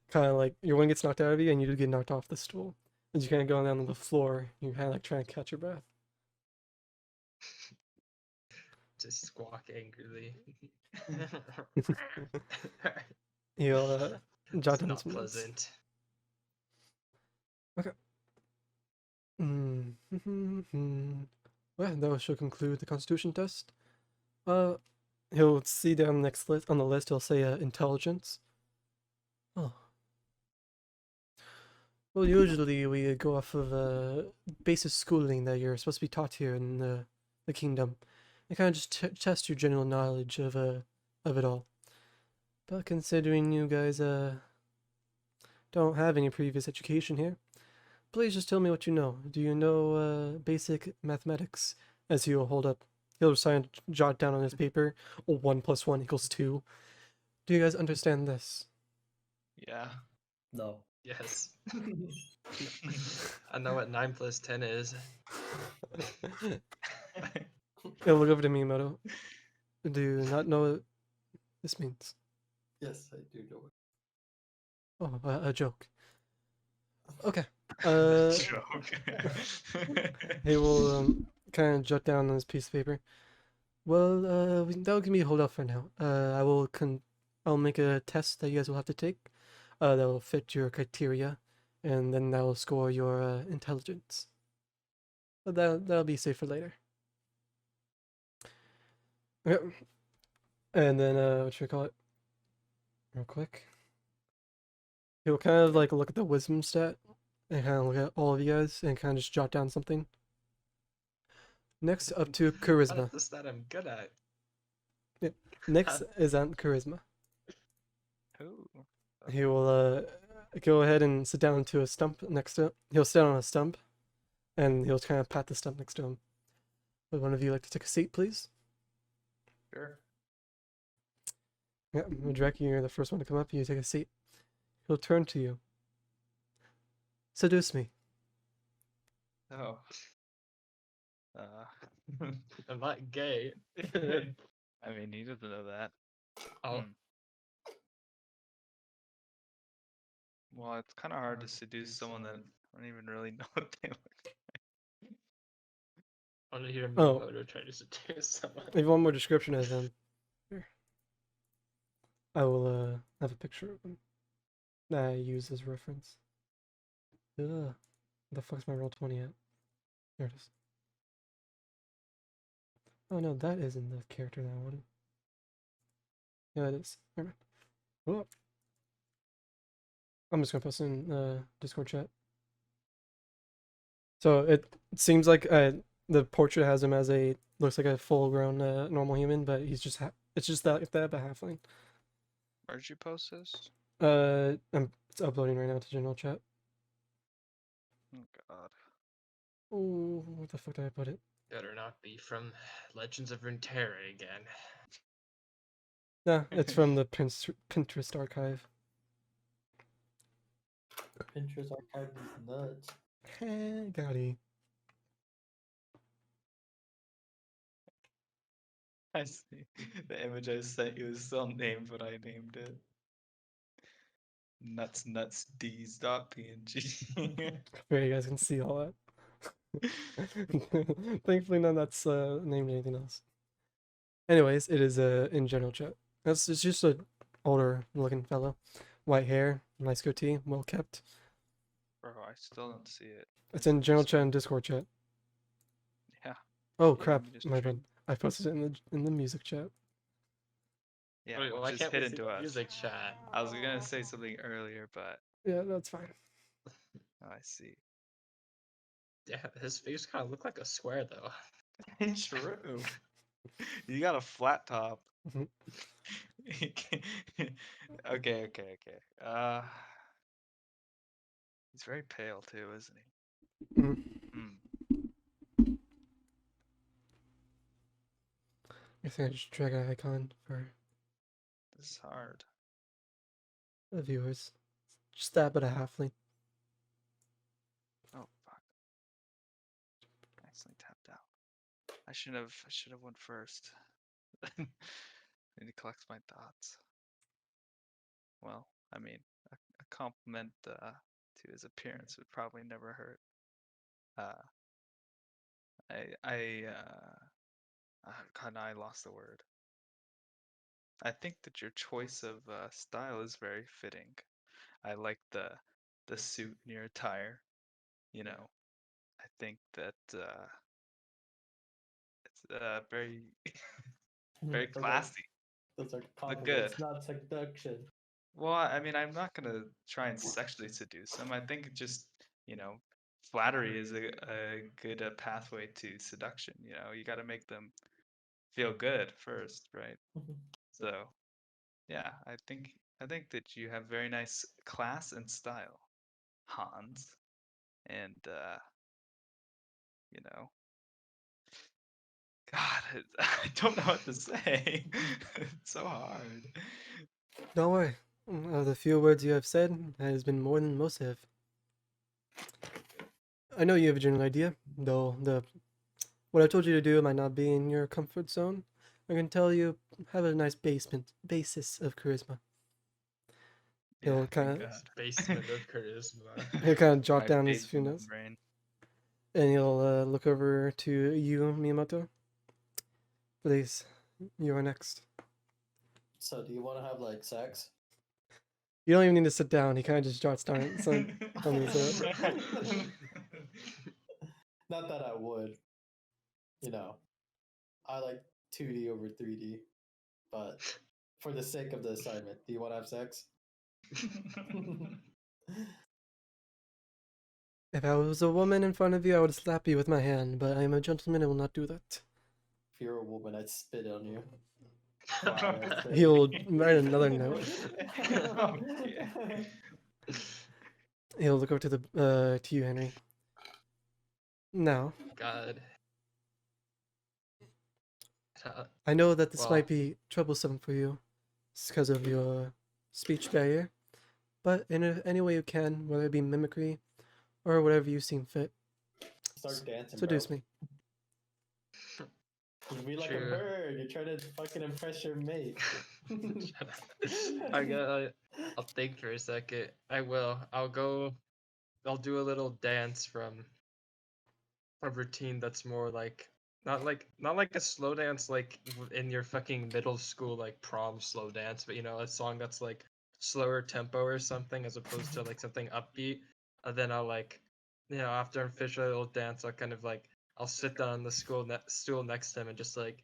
Kind of like your one gets knocked out of you and you do get knocked off the stool. As you kind of go down to the floor, you kind of like trying to catch your breath. Just squawk angrily. He'll jot It's down not some notes. pleasant. Well, that should conclude the Constitution test. He'll see down next list on the list. He'll say intelligence. Oh. Well, usually we go off of basic schooling that you're supposed to be taught here in the kingdom. They kind of just test your general knowledge of it all. But considering you guys don't have any previous education here, please just tell me what you know. Do you know basic mathematics? As he'll hold up, he'll jot down on his paper, 1 + 1 = 2. Do you guys understand this? Yeah. No. Yes. I know what 9 + 10 is. He'll look over to Miyamoto. Do you not know what this means? Yes, I do know it. Oh, a joke. Okay. Joke. He will kind of jot down on his piece of paper. Well, that'll give me a hold off for now. I'll make a test that you guys will have to take. That will fit your criteria, and then that will score your intelligence. But that'll be safe for later. Okay. And then what should I call it? Real quick. He'll kind of like look at the wisdom stat and kind of look at all of you guys and kind of just jot down something. Next up to charisma. That's that I'm good at. Next is on charisma. Ooh. He will go ahead and sit down to a stump next to him. He'll sit on a stump and he'll kind of pat the stump next to him. Would one of you like to take a seat, please? Sure. Yeah, Drek, you're the first one to come up. You take a seat. He'll turn to you. Seduce me. Oh. I'm not gay. I mean, he doesn't know that. Oh, Well, it's kind of hard to seduce someone that I don't even really know what they look like. I want to hear Oh. Miyamoto try to seduce someone. I have one more description of him. Here. I will have a picture of him that I use as reference. Ugh. Where the fuck's my roll 20 at? There it is. Oh no, that isn't the character that I wanted. Yeah, it is. Never mind. Oh. I'm just gonna post in Discord chat. So it seems like the portrait has him as looks like a full-grown normal human, but he's just it's just that but halfling. Where'd you post this? It's uploading right now to general chat. Oh God. Oh, where the fuck did I put it? Better not be from Legends of Runeterra again. Nah, it's from the Pinterest archive. Pinterest archive is nuts. Hey, Gotti. I see. The image I sent you is still named what I named it. Nuts D's dot PNG. Where you guys can see all that. Thankfully, none that's named anything else. Anyways, it is in general chat. It's just a older looking fellow, white hair, nice goatee, well kept. Bro, I still don't see it. It's in general Discord. chat and Discord chat. Yeah. Oh Yeah, crap, let me just my check. bad. I posted it in the music chat. Yeah, Wait, which why is can't we hidden see to the us. music chat? I was gonna say something earlier, but Yeah, that's fine. I see. Yeah, his face kind of looked like a square though. True. You got a flat top. Mhm. Okay, okay, okay. He's very pale too, isn't he? Mhm. Hmm. I think I just drag an icon for This is hard. the viewers. Just that, but a halfling. Oh fuck. Accidentally tapped out. I should have went first. Need to collect my thoughts. Well, I mean, a compliment to his appearance would probably never hurt. Uh, God, now I lost the word. I think that your choice of style is very fitting. I like the suit in your attire. You know, I think that it's very very Those are- classy. Those are Look good. compliments, not seduction. Well, I mean, I'm not gonna try and sexually seduce him. I think just, you know, flattery is a good pathway to seduction. You know, you got to make them feel good first, right? So, yeah, I think that you have very nice class and style, Hans, and you know, God, I don't know what to say. It's so hard. Don't worry. Of the few words you have said, that has been more than most have. I know you have a general idea, though what I told you to do might not be in your comfort zone. I can tell you have a nice basis of charisma. Yeah, He'll kind thank of God. Basement of charisma. he'll kind of jot My down his few basement notes, membrane. and he'll look over to you, Miyamoto. Please, you are next. So, do you want to have like sex? You don't even need to sit down. He kind of just jots down some on his. Not that I would. You know, I like 2D over 3D, but for the sake of the assignment, do you want to have sex? If I was a woman in front of you, I would slap you with my hand, but I am a gentleman and will not do that. If you're a woman, I'd spit on you. He'll write another note. Okay. He'll look over to you, Henry. Now, God. I know that this Well, might be troublesome for you, because of your speech barrier, but in any way you can, whether it be mimicry or whatever you seem fit, Start dancing, seduce bro. me. You be like a True. bird. You're trying to fucking impress your mate. Shut up. I'll think for a second. I will. I'll do a little dance from a routine that's more like not like a slow dance like in your fucking middle school like prom slow dance, but you know, a song that's like slower tempo or something as opposed to like something upbeat. And then I'll like, you know, after I finish a little dance, I'll kind of like I'll sit down on the stool next to him and just like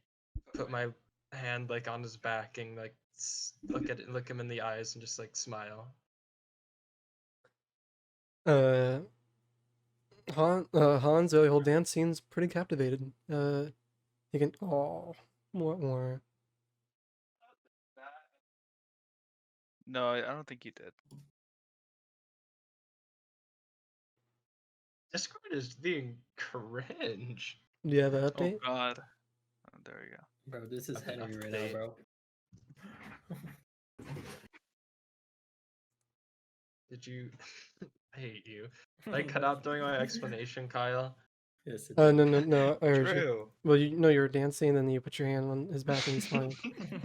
put my hand like on his back and like look him in the eyes and just like smile. Uh, Hans, the whole dance seems pretty captivated. You can, oh, more. No, I don't think you did. Discord is being cringe. Do you have an Oh update? God. Oh, there we go. Bro, this is Okay, Henry right now, update. bro. Did you? I hate you. Did I cut out during my explanation, Kyle? Yes, it No, I heard you. True. Well, you know you're dancing, and then you put your hand on his back and he smiled.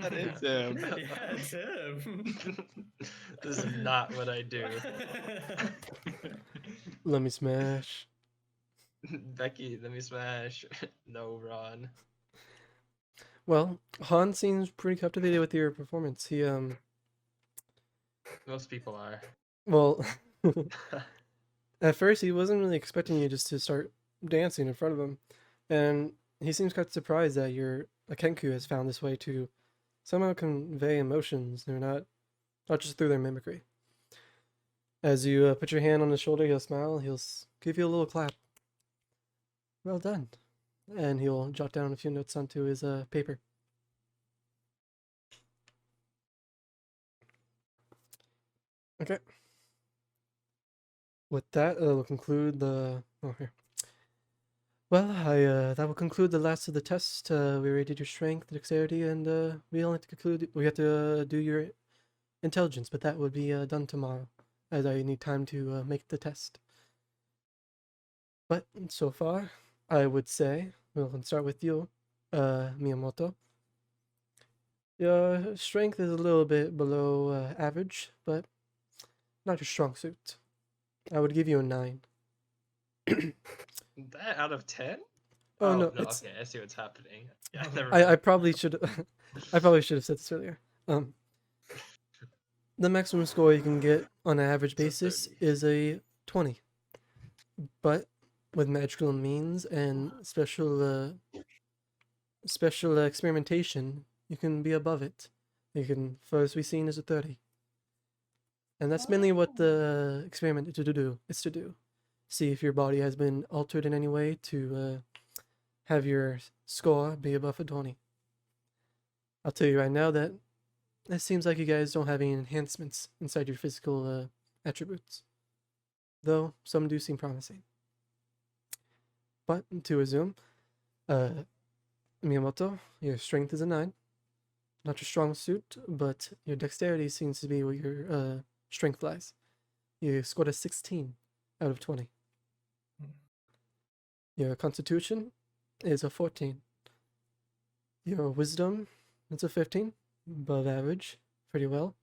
That is him. Yeah, it's him. This is not what I do. Let me smash. Becky, let me smash. No, Ron. Well, Han seems pretty captivated with your performance. He Most people are. well, at first he wasn't really expecting you just to start dancing in front of him, and he seems quite surprised that your Akenku has found this way to somehow convey emotions. They're not just through their mimicry. As you put your hand on his shoulder, he'll smile. He'll give you a little clap. Well done, and he'll jot down a few notes onto his paper. Okay. With that, we'll conclude the. Oh, here. Well, that will conclude the last of the tests. We rated your strength, dexterity, and we only have to conclude. We have to do your intelligence, but that would be done tomorrow, as I need time to make the test. But so far, I would say we'll start with you, Miyamoto. Your strength is a little bit below average, but not your strong suit. I would give you a 9. That out of 10? Oh no, no, it's okay, I see what's happening. Yeah, never I mind. probably should I probably should have said this earlier. The maximum score you can get on an average It's a basis 30. is a 20. But with magical means and special experimentation, you can be above it. You can first be seen as a 30. And that's mainly what the experiment is to do. See if your body has been altered in any way to have your score be above a 20. I'll tell you right now that it seems like you guys don't have any enhancements inside your physical attributes. Though some do seem promising. But to resume, Miyamoto, your strength is a 9. Not your strong suit, but your dexterity seems to be where your strength lies. You scored a 16 out of 20. Your constitution is a 14. Your wisdom, it's a 15, above average, pretty well.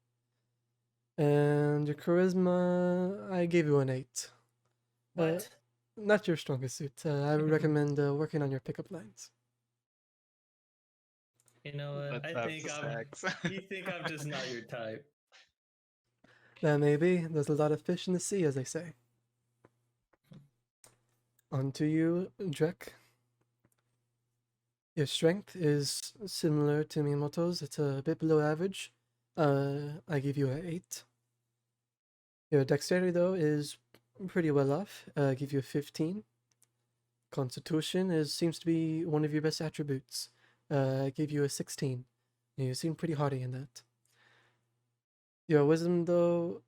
And your charisma, I gave you an 8. What? Not your strongest suit. I would recommend working on your pickup lines. You know what? Let's I have think sex. You think I'm just not your type. That may be. There's a lot of fish in the sea, as they say. On to you, Drek. Your strength is similar to Miyamoto's. It's a bit below average. I give you an 8. Your dexterity, though, is pretty well off. I give you a 15. Constitution seems to be one of your best attributes. I give you a 16. You seem pretty hardy in that. Your wisdom, though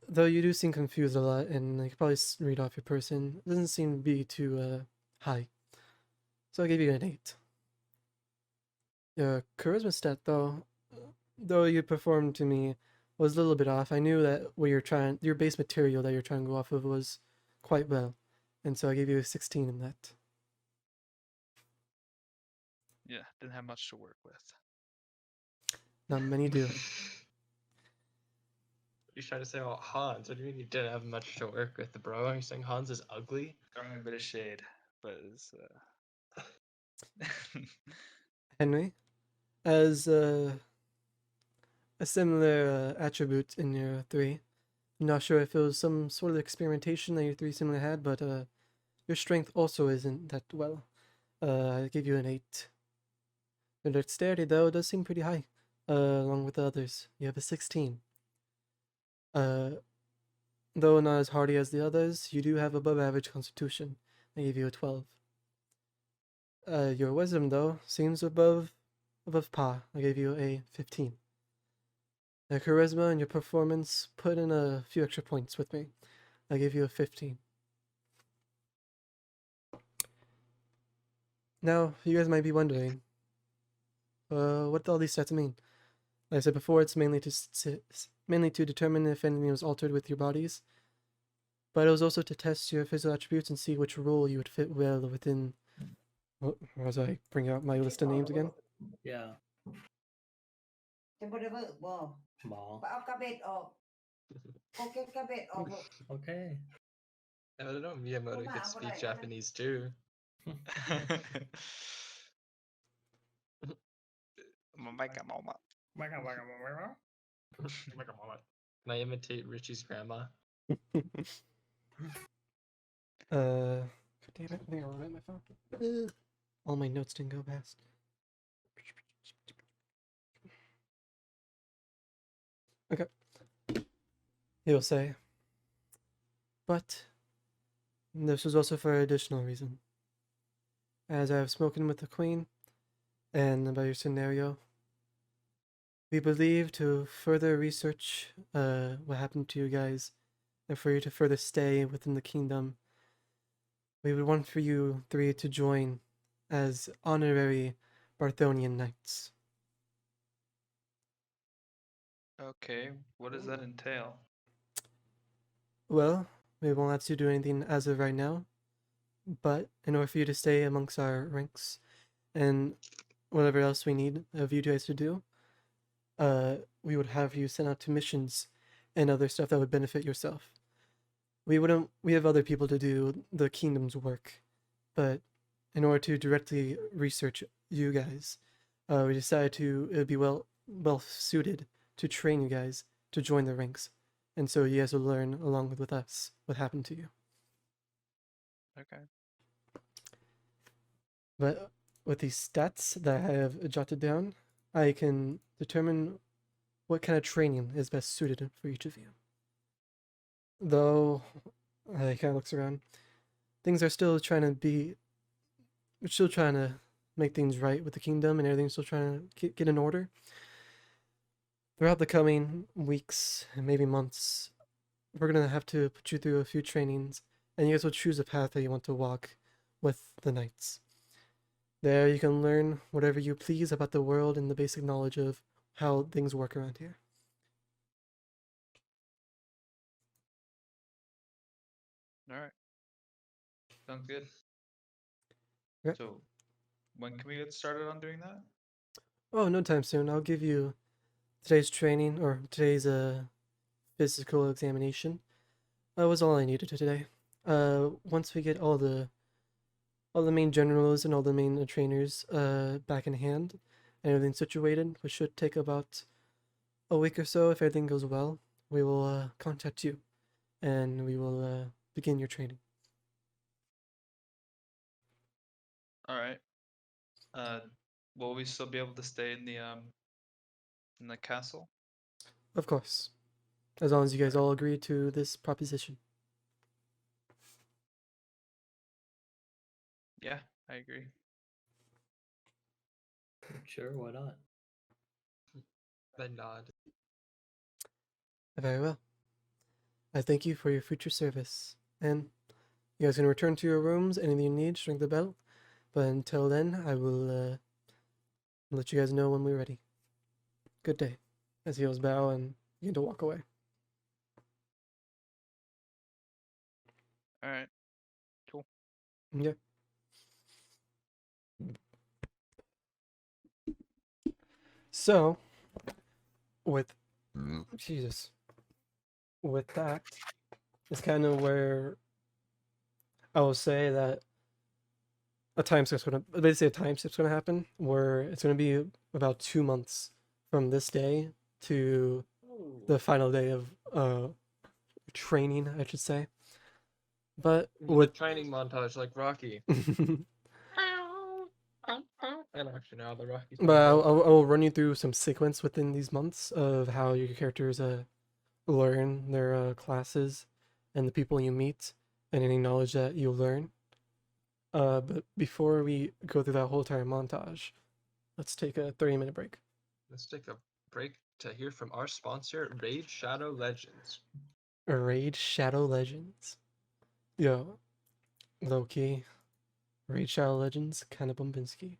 you do seem confused a lot, and I could probably read off your person, it doesn't seem to be too high. So I'll give you an 8. Your charisma stat, though you performed to me, was a little bit off. I knew that your base material that you're trying to go off of was quite well, and so I gave you a 16 in that. Yeah, didn't have much to work with. Not many do. You trying to say, oh, Hans? What do you mean you didn't have much to work with, bro? Are you saying Hans is ugly? Throwing a bit of shade, but it's Henry, as a similar attribute in your 3, I'm not sure if it was some sort of experimentation that your 3 similar had, but your strength also isn't that well. I give you an 8. Your dexterity, though, does seem pretty high, along with the others. You have a 16. Though not as hardy as the others, you do have above average constitution. I give you a 12. Your wisdom, though, seems above par. I gave you a 15. Your charisma and your performance put in a few extra points with me. I gave you a 15. Now, you guys might be wondering, what do all these stats mean? Like I said before, it's mainly to determine if anything was altered with your bodies, but it was also to test your physical attributes and see which role you would fit well within. As I bring out my list of names again. Yeah. Ball. Ball. Okay. Okay. I don't know. Miyamoto could speak Japanese too. Can I imitate Richie's grandma? God damn it! I think I wrote it in my phone. All my notes didn't go past. Okay. He'll say, but this was also for an additional reason. As I have spoken with the Queen, and about your scenario, we believe to further research what happened to you guys, and for you to further stay within the kingdom, we would want for you three to join as honorary Barthonian knights. Okay, what does that entail? Well, we won't let you do anything as of right now, but in order for you to stay amongst our ranks and whatever else we need of you guys to do, we would have you sent out to missions and other stuff that would benefit yourself. We have other people to do the kingdom's work, but in order to directly research you guys, we decided it would be well suited to train you guys to join the ranks, and so you guys will learn along with us what happened to you. Okay. But with these stats that I have jotted down, I can determine what kind of training is best suited for each of you. Though, he kind of looks around, things are still trying to be. We're still trying to make things right with the kingdom, and everything's still trying to get in order. Throughout the coming weeks and maybe months, we're gonna have to put you through a few trainings, and you guys will choose a path that you want to walk with the knights. There, you can learn whatever you please about the world and the basic knowledge of how things work around here. All right. Sounds good. Okay. So, when can we get started on doing that? Oh, no time soon. I'll give you today's training or today's physical examination. That was all I needed today. Once we get all the main generals and all the main trainers back in hand and everything situated, which should take about a week or so if everything goes well, we will contact you and we will begin your training. All right. Will we still be able to stay in the castle? Of course, as long as you guys all agree to this proposition. Yeah, I agree. Sure, why not? The nod. Very well. I thank you for your future service, and you guys can return to your rooms. Anything you need, just ring the bell. But until then, I will let you guys know when we're ready. Good day. As heels bow and begin to walk away. All right. Yeah. So, with Jesus, with that, it's kind of where I will say that a time skip's gonna happen, where it's gonna be about 2 months from this day to the final day of training, I should say. But With training montage like Rocky. And actually now the Rocky. But I will run you through some sequence within these months of how your characters learn their classes and the people you meet and any knowledge that you learn. But before we go through that whole entire montage, let's take a 30-minute break. Let's take a break to hear from our sponsor, Raid Shadow Legends. Raid Shadow Legends. Yo, low-key. Raid Shadow Legends, kind of Bumbinski.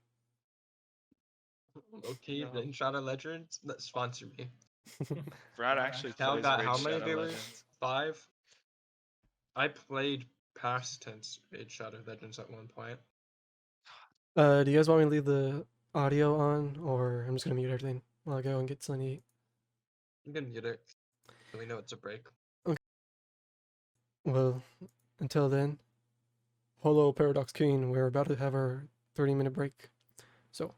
Okay, No. then Shadow Legends, that sponsor me. Brad actually Now plays got Raid how many Shadow viewers? Legends. 5. I played past tense Raid Shadow Legends at one point. Do you guys want me to leave the audio on, or I'm just gonna mute everything while I go and get something to eat? You can mute it. So we know it's a break. Well, until then, hello, Paradox King. We're about to have our 30-minute break. So,